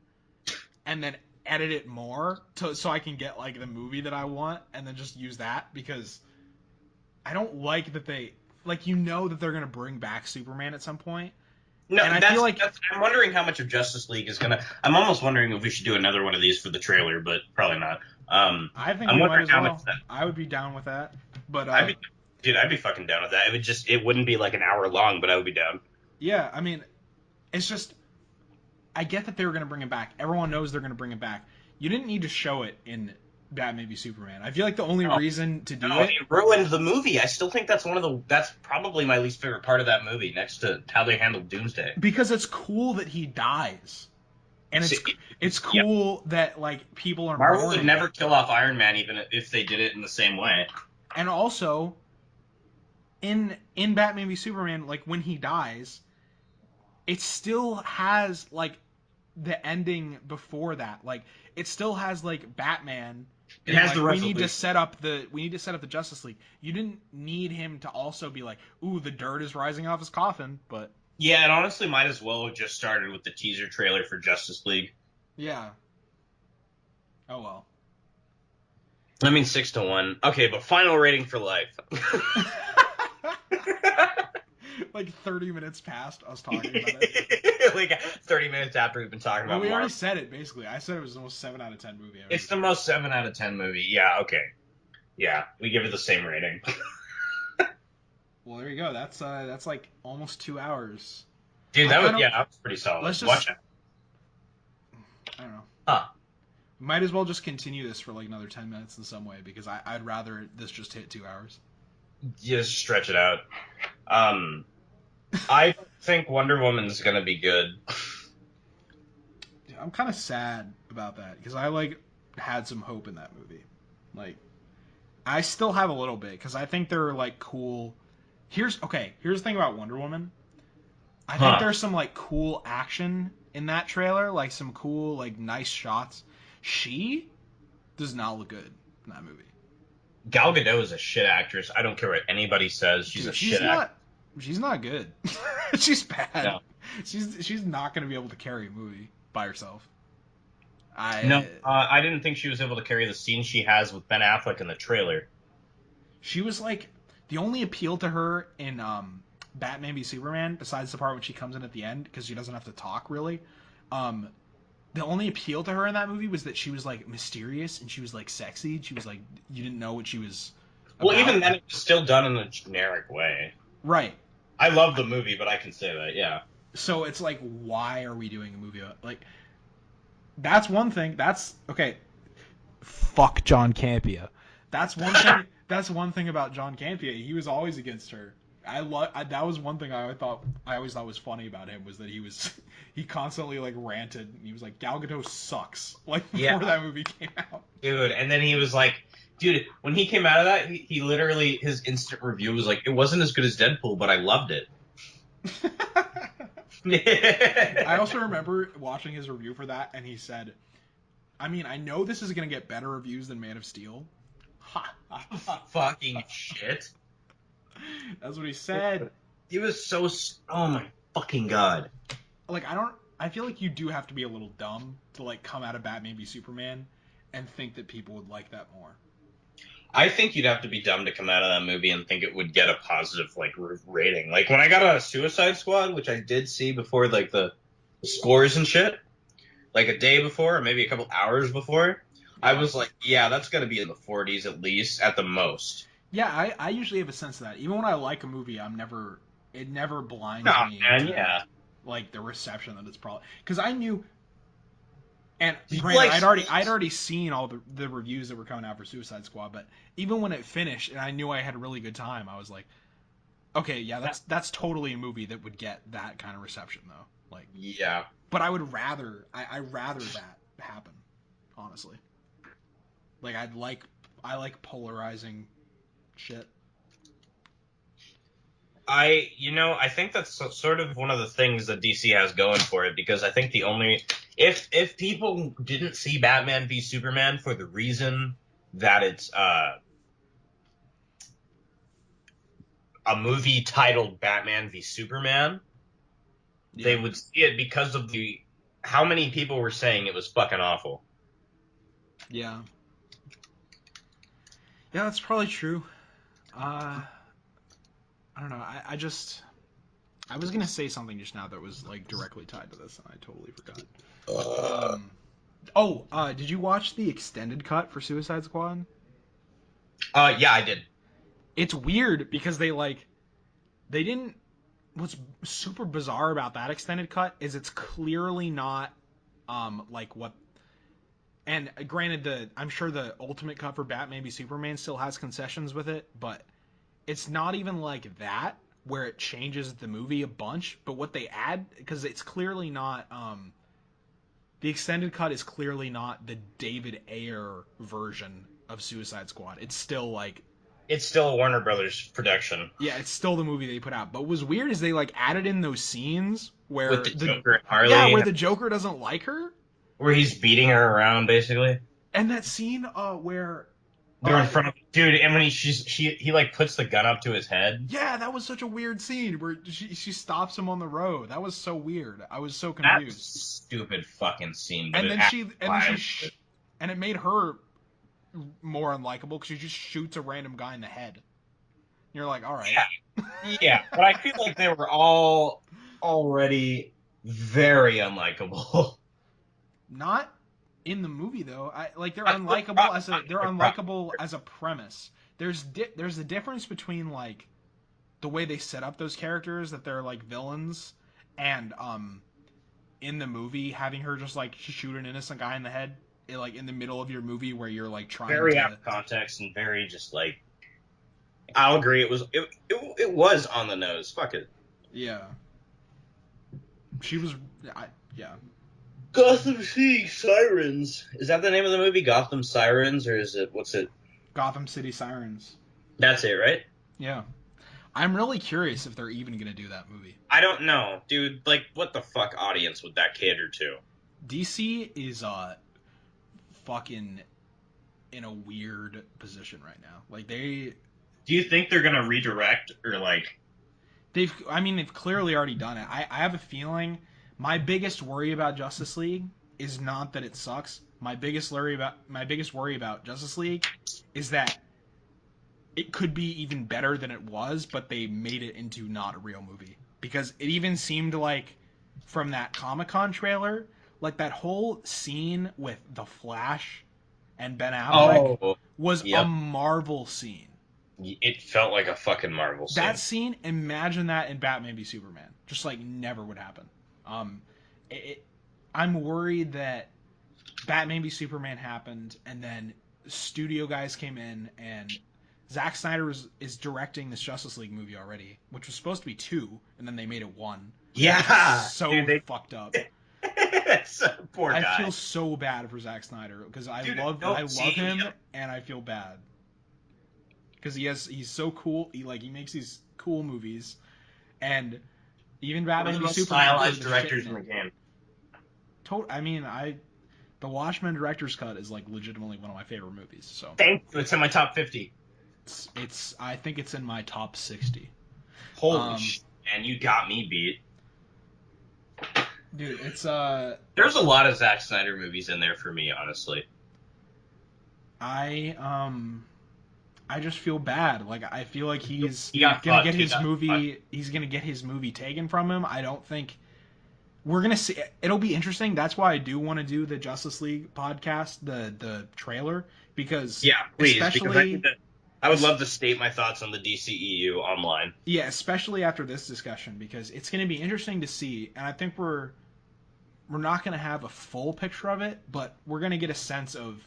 and then edit it more so I can get like the movie that I want and then just use that because I don't like that they like that they're gonna bring back Superman at some point, no, and I feel like that's. I'm wondering how much of Justice League is gonna. I'm almost wondering if we should do another one of these for the trailer, but probably not. I think I'm we might wondering as how much well. that. I would be down with that, but I'd be, dude, I'd be fucking down with that. It wouldn't be like an hour long, but I would be down. yeah, I mean, it's just I get that they were gonna bring it back. Everyone knows they're gonna bring it back. You didn't need to show it in Batman v Superman. I feel like the only No, reason to do no, it it ruined the movie. I still think that's one of the. That's probably my least favorite part of that movie, next to how they handled Doomsday. because it's cool that he dies, and it's Yeah, cool that like people are Marvel would mourning, never kill off Iron Man even if they did it in the same way. and also in Batman v Superman, like when he dies, it still has like the ending before that. Like it still has like Batman It being has the like, resolution. we need to set up the Justice League. You didn't need him to also be like, ooh, the dirt is rising off his coffin, but Yeah, it honestly might as well have just started with the teaser trailer for Justice League. yeah. Oh well. I mean 6-1. Okay, but final rating for life. Like 30 minutes past us talking about it. Like 30 minutes after we've been talking Well, about we already Marvel. said it basically. I said it was the most 7 out of 10 movie I've ever It's the seen. most 7 out of 10 movie. Yeah, okay. Yeah, we give it the same rating. Well, there you go. That's like almost 2 hours. Dude, I kind of that was pretty solid. let's Watch just it. I don't know. Huh. Might as well just continue this for like another 10 minutes in some way because I'd rather this just hit 2 hours. Just stretch it out. Um, I don't think Wonder Woman's gonna be good. I'm kind of sad about that because I like had some hope in that movie. Like I still have a little bit because I think they're like cool. Here's the thing about Wonder Woman. I think Huh. there's some like cool action in that trailer, like some cool like nice shots. She does not look good in that movie. Gal Gadot is a shit actress. I don't care what anybody says. She's a Dude, shit actress. she's not good. She's bad. No. She's not going to be able to carry a movie by herself. No, I I didn't think she was able to carry the scene she has with Ben Affleck in the trailer. She was like the only appeal to her in Batman v Superman, besides the part when she comes in at the end because she doesn't have to talk really. Um, the only appeal to her in that movie was that she was like mysterious and she was like sexy. She was like you didn't know what she was Well, even about. then, it was still done in a generic way. Right. I love the movie, but I can say that, yeah. So it's like, why are we doing a movie? Like, that's one thing. That's okay. Fuck John Campea. That's one thing. That's one thing about John Campea. He was always against her. That was one thing I always thought was funny about him was that he constantly like ranted and he was like Gal Gadot sucks like Yeah, before that movie came out. dude. And then he was like, dude, when he came out of that, he literally, his instant review was like, it wasn't as good as Deadpool, but I loved it. I also remember watching his review for that and he said, I mean, I know this is gonna get better reviews than Man of Steel. Fucking shit. That's what he said. He was so, oh my fucking god. Like I don't. I feel like you do have to be a little dumb to like come out of Batman v Superman and think that people would like that more. I think you'd have to be dumb to come out of that movie and think it would get a positive like rating. Like when I got a Suicide Squad, which I did see before like the scores and shit, like a day before or maybe a couple hours before, I Yeah. was like, yeah, that's gonna be in the 40s at least, at the most. Yeah, I usually have a sense of that. Even when I like a movie, it never blinds Nah, me man, to yeah. like the reception that it's probably because I knew. And You granted, like I'd already seen all the reviews that were coming out for Suicide Squad, but even when it finished and I knew I had a really good time, I was like, okay, yeah, that's totally a movie that would get that kind of reception though. Like, yeah. but I rather that happen, honestly. Like I like polarizing shit. I think that's sort of one of the things that DC has going for it because I think the only if people didn't see Batman v Superman for the reason that it's a movie titled Batman v Superman, they Yeah. would see it because of the how many people were saying it was fucking awful. Yeah. Yeah, that's probably true. Uh I don't know. I was gonna say something just now that was like directly tied to this and I totally forgot. Uh, Did you watch the extended cut for Suicide Squad? yeah, I did. It's weird because they didn't what's super bizarre about that extended cut is it's clearly not like what and granted the I'm sure the ultimate cut for Batman v Superman still has concessions with it, but it's not even like that where it changes the movie a bunch, but what they add because it's clearly not the extended cut is clearly not the David Ayer version of Suicide Squad. It's still like It's still a Warner Brothers production yeah, it's still the movie they put out. But what was weird is they like added in those scenes with where the the Joker and yeah, Harley, where the Joker doesn't like her, where he's beating her around basically. and that scene where They're in front of dude, and when he like puts the gun up to his head. yeah, that was such a weird scene where she stops him on the road. That was so weird. I was so That's a confused. stupid fucking scene, but And it then adds she and then vibe to it. and it made her more unlikable because he just shoots a random guy in the head. You're like, all right. Yeah, yeah, but I feel like they were all already very unlikable. Not in the movie though. I like they're They're probably unlikable as a premise. There's a difference between like the way they set up those characters that they're like villains and in the movie having her just like shoot an innocent guy in the head like in the middle of your movie where you're like trying very out to of context and very just like I'll agree. It was on the nose. Fuck it. yeah she was yeah Gotham City Sirens. Is that the name of the movie? Gotham Sirens, or is it what's it? Gotham City Sirens. That's it, right? Yeah, I'm really curious if they're even gonna do that movie. I don't know, dude. Like, what the fuck audience would that cater to? DC is fucking in a weird position right now. Like Do you think they're gonna redirect or like? they've clearly already done it. I have a feeling my biggest worry about Justice League is not that it sucks. My biggest worry about Justice League is that it could be even better than it was, but they made it into not a real movie. Because it even seemed like from that Comic-Con trailer, like that whole scene with the Flash and Ben Affleck Oh, was a yep. Marvel scene. It felt like a fucking Marvel That scene. scene, imagine that in Batman v Superman. Just like never would happen. Um, it, I'm worried that Batman v Superman happened, and then studio guys came in, and Zack Snyder is directing this Justice League movie already, which was supposed to be two, and then they made it one, which is Yeah, so dude. They fucked up. poor I feel guy. so bad for Zack Snyder because Dude, I no, love see, him, and I feel bad because he's so cool. He makes these cool movies, and even one of Batman the v most Superman for stylized the shit directors in in it. the game. I mean, the Watchmen director's cut is like legitimately one of my favorite movies. So Thank you. It's in my top 50. it's I think it's in my top 60. Holy Um, shit, man, you got me beat. dude, it's There's a lot of Zack Snyder movies in there for me, honestly. I I just feel bad. Like I feel like he's He got gonna get fucked. He his got fucked. movie. He's gonna get his movie taken from him. I don't think we're gonna see. It'll be interesting. That's why I do want to do the Justice League podcast, the trailer, because Yeah, please, because especially I would love to state my thoughts on the DCEU online. yeah, especially after this discussion, because it's going to be interesting to see, and I think we're not going to have a full picture of it, but we're going to get a sense of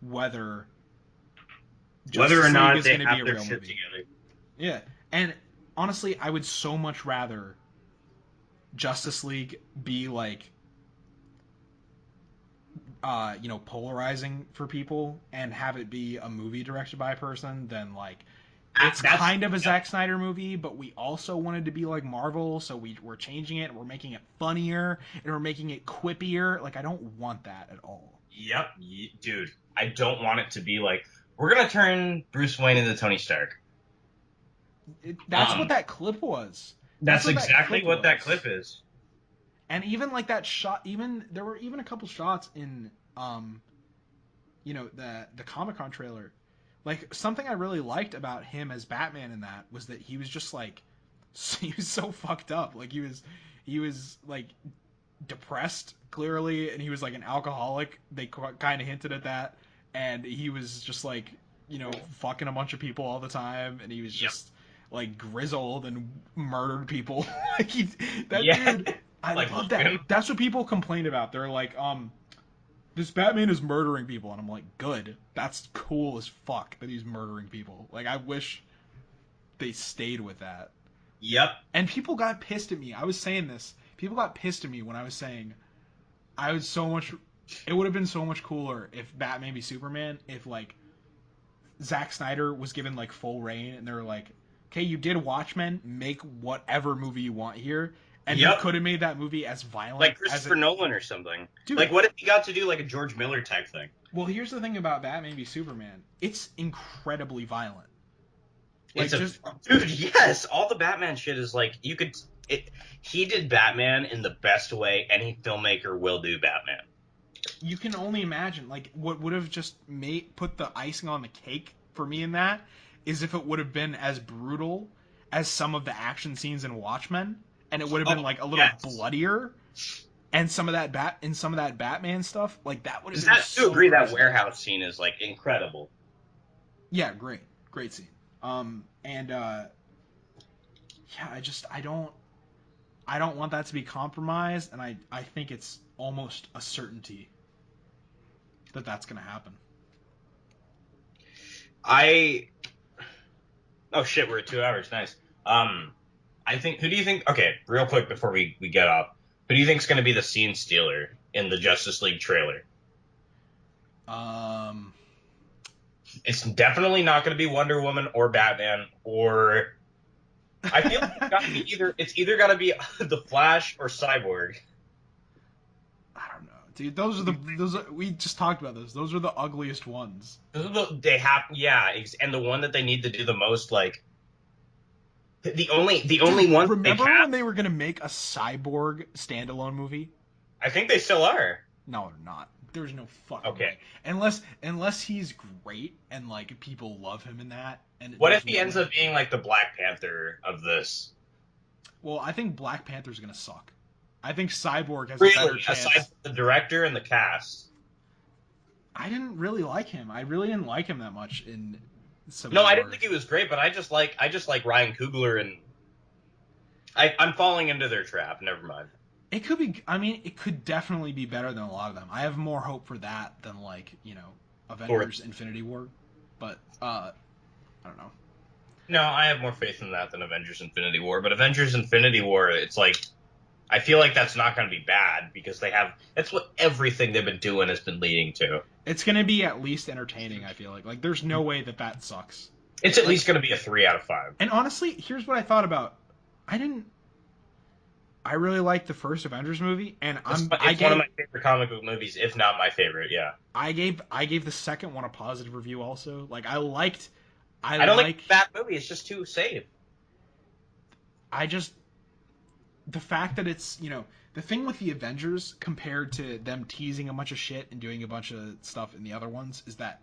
whether Whether or Justice League not is they going to be have a their real shit movie. together. Yeah, and honestly, I would so much rather Justice League be like polarizing for people and have it be a movie directed by a person than like it's That's kind of a yep, Zack Snyder movie, but we also wanted to be like Marvel, so we're changing it. We're making it funnier and we're making it quippier. Like I don't want that at all. yep, dude. I don't want it to be like we're gonna turn Bruce Wayne into Tony Stark. That's what Um, that clip was. That's that's what that exactly clip what that clip was. is. And even like that shot, even there were even a couple shots in the Comic Con trailer. Like something I really liked about him as Batman in that was that he was just like he was so fucked up. Like he was like depressed clearly, and he was like an alcoholic. They kind of hinted at that, and he was just like fucking a bunch of people all the time, and he was Yep. just like grizzled and murdered people. Like that Yeah. dude. I Like love that. Logan. That's what people complain about. They're like, this Batman is murdering people, and I'm like, good. That's cool as fuck that he's murdering people. Like, I wish they stayed with that. Yep. And people got pissed at me. I was saying this. People got pissed at me when I was saying I was so much. It would have been so much cooler if Batman v Superman, if like Zack Snyder was given like full reign, and they were like, okay, you did Watchmen, make whatever movie you want here, and he Yep. could have made that movie as violent Like as Christopher it. Nolan or something. Dude, Like what if he got to do like a George Miller type thing? well, here's the thing about Batman v Superman. It's incredibly violent. Like It's a just dude, yes. All the Batman shit is like you could it he did Batman in the best way any filmmaker will do Batman. you can only imagine, like, what would have just put the icing on the cake for me in that is if it would have been as brutal as some of the action scenes in Watchmen, and it would have been Oh like a little yes. bloodier, and some of that Batman stuff, like that would have Is been that you so agree that crazy. warehouse scene is like incredible? Yeah, great scene. And yeah, I don't want that to be compromised, and I think it's almost a certainty that that's gonna happen. I oh shit, we're at 2 hours. Nice. Um, I think who do you think? Okay, real quick before we get off, who do you think is going to be the scene stealer in the Justice League trailer? Um, It's definitely not going to be Wonder Woman or Batman or I feel like it's got to be either. It's either got to be the Flash or Cyborg. I don't know, dude. We just talked about those. Those are the ugliest ones. They have, yeah, and the one that they need to do the most, like the only Dude, one they remember when cast. they were gonna make a cyborg standalone movie? I think they still are. No, they're not. There's no fucking Okay. way. Unless he's great and like people love him in that, and What if there's he no ends way. up being like the Black Panther of this? Well, I think Black Panther's gonna suck. I think Cyborg has a better Really, aside chance. from the director and the cast. I didn't really like him. I really didn't like him that much in Civil No, I didn't War. think he was great, but I just like Ryan Coogler, and I'm falling into their trap. Never mind. It could be. I mean, it could definitely be better than a lot of them. I have more hope for that than like Or Avengers: Infinity War, but I don't know. no, I have more faith in that than Avengers: Infinity War. But Avengers: Infinity War, it's like I feel like that's not going to be bad because that's what everything they've been doing has been leading to. It's gonna be at least entertaining. I feel like there's no way that that sucks. It's at Like, least going to be a 3 out of 5. and honestly, here's what I thought about. I didn't. I really liked the first Avengers movie, and It's one of my favorite comic book movies, if not my favorite. Yeah, I gave the second one a positive review also. Like I I don't think it's like a bad movie. It's just too safe. I just the fact that it's the thing with the Avengers compared to them teasing a bunch of shit and doing a bunch of stuff in the other ones is that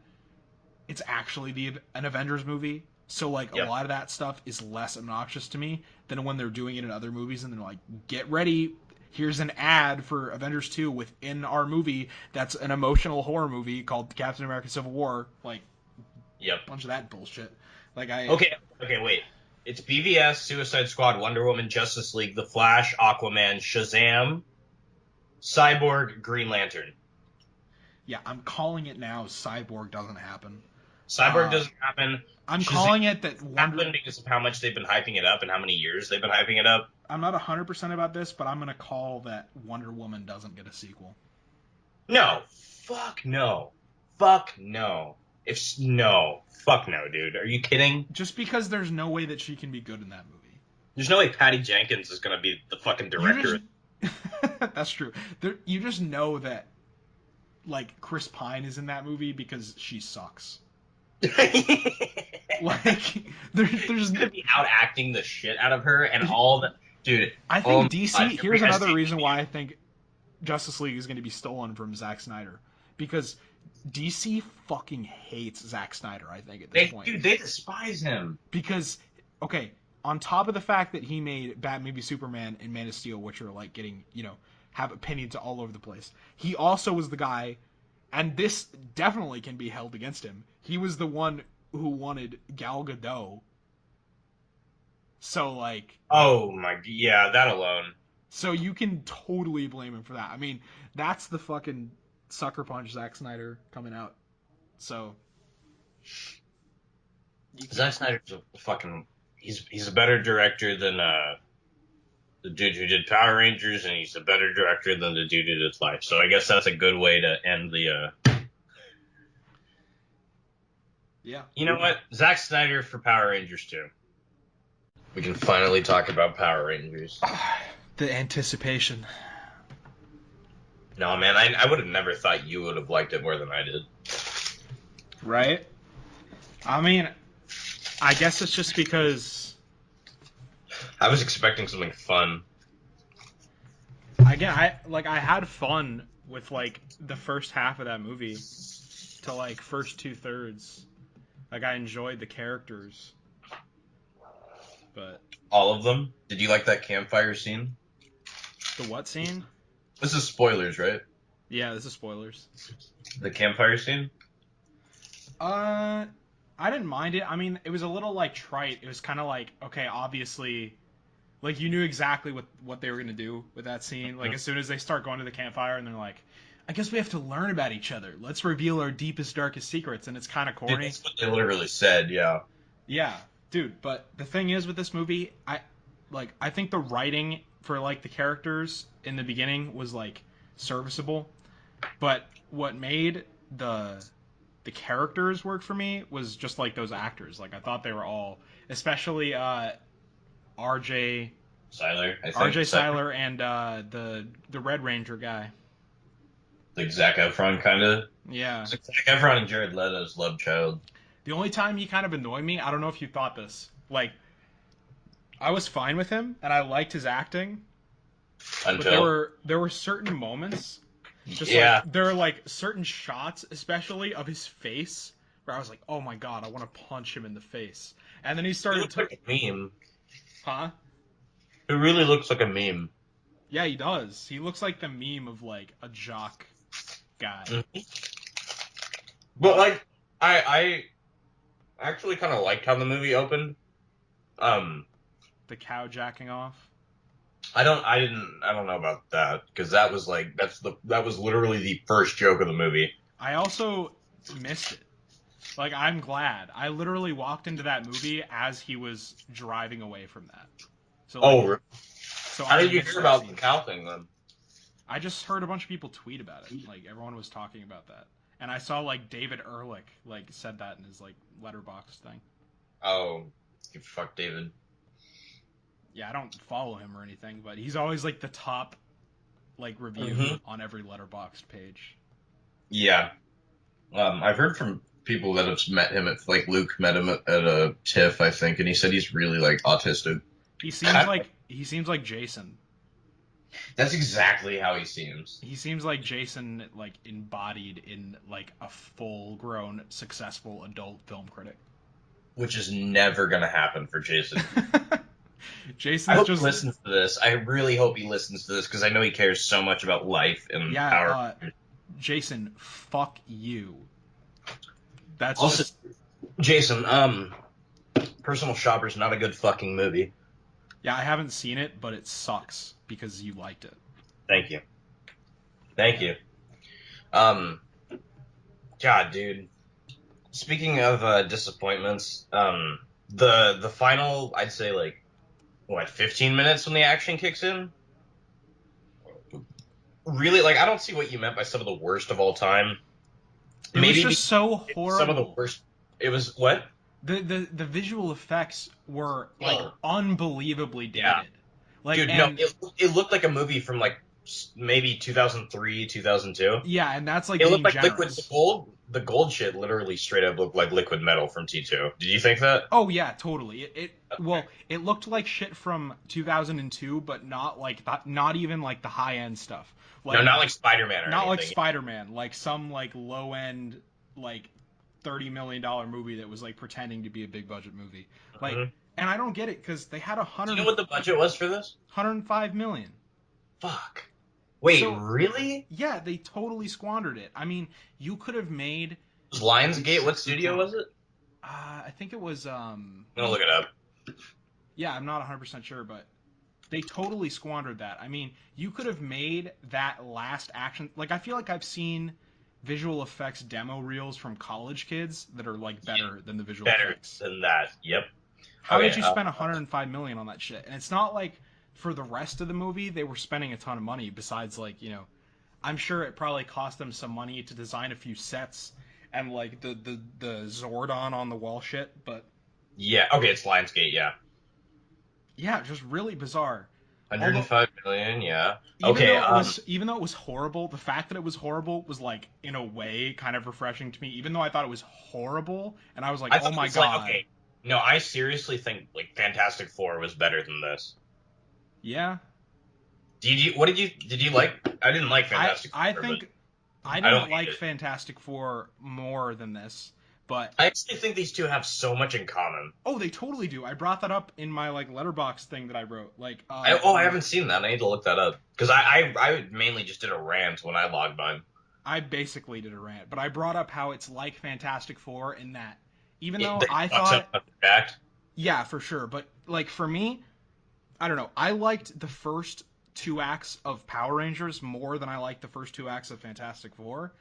it's actually an Avengers movie. So like a Yep. lot of that stuff is less obnoxious to me than when they're doing it in other movies and they're like, get ready. Here's an ad for Avengers 2 within our movie that's an emotional horror movie called Captain America Civil War. Like, Yep. a bunch of that bullshit. Like, I. Okay. Okay. Wait. It's BVS, Suicide Squad, Wonder Woman, Justice League, The Flash, Aquaman, Shazam, Cyborg, Green Lantern. Yeah, I'm calling it now. Cyborg doesn't happen. Cyborg Uh, doesn't happen. I'm Shazam calling it that happened because of how much they've been hyping it up and how many years they've been hyping it up. I'm not 100% about this, but I'm going to call that Wonder Woman doesn't get a sequel. No. Fuck no. Fuck no. If no. Fuck no, dude. Are you kidding? Just because there's no way that she can be good in that movie. There's no way Patty Jenkins is gonna be the fucking You director. just. That's true. You just know that, like, Chris Pine is in that movie because she sucks. Like, He's there's. gonna be out acting the shit out of her and all the dude. I Oh think my god! DC. Every Here's another reason SCTV. why I think Justice League is going to be stolen from Zack Snyder because DC fucking hates Zack Snyder. I think at this point They despise him. because okay, on top of the fact that he made Batman v Superman and Man of Steel, which are like getting have opinions all over the place, he also was the guy, and this definitely can be held against him. He was the one who wanted Gal Gadot. So like, Oh my, yeah, that alone. so you can totally blame him for that. I mean, that's the fucking sucker punch Zack Snyder coming out. So you Zack can't. Snyder's a fucking. He's a better director than the dude who did Power Rangers, and he's a better director than the dude who did Life. So I guess that's a good way to end the. Yeah. You know what? Zack Snyder for Power Rangers too. We can finally talk about Power Rangers. The anticipation. No, man, I would have never thought you would have liked it more than I did. Right? I mean, I guess it's just because I was expecting something fun. again, I had fun with like the first half of that movie to like first two thirds. Like I enjoyed the characters, but All of them. Did you like that campfire scene? the what scene? This is spoilers, right? Yeah, this is spoilers. The campfire scene. Uh, I didn't mind it. I mean, it was a little like trite. It was kind of like, okay, obviously, like you knew exactly what they were gonna do with that scene. Like Mhm. as soon as they start going to the campfire and they're like, I guess we have to learn about each other. Let's reveal our deepest, darkest secrets, and it's kind of Dude, corny. that's what they literally said. Yeah. Yeah, dude. But the thing is with this movie, I think the writing for like the characters in the beginning was like serviceable, but what made the characters work for me was just like those actors. Like I thought they were all, especially RJ Siler, I think. RJ Siler. Seiler and the Red Ranger guy. Like Zac Efron, kind of. Yeah. Zac Efron and Jared Leto's love child. The only time he kind of annoyed me, I don't know if you thought this. Like I was fine with him and I liked his acting, but there Until. were there were certain moments, just like Yeah. there are like certain shots, especially of his face, where I was like, oh my god, I want to punch him in the face. And then he He started looks to, like a meme. huh? It really looks like a meme. Yeah, he does. He looks like the meme of like a jock guy. Mhm. But But like, I actually kind of liked how the movie opened. Um, the cow jacking off. I don't know about that because that was literally the first joke of the movie. I also missed it. Like I'm glad. I literally walked into that movie as he was driving away from that. So like Oh, so how I did you missed hear that about the scene. cow thing then? I just heard a bunch of people tweet about it. Like everyone was talking about that. And I saw like David Ehrlich like said that in his like letterbox thing. Oh, you fuck David. Yeah, I don't follow him or anything, but he's always like the top like review Hmm. on every letterboxed page. Yeah. I've heard from people that have met him at like Luke met him at a TIFF, I think, and he said he's really like autistic. He seems like Jason. That's exactly how he seems, He seems like Jason like embodied in like a full grown successful adult film critic. which is never gonna happen for Jason. I Jason's hope he just listens to this. I really hope he listens to this because I know he cares so much about life and yeah, power. Jason, fuck you. That's Also, just Jason, Personal Shopper's not a good fucking movie. yeah, I haven't seen it, but it sucks because you liked it. Thank you. Thank Yeah. you. Um, God, dude. Speaking of disappointments, the final, I'd say like what, 15 minutes when the action kicks in? Really, like I don't see what you meant by some of the worst of all time. It was Maybe just so some of the horrible. worst. It was what? The visual effects were like Oh, unbelievably yeah, dated. Like dude. No, and it looked like a movie from like maybe 2003, 2002. yeah, and that's like It looked being like liquid. generous. The gold shit literally straight up looked like liquid metal from T2. Did you think that? Oh yeah, totally. It looked like shit from 2002, but not like that, not even like the high end stuff. No, Like not like Spider-Man or not like anything. Spider-Man, like some like low end like $30 million movie that was like pretending to be a big budget movie. Like Mhm. and I don't get it cuz they had Do you know what the budget was for this? 105 million. Fuck. Wait, So really? yeah, they totally squandered it. I mean, you could have made Was Lionsgate? What studio was it? I think it was I'm gonna look it up. yeah, I'm not 100% sure, but they totally squandered that. I mean, you could have made that last action. Like, I feel like I've seen visual effects demo reels from college kids that are like better than the visual Better effects. than that. Yep. How did Okay. you spend 105 million on that shit? And it's not like for the rest of the movie they were spending a ton of money. Besides, like I'm sure it probably cost them some money to design a few sets and like the Zordon on the wall shit. But Yeah. Okay, it's Lionsgate. Yeah. yeah, just really bizarre. Although 105 million. Yeah. Okay. even though it was horrible, the fact that it was horrible was like in a way kind of refreshing to me. Even though I thought it was horrible, and I was like, I oh thought it my was like god, okay. No, I seriously think like Fantastic Four was better than this. yeah. What did you like? I didn't like I Fantastic I Four, but think I I don't didn't hate like it. Fantastic Four more than this, but I actually think these two have so much in common. oh, they totally do. I brought that up in my like letterbox thing that I wrote. Like, I haven't seen that. I need to look that up because I mainly just did a rant when I logged on. I basically did a rant, but I brought up how it's like Fantastic Four in that even though They I fucked up thought, the fact. yeah, for sure, but like for me, I don't know. I liked the first two acts of Power Rangers more than I liked the first two acts of Fantastic Four.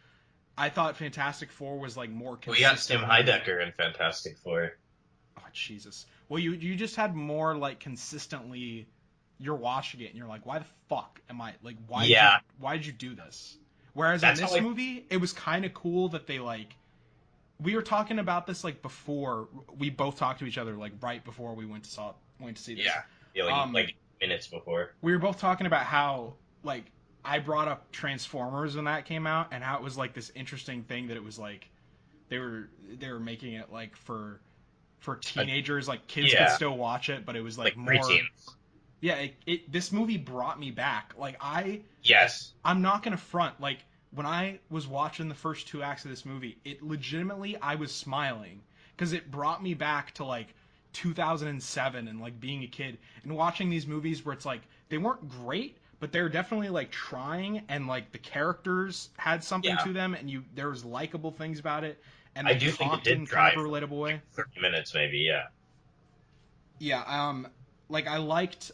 I thought Fantastic Four was like more We got Tim consistently. Heidecker in Fantastic Four. Oh Jesus! Well, you just had more like consistently. You're watching it and you're like, why the fuck am I like? Yeah, Why did you do this? Whereas in that's how this I. movie, it was kind of cool that they like. We were talking about this like before we both talked to each other like right before we went to see this. Yeah, yeah, Um, like minutes before. we were both talking about how like I brought up Transformers when that came out and how it was like this interesting thing that it was like they were making it like for Uh, teenagers, like kids could yeah, still watch it, but it was like like more. preteens. Yeah, this movie brought me back. Like Yes. I'm not gonna front. Like when I was watching the first two acts of this movie, it legitimately I was smiling because it brought me back to like 2007 and like being a kid and watching these movies where it's like they weren't great, but they're definitely like trying and like the characters had something Yeah, to them and you there was likable things about it and I they do think it talked did in kind of drive a for relatable like way. 30 minutes, maybe. Yeah. Yeah, like I liked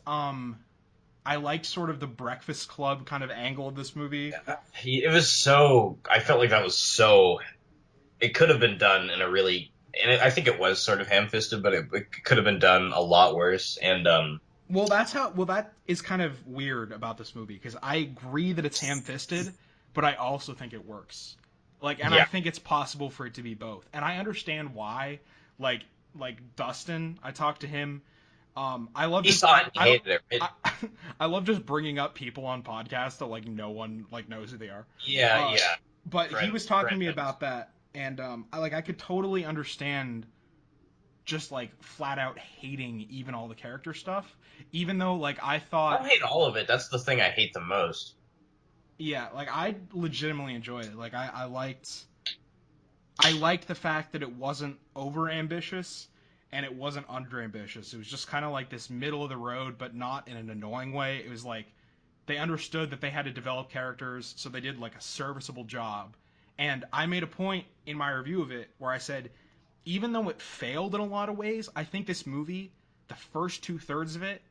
sort of the Breakfast Club kind of angle of this movie. It was so. I felt like that was so. It could have been done in a really, and I think it was sort of ham-fisted, but it could have been done a lot worse. And Well, that is kind of weird about this movie because I agree that it's ham-fisted, but I also think it works. Like, and I yeah, think it's possible for it to be both, and I understand why. Like, like Dustin, I talked to him. I love he just saw it and he I don't hated it. I, I love just bringing up people on podcasts that like no one like knows who they are. Yeah, Uh, yeah. but he was talking to me Friends. about that, and I could totally understand just like flat out hating even all the character stuff, even though like I I thought, don't hate all of it. That's the thing I hate the most. yeah, like I legitimately enjoyed it. Like I liked the fact that it wasn't over ambitious and it wasn't under ambitious. It was just kind of like this middle of the road, but not in an annoying way. It was like they understood that they had to develop characters, so they did like a serviceable job. And I made a point in my review of it where I said, even though it failed in a lot of ways, I think this movie, the first two-thirds of it,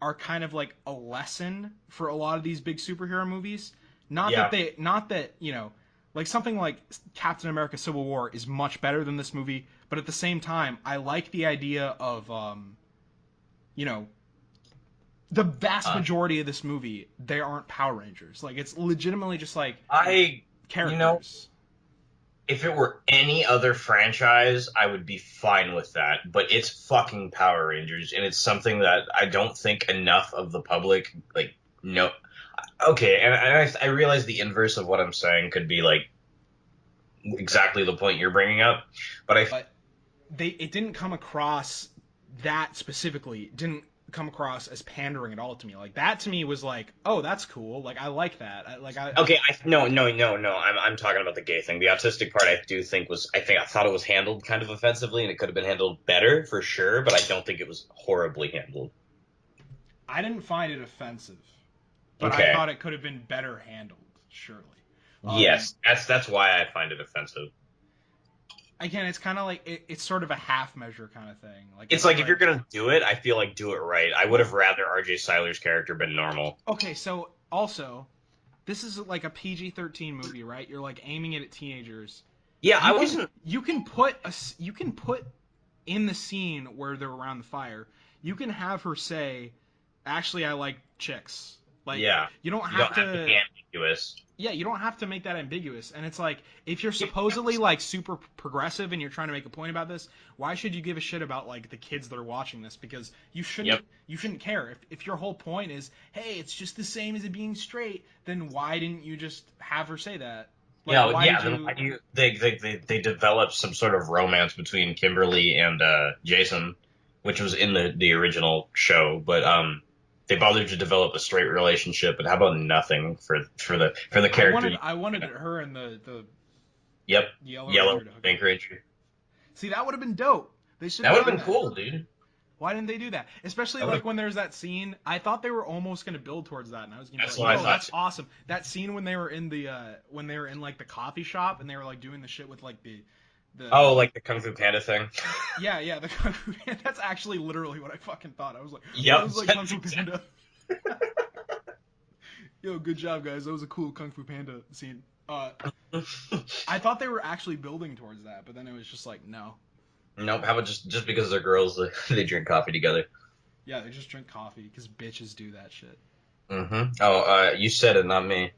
are kind of like a lesson for a lot of these big superhero movies. Yeah. Not that, like something like Captain America Civil War is much better than this movie, but at the same time, I like the idea of, you know, the vast Uh, majority of this movie, they aren't Power Rangers. Like, it's legitimately just like I, you know, characters. if it were any other franchise, I would be fine with that. But it's fucking Power Rangers, and it's something that I don't think enough of the public like know. Okay, and I realize the inverse of what I'm saying could be like exactly the point you're bringing up, but I But it didn't come across that specifically didn't come across as pandering at all to me. Like that to me was like, oh, that's cool. Like I like that. okay, no. I'm talking about the gay thing. The autistic part, I do think was. I thought it was handled kind of offensively, and it could have been handled better for sure. But I don't think it was horribly handled. I didn't find it offensive, but I Okay. thought it could have been better handled. Surely. Um, Yes, that's why I find it offensive. Again, it's kind of like it's sort of a half measure kind of thing. Like It's it's like if you're like, gonna do it, I feel like do it right. I would well, have rather RJ Cyler's character been normal. okay, so also this is like a PG-13 movie, right? You're like aiming it at teenagers. Yeah, I You can wasn't. you can put in the scene where they're around the fire. You can have her say, "Actually, I like chicks." Like Yeah, you don't you have don't have to be to. ambiguous. Yeah, you don't have to make that ambiguous. And it's like if you're Yep. supposedly like super progressive and you're trying to make a point about this, why should you give a shit about like the kids that are watching this? Because Yep. you shouldn't care. If your whole point is, hey, it's just the same as it being straight, then why didn't you just have her say that? Like Yeah, why yeah. did Then why you do you they developed some sort of romance between Kimberly and Jason, which was in the original show, but they bothered to develop a straight relationship, but how about nothing for the character? I wanted her and the Yep, Yellow Yellow Ranger to hook up. Bank Ranger. See, that would have been dope. They should That have would have done been that. cool, dude. Why didn't they do that? Especially That would have. like when there's that scene. I thought they were almost gonna build towards that, and I was gonna be That's like, what I "Yo, thought that's too. awesome." That scene when they were in like the coffee shop and they were like doing the shit with like the Oh, like the Kung Fu Panda thing. yeah the Kung Fu Panda. That's actually literally what I fucking thought. I was like, "Oh, Yep, this is like Kung that's Fu Panda." Yo, good job, guys. That was a cool Kung Fu Panda scene. exactly. I thought they were actually building towards that, but then it was just like, no. Nope. How about just because they're girls, they drink coffee together? Yeah, they just drink coffee because bitches do that shit. Oh, you said it, not me.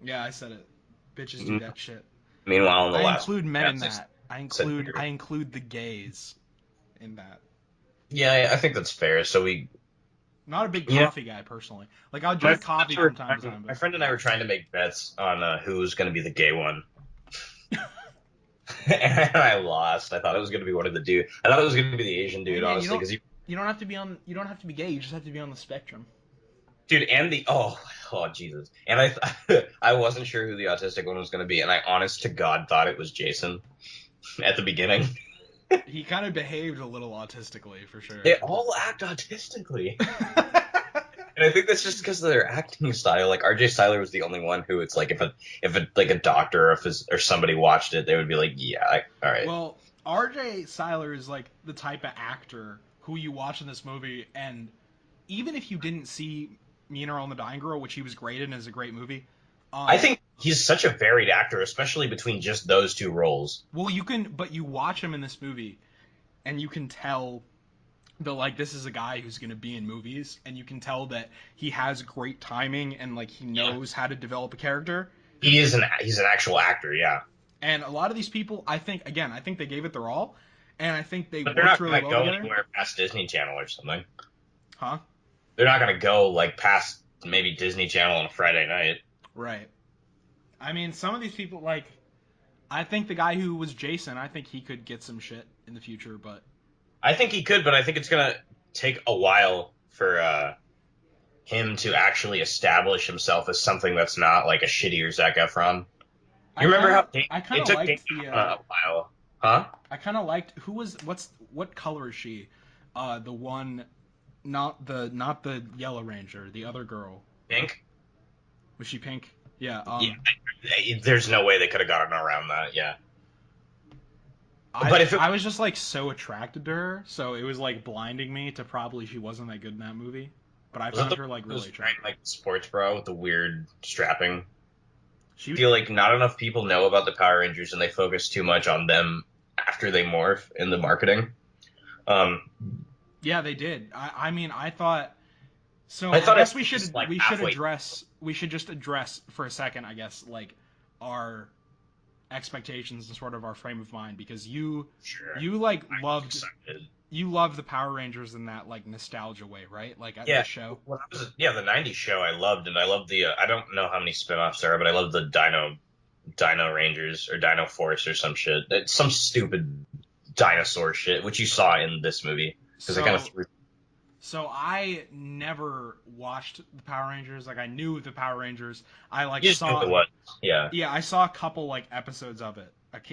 Yeah, I said it. Bitches do Mm. that shit. Meanwhile, in the I last include men in podcast, that. said I include the gays in that. yeah, I think that's fair. So we, Not a big you know, coffee guy personally. Like I'll my drink coffee from time to time, my but friend and I were trying to make bets on who's going to be the gay one, and I lost. I thought it was going to be one of the dude. I thought it was going to be the Asian hey dude, man, honestly, because you don't have to be on you don't have to be gay. You just have to be on the spectrum. dude, and the Jesus, and I wasn't sure who the autistic one was going to be, and I honest to God thought it was Jason at the beginning. He kind of behaved a little autistically for sure. They all act autistically. And I think that's just because of their acting style. Like RJ Cyler was the only one who it's like if a like a doctor or or somebody watched it, they would be like, yeah, all right. Well, RJ Cyler is like the type of actor who you watch in this movie, and even if you didn't see Me and Earl and the Dying Girl, which he was great in, is a great movie. I Um, think he's such a varied actor, especially between just those two roles. well, but you watch him in this movie, and you can tell that like this is a guy who's going to be in movies, and you can tell that he has great timing and like he Yeah, knows how to develop a character. he's an actual actor, yeah. And a lot of these people, I think they gave it their all, and I think they But they're worked not really gonna well go together. anywhere past Disney Channel or something. Huh? They're not gonna go like past maybe Disney Channel on a Friday night. Right. I mean, some of these people, like, I think the guy who was Jason, I think he could get some shit in the future, but I think he could, but I think it's gonna take a while for him to actually establish himself as something that's not like a shittier Zac Efron. You remember how I kind it of took liked Dane a while, huh? I kind of liked who was what color is she? The one, not the Yellow Ranger, the other girl. Pink? Was she pink? Yeah. Yeah, there's no way they could have gotten around that. Yeah, I but if it I was just like so attracted to her, so it was like blinding me to probably she wasn't that good in that movie. But I was it found the her one like who was really wearing attractive. like sports bra with the weird strapping, I She feel like not enough people know about the Power Rangers and they focus too much on them after they morph in the marketing. Um, Yeah, they did. I mean, I thought so. I I thought guess at least like halfway. we should just address for a second, I guess, like our expectations and sort of our frame of mind because Sure, you like I was excited. you love the Power Rangers in that like nostalgia way, right? Like at Yeah, the show. yeah, the '90s show I loved, and I loved the I don't know how many spin-offs there are, but I love the Dino Rangers or Dino Force or some shit. It's some stupid dinosaur shit, which you saw in this movie because they kind of So threw. so I never watched the Power Rangers. Like I knew the Power Rangers. I like You just knew what saw it was. Yeah, yeah, I saw a couple like episodes of it.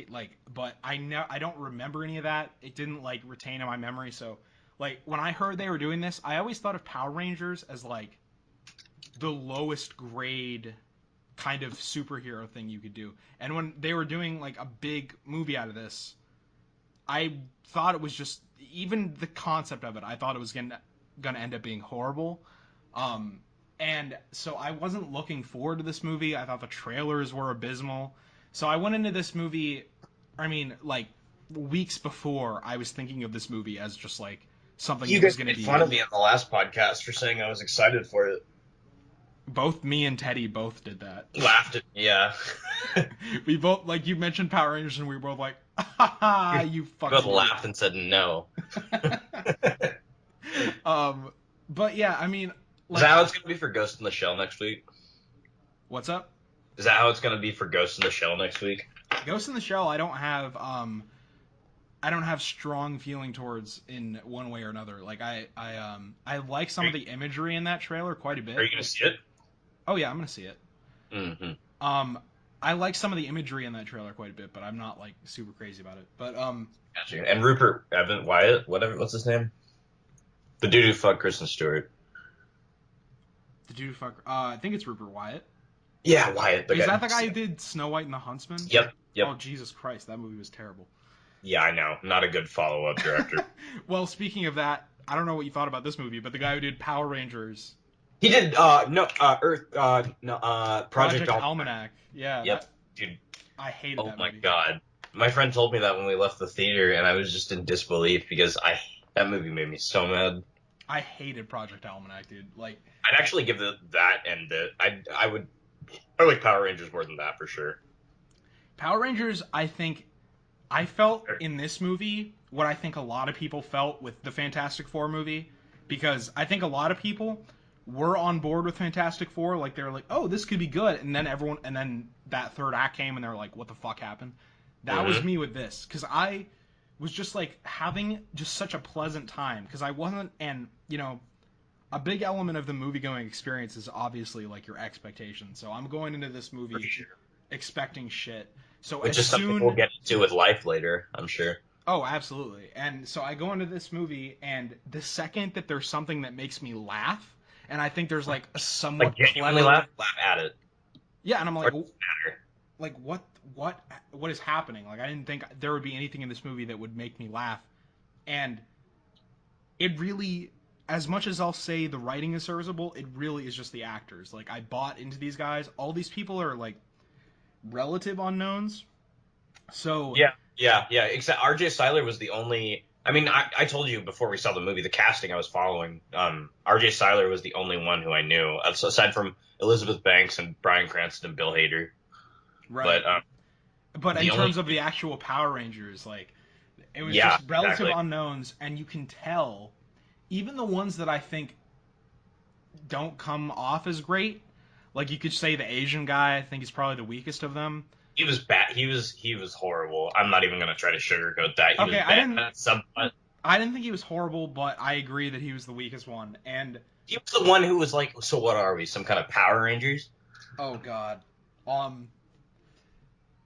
Like, but I don't remember any of that. It didn't like retain in my memory. So, like when I heard they were doing this, I always thought of Power Rangers as like the lowest grade kind of superhero thing you could do. And when they were doing like a big movie out of this, I thought it was just even the concept of it. I thought it was gonna end up being horrible. Um, and so I wasn't looking forward to this movie. I thought the trailers were abysmal. So I went into this movie. I mean, like weeks before, I was thinking of this movie as just like something you that was guys going to made fun of be. me on the last podcast for saying I was excited for it. Both me and Teddy both did that. Laughed at me, yeah. We both like you mentioned Power Rangers, and we were both like, "Ha ha, you You both fucking idiot." laughed and said no. um, but yeah, I mean, Is that like, how it's gonna be for Ghost in the Shell next week? what's up? Is that how it's gonna be for Ghost in the Shell next week? Ghost in the Shell. I don't have. I don't have strong feeling towards in one way or another. Like I like some of the imagery in that trailer quite a Are bit. you gonna see it? Oh yeah, I'm gonna see it. Mm-hmm. Um, I like some of the imagery in that trailer quite a bit, but I'm not like super crazy about it. But Gotcha. And Rupert Evan Wyatt, whatever, what's his name? The dude who fucked Kristen Stewart. the dude fuck, I think it's Rupert Wyatt. Yeah, Wyatt, the Is guy. that the guy who did Snow White and the Huntsman? Yep, Oh yep. Jesus Christ, that movie was terrible. Yeah, I know. Not a good follow-up director. Well, speaking of that, I don't know what you thought about this movie, but the guy who did Power Rangers, He did no Earth no Project Project Almanac. Almanac, yeah, Yep, that dude. I hated Oh that my movie. God. My friend told me that when we left the theater, and I was just in disbelief because I that movie made me so mad. I hated Project Almanac, dude. Like I'd actually give that and I like Power Rangers more than that for sure. Power Rangers, I think I felt in this movie what I think a lot of people felt with the Fantastic Four movie, because I think a lot of people were on board with Fantastic Four. Like they were like, "Oh, this could be good," and then that third act came, and they're like, "What the fuck happened?" That was Hmm. me with this, because I was just like having just such a pleasant time, because I wasn't, and a big element of the movie going experience is obviously like your expectations. So I'm going into this For movie sure. expecting shit. So Which as is something we'll soon get into with life later, I'm sure. Oh, absolutely. And so I go into this movie, and the second that there's something that makes me laugh, and I think there's like a Like somewhat genuinely clever, laugh at it. yeah, and I'm Or like, does it matter? like what what is happening? Like I didn't think there would be anything in this movie that would make me laugh, and it really, as much as I'll say the writing is serviceable, it really is just the actors. Like I bought into these guys. All these people are like relative unknowns, so Yeah, yeah. Except RJ Cyler was the only. I mean, I told you before we saw the movie, the casting I was following. RJ Cyler was the only one who I knew, aside from Elizabeth Banks and Bryan Cranston and Bill Hader. right. But But in the only, terms of the actual Power Rangers, like it was yeah, just relative exactly. unknowns, and you can tell even the ones that I think don't come off as great. Like you could say the Asian guy, I think is probably the weakest of them. He was bad. He was horrible. I'm not even gonna try to sugarcoat that. He was Okay, bad. Some I didn't think he was horrible, but I agree that he was the weakest one. And He was the one who was like, "So what are we? Some kind of Power Rangers?" oh god, um,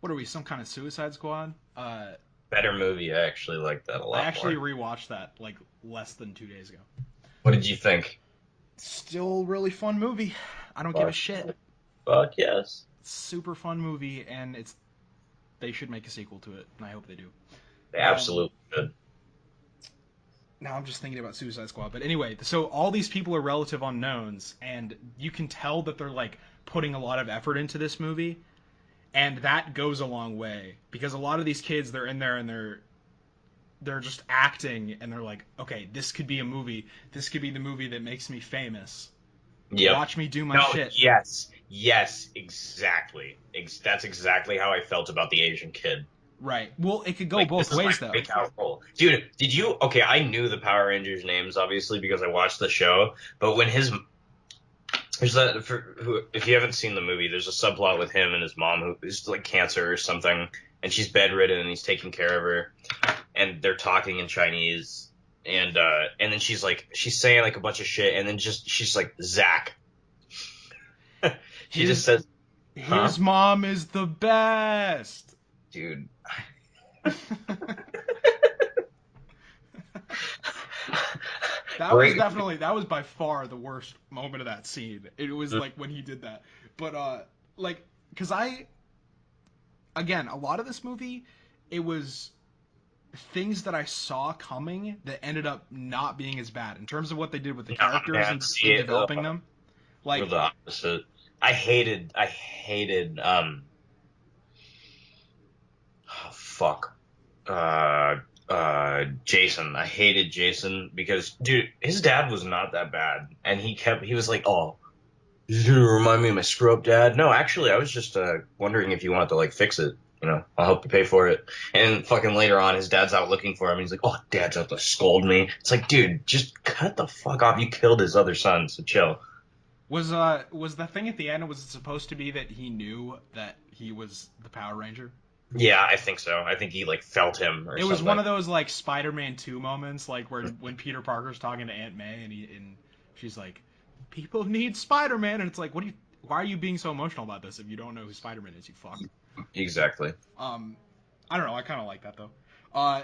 what are we? Some kind of Suicide Squad? Better movie. I actually like that a I lot actually more. rewatched that like less than 2 days ago. What did you think? Still really fun movie. I don't give a Fuck, shit. fuck yes. Super fun movie, and it's they should make a sequel to it, and I hope they do. They Um, absolutely should. Now I'm just thinking about Suicide Squad, but anyway, so all these people are relative unknowns, and you can tell that they're like putting a lot of effort into this movie, and that goes a long way because a lot of these kids they're in there and they're just acting, and they're like, okay, this could be a movie. This could be the movie that makes me famous. Yep. Watch me do my No, shit. yes, exactly. That's exactly how I felt about the Asian kid. Right. Well, it could go Like, both this is my ways though. breakout role. Dude, did you? Okay, I knew the Power Rangers names, obviously, because I watched the show. But when there's that, if you haven't seen the movie, there's a subplot with him and his mom who is like cancer or something, and she's bedridden and he's taking care of her, and they're talking in Chinese. And then she's saying like a bunch of shit, and then just she's like Zach. She just His says, "Huh, his mom is the best. dude." Great. That was by far the worst moment of that scene. It was like when he did that. But like cuz I again, a lot of this movie it was things that I saw coming that ended up not being as bad in terms of what they did with the Nah, characters man, and see in it. developing them. We're Like the opposite. I hated, oh, fuck, Jason. I hated Jason because, dude, his dad was not that bad, and he was like, "Oh, you gonna remind me of my screw up dad?" No, actually, I was just wondering if you wanted to like fix it. I'll help you pay for it. And fucking later on, his dad's out looking for him. And he's like, "Oh, dad's out to scold me." It's like, dude, just cut the fuck off. You killed his other son, so chill. was the thing at the end was it supposed to be that he knew that he was the Power Ranger? Yeah, I think so. I think he like felt him or It was one something. of those like Spider-Man 2 moments, like where when Peter Parker's talking to Aunt May and she's like, "People need Spider-Man," and it's like, why are you being so emotional about this if you don't know who Spider-Man is? You fuck. Exactly. Um, I don't know. I kind of like that though. Uh,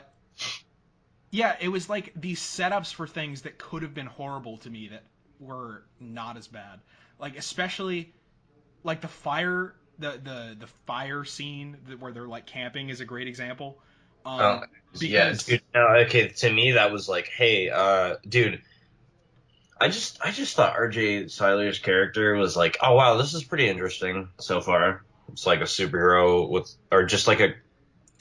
yeah, it was like these setups for things that could have been horrible to me that were not as bad. Like especially like the fire scene where they're like camping is a great example. Oh, yeah, Because dude. No, okay, to me that was like, hey, dude, I just thought RJ Seiler's character was like, oh wow, this is pretty interesting so far. It's like a superhero with, or just like an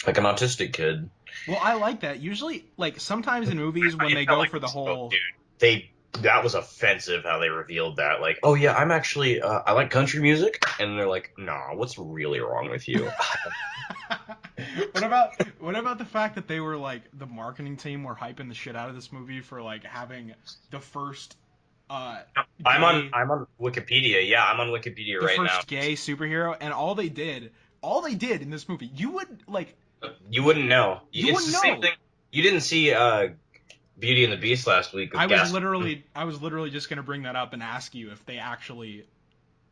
autistic kid. well, I like that. Usually, like sometimes in movies when It they felt go like, for the oh, whole dude, they that was offensive how they revealed that. Like, oh yeah, I'm actually I like country music, and they're like, nah, what's really wrong with you? what about the fact that they were like the marketing team were hyping the shit out of this movie for like having the first uh I'm on gay I'm on Wikipedia. Yeah, I'm on Wikipedia the right now. first gay superhero and all they did in this movie you would like You wouldn't know. you It's wouldn't the same know. thing. You didn't see Beauty and the Beast last week I with was Gas. literally I was literally just going to bring that up and ask you if they actually.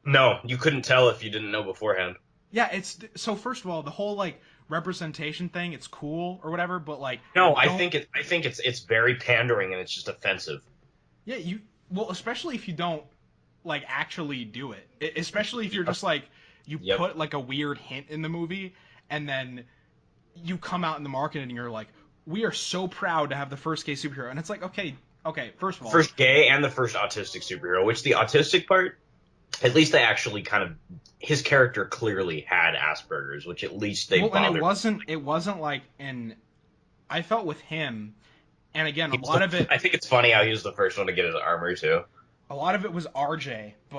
No, you couldn't tell if you didn't know beforehand. Yeah, it's so first of all, the whole like representation thing, it's cool or whatever, but like No, don't. I think it's very pandering and it's just offensive. Yeah, you well, especially if you don't like actually do it. Especially if you're Yep. just like you Yep. put like a weird hint in the movie and then you come out in the marketing and you're like, "We are so proud to have the first gay superhero." And it's like, "Okay, first of The all, first gay and the first autistic superhero, which the autistic part, at least they actually kind of his character clearly had Asperger's, which at least they well, and it bothered. wasn't it wasn't like in I felt with him and again, He was the, I think it's funny how he was the first one to get his armor too. a lot of it was RJ, but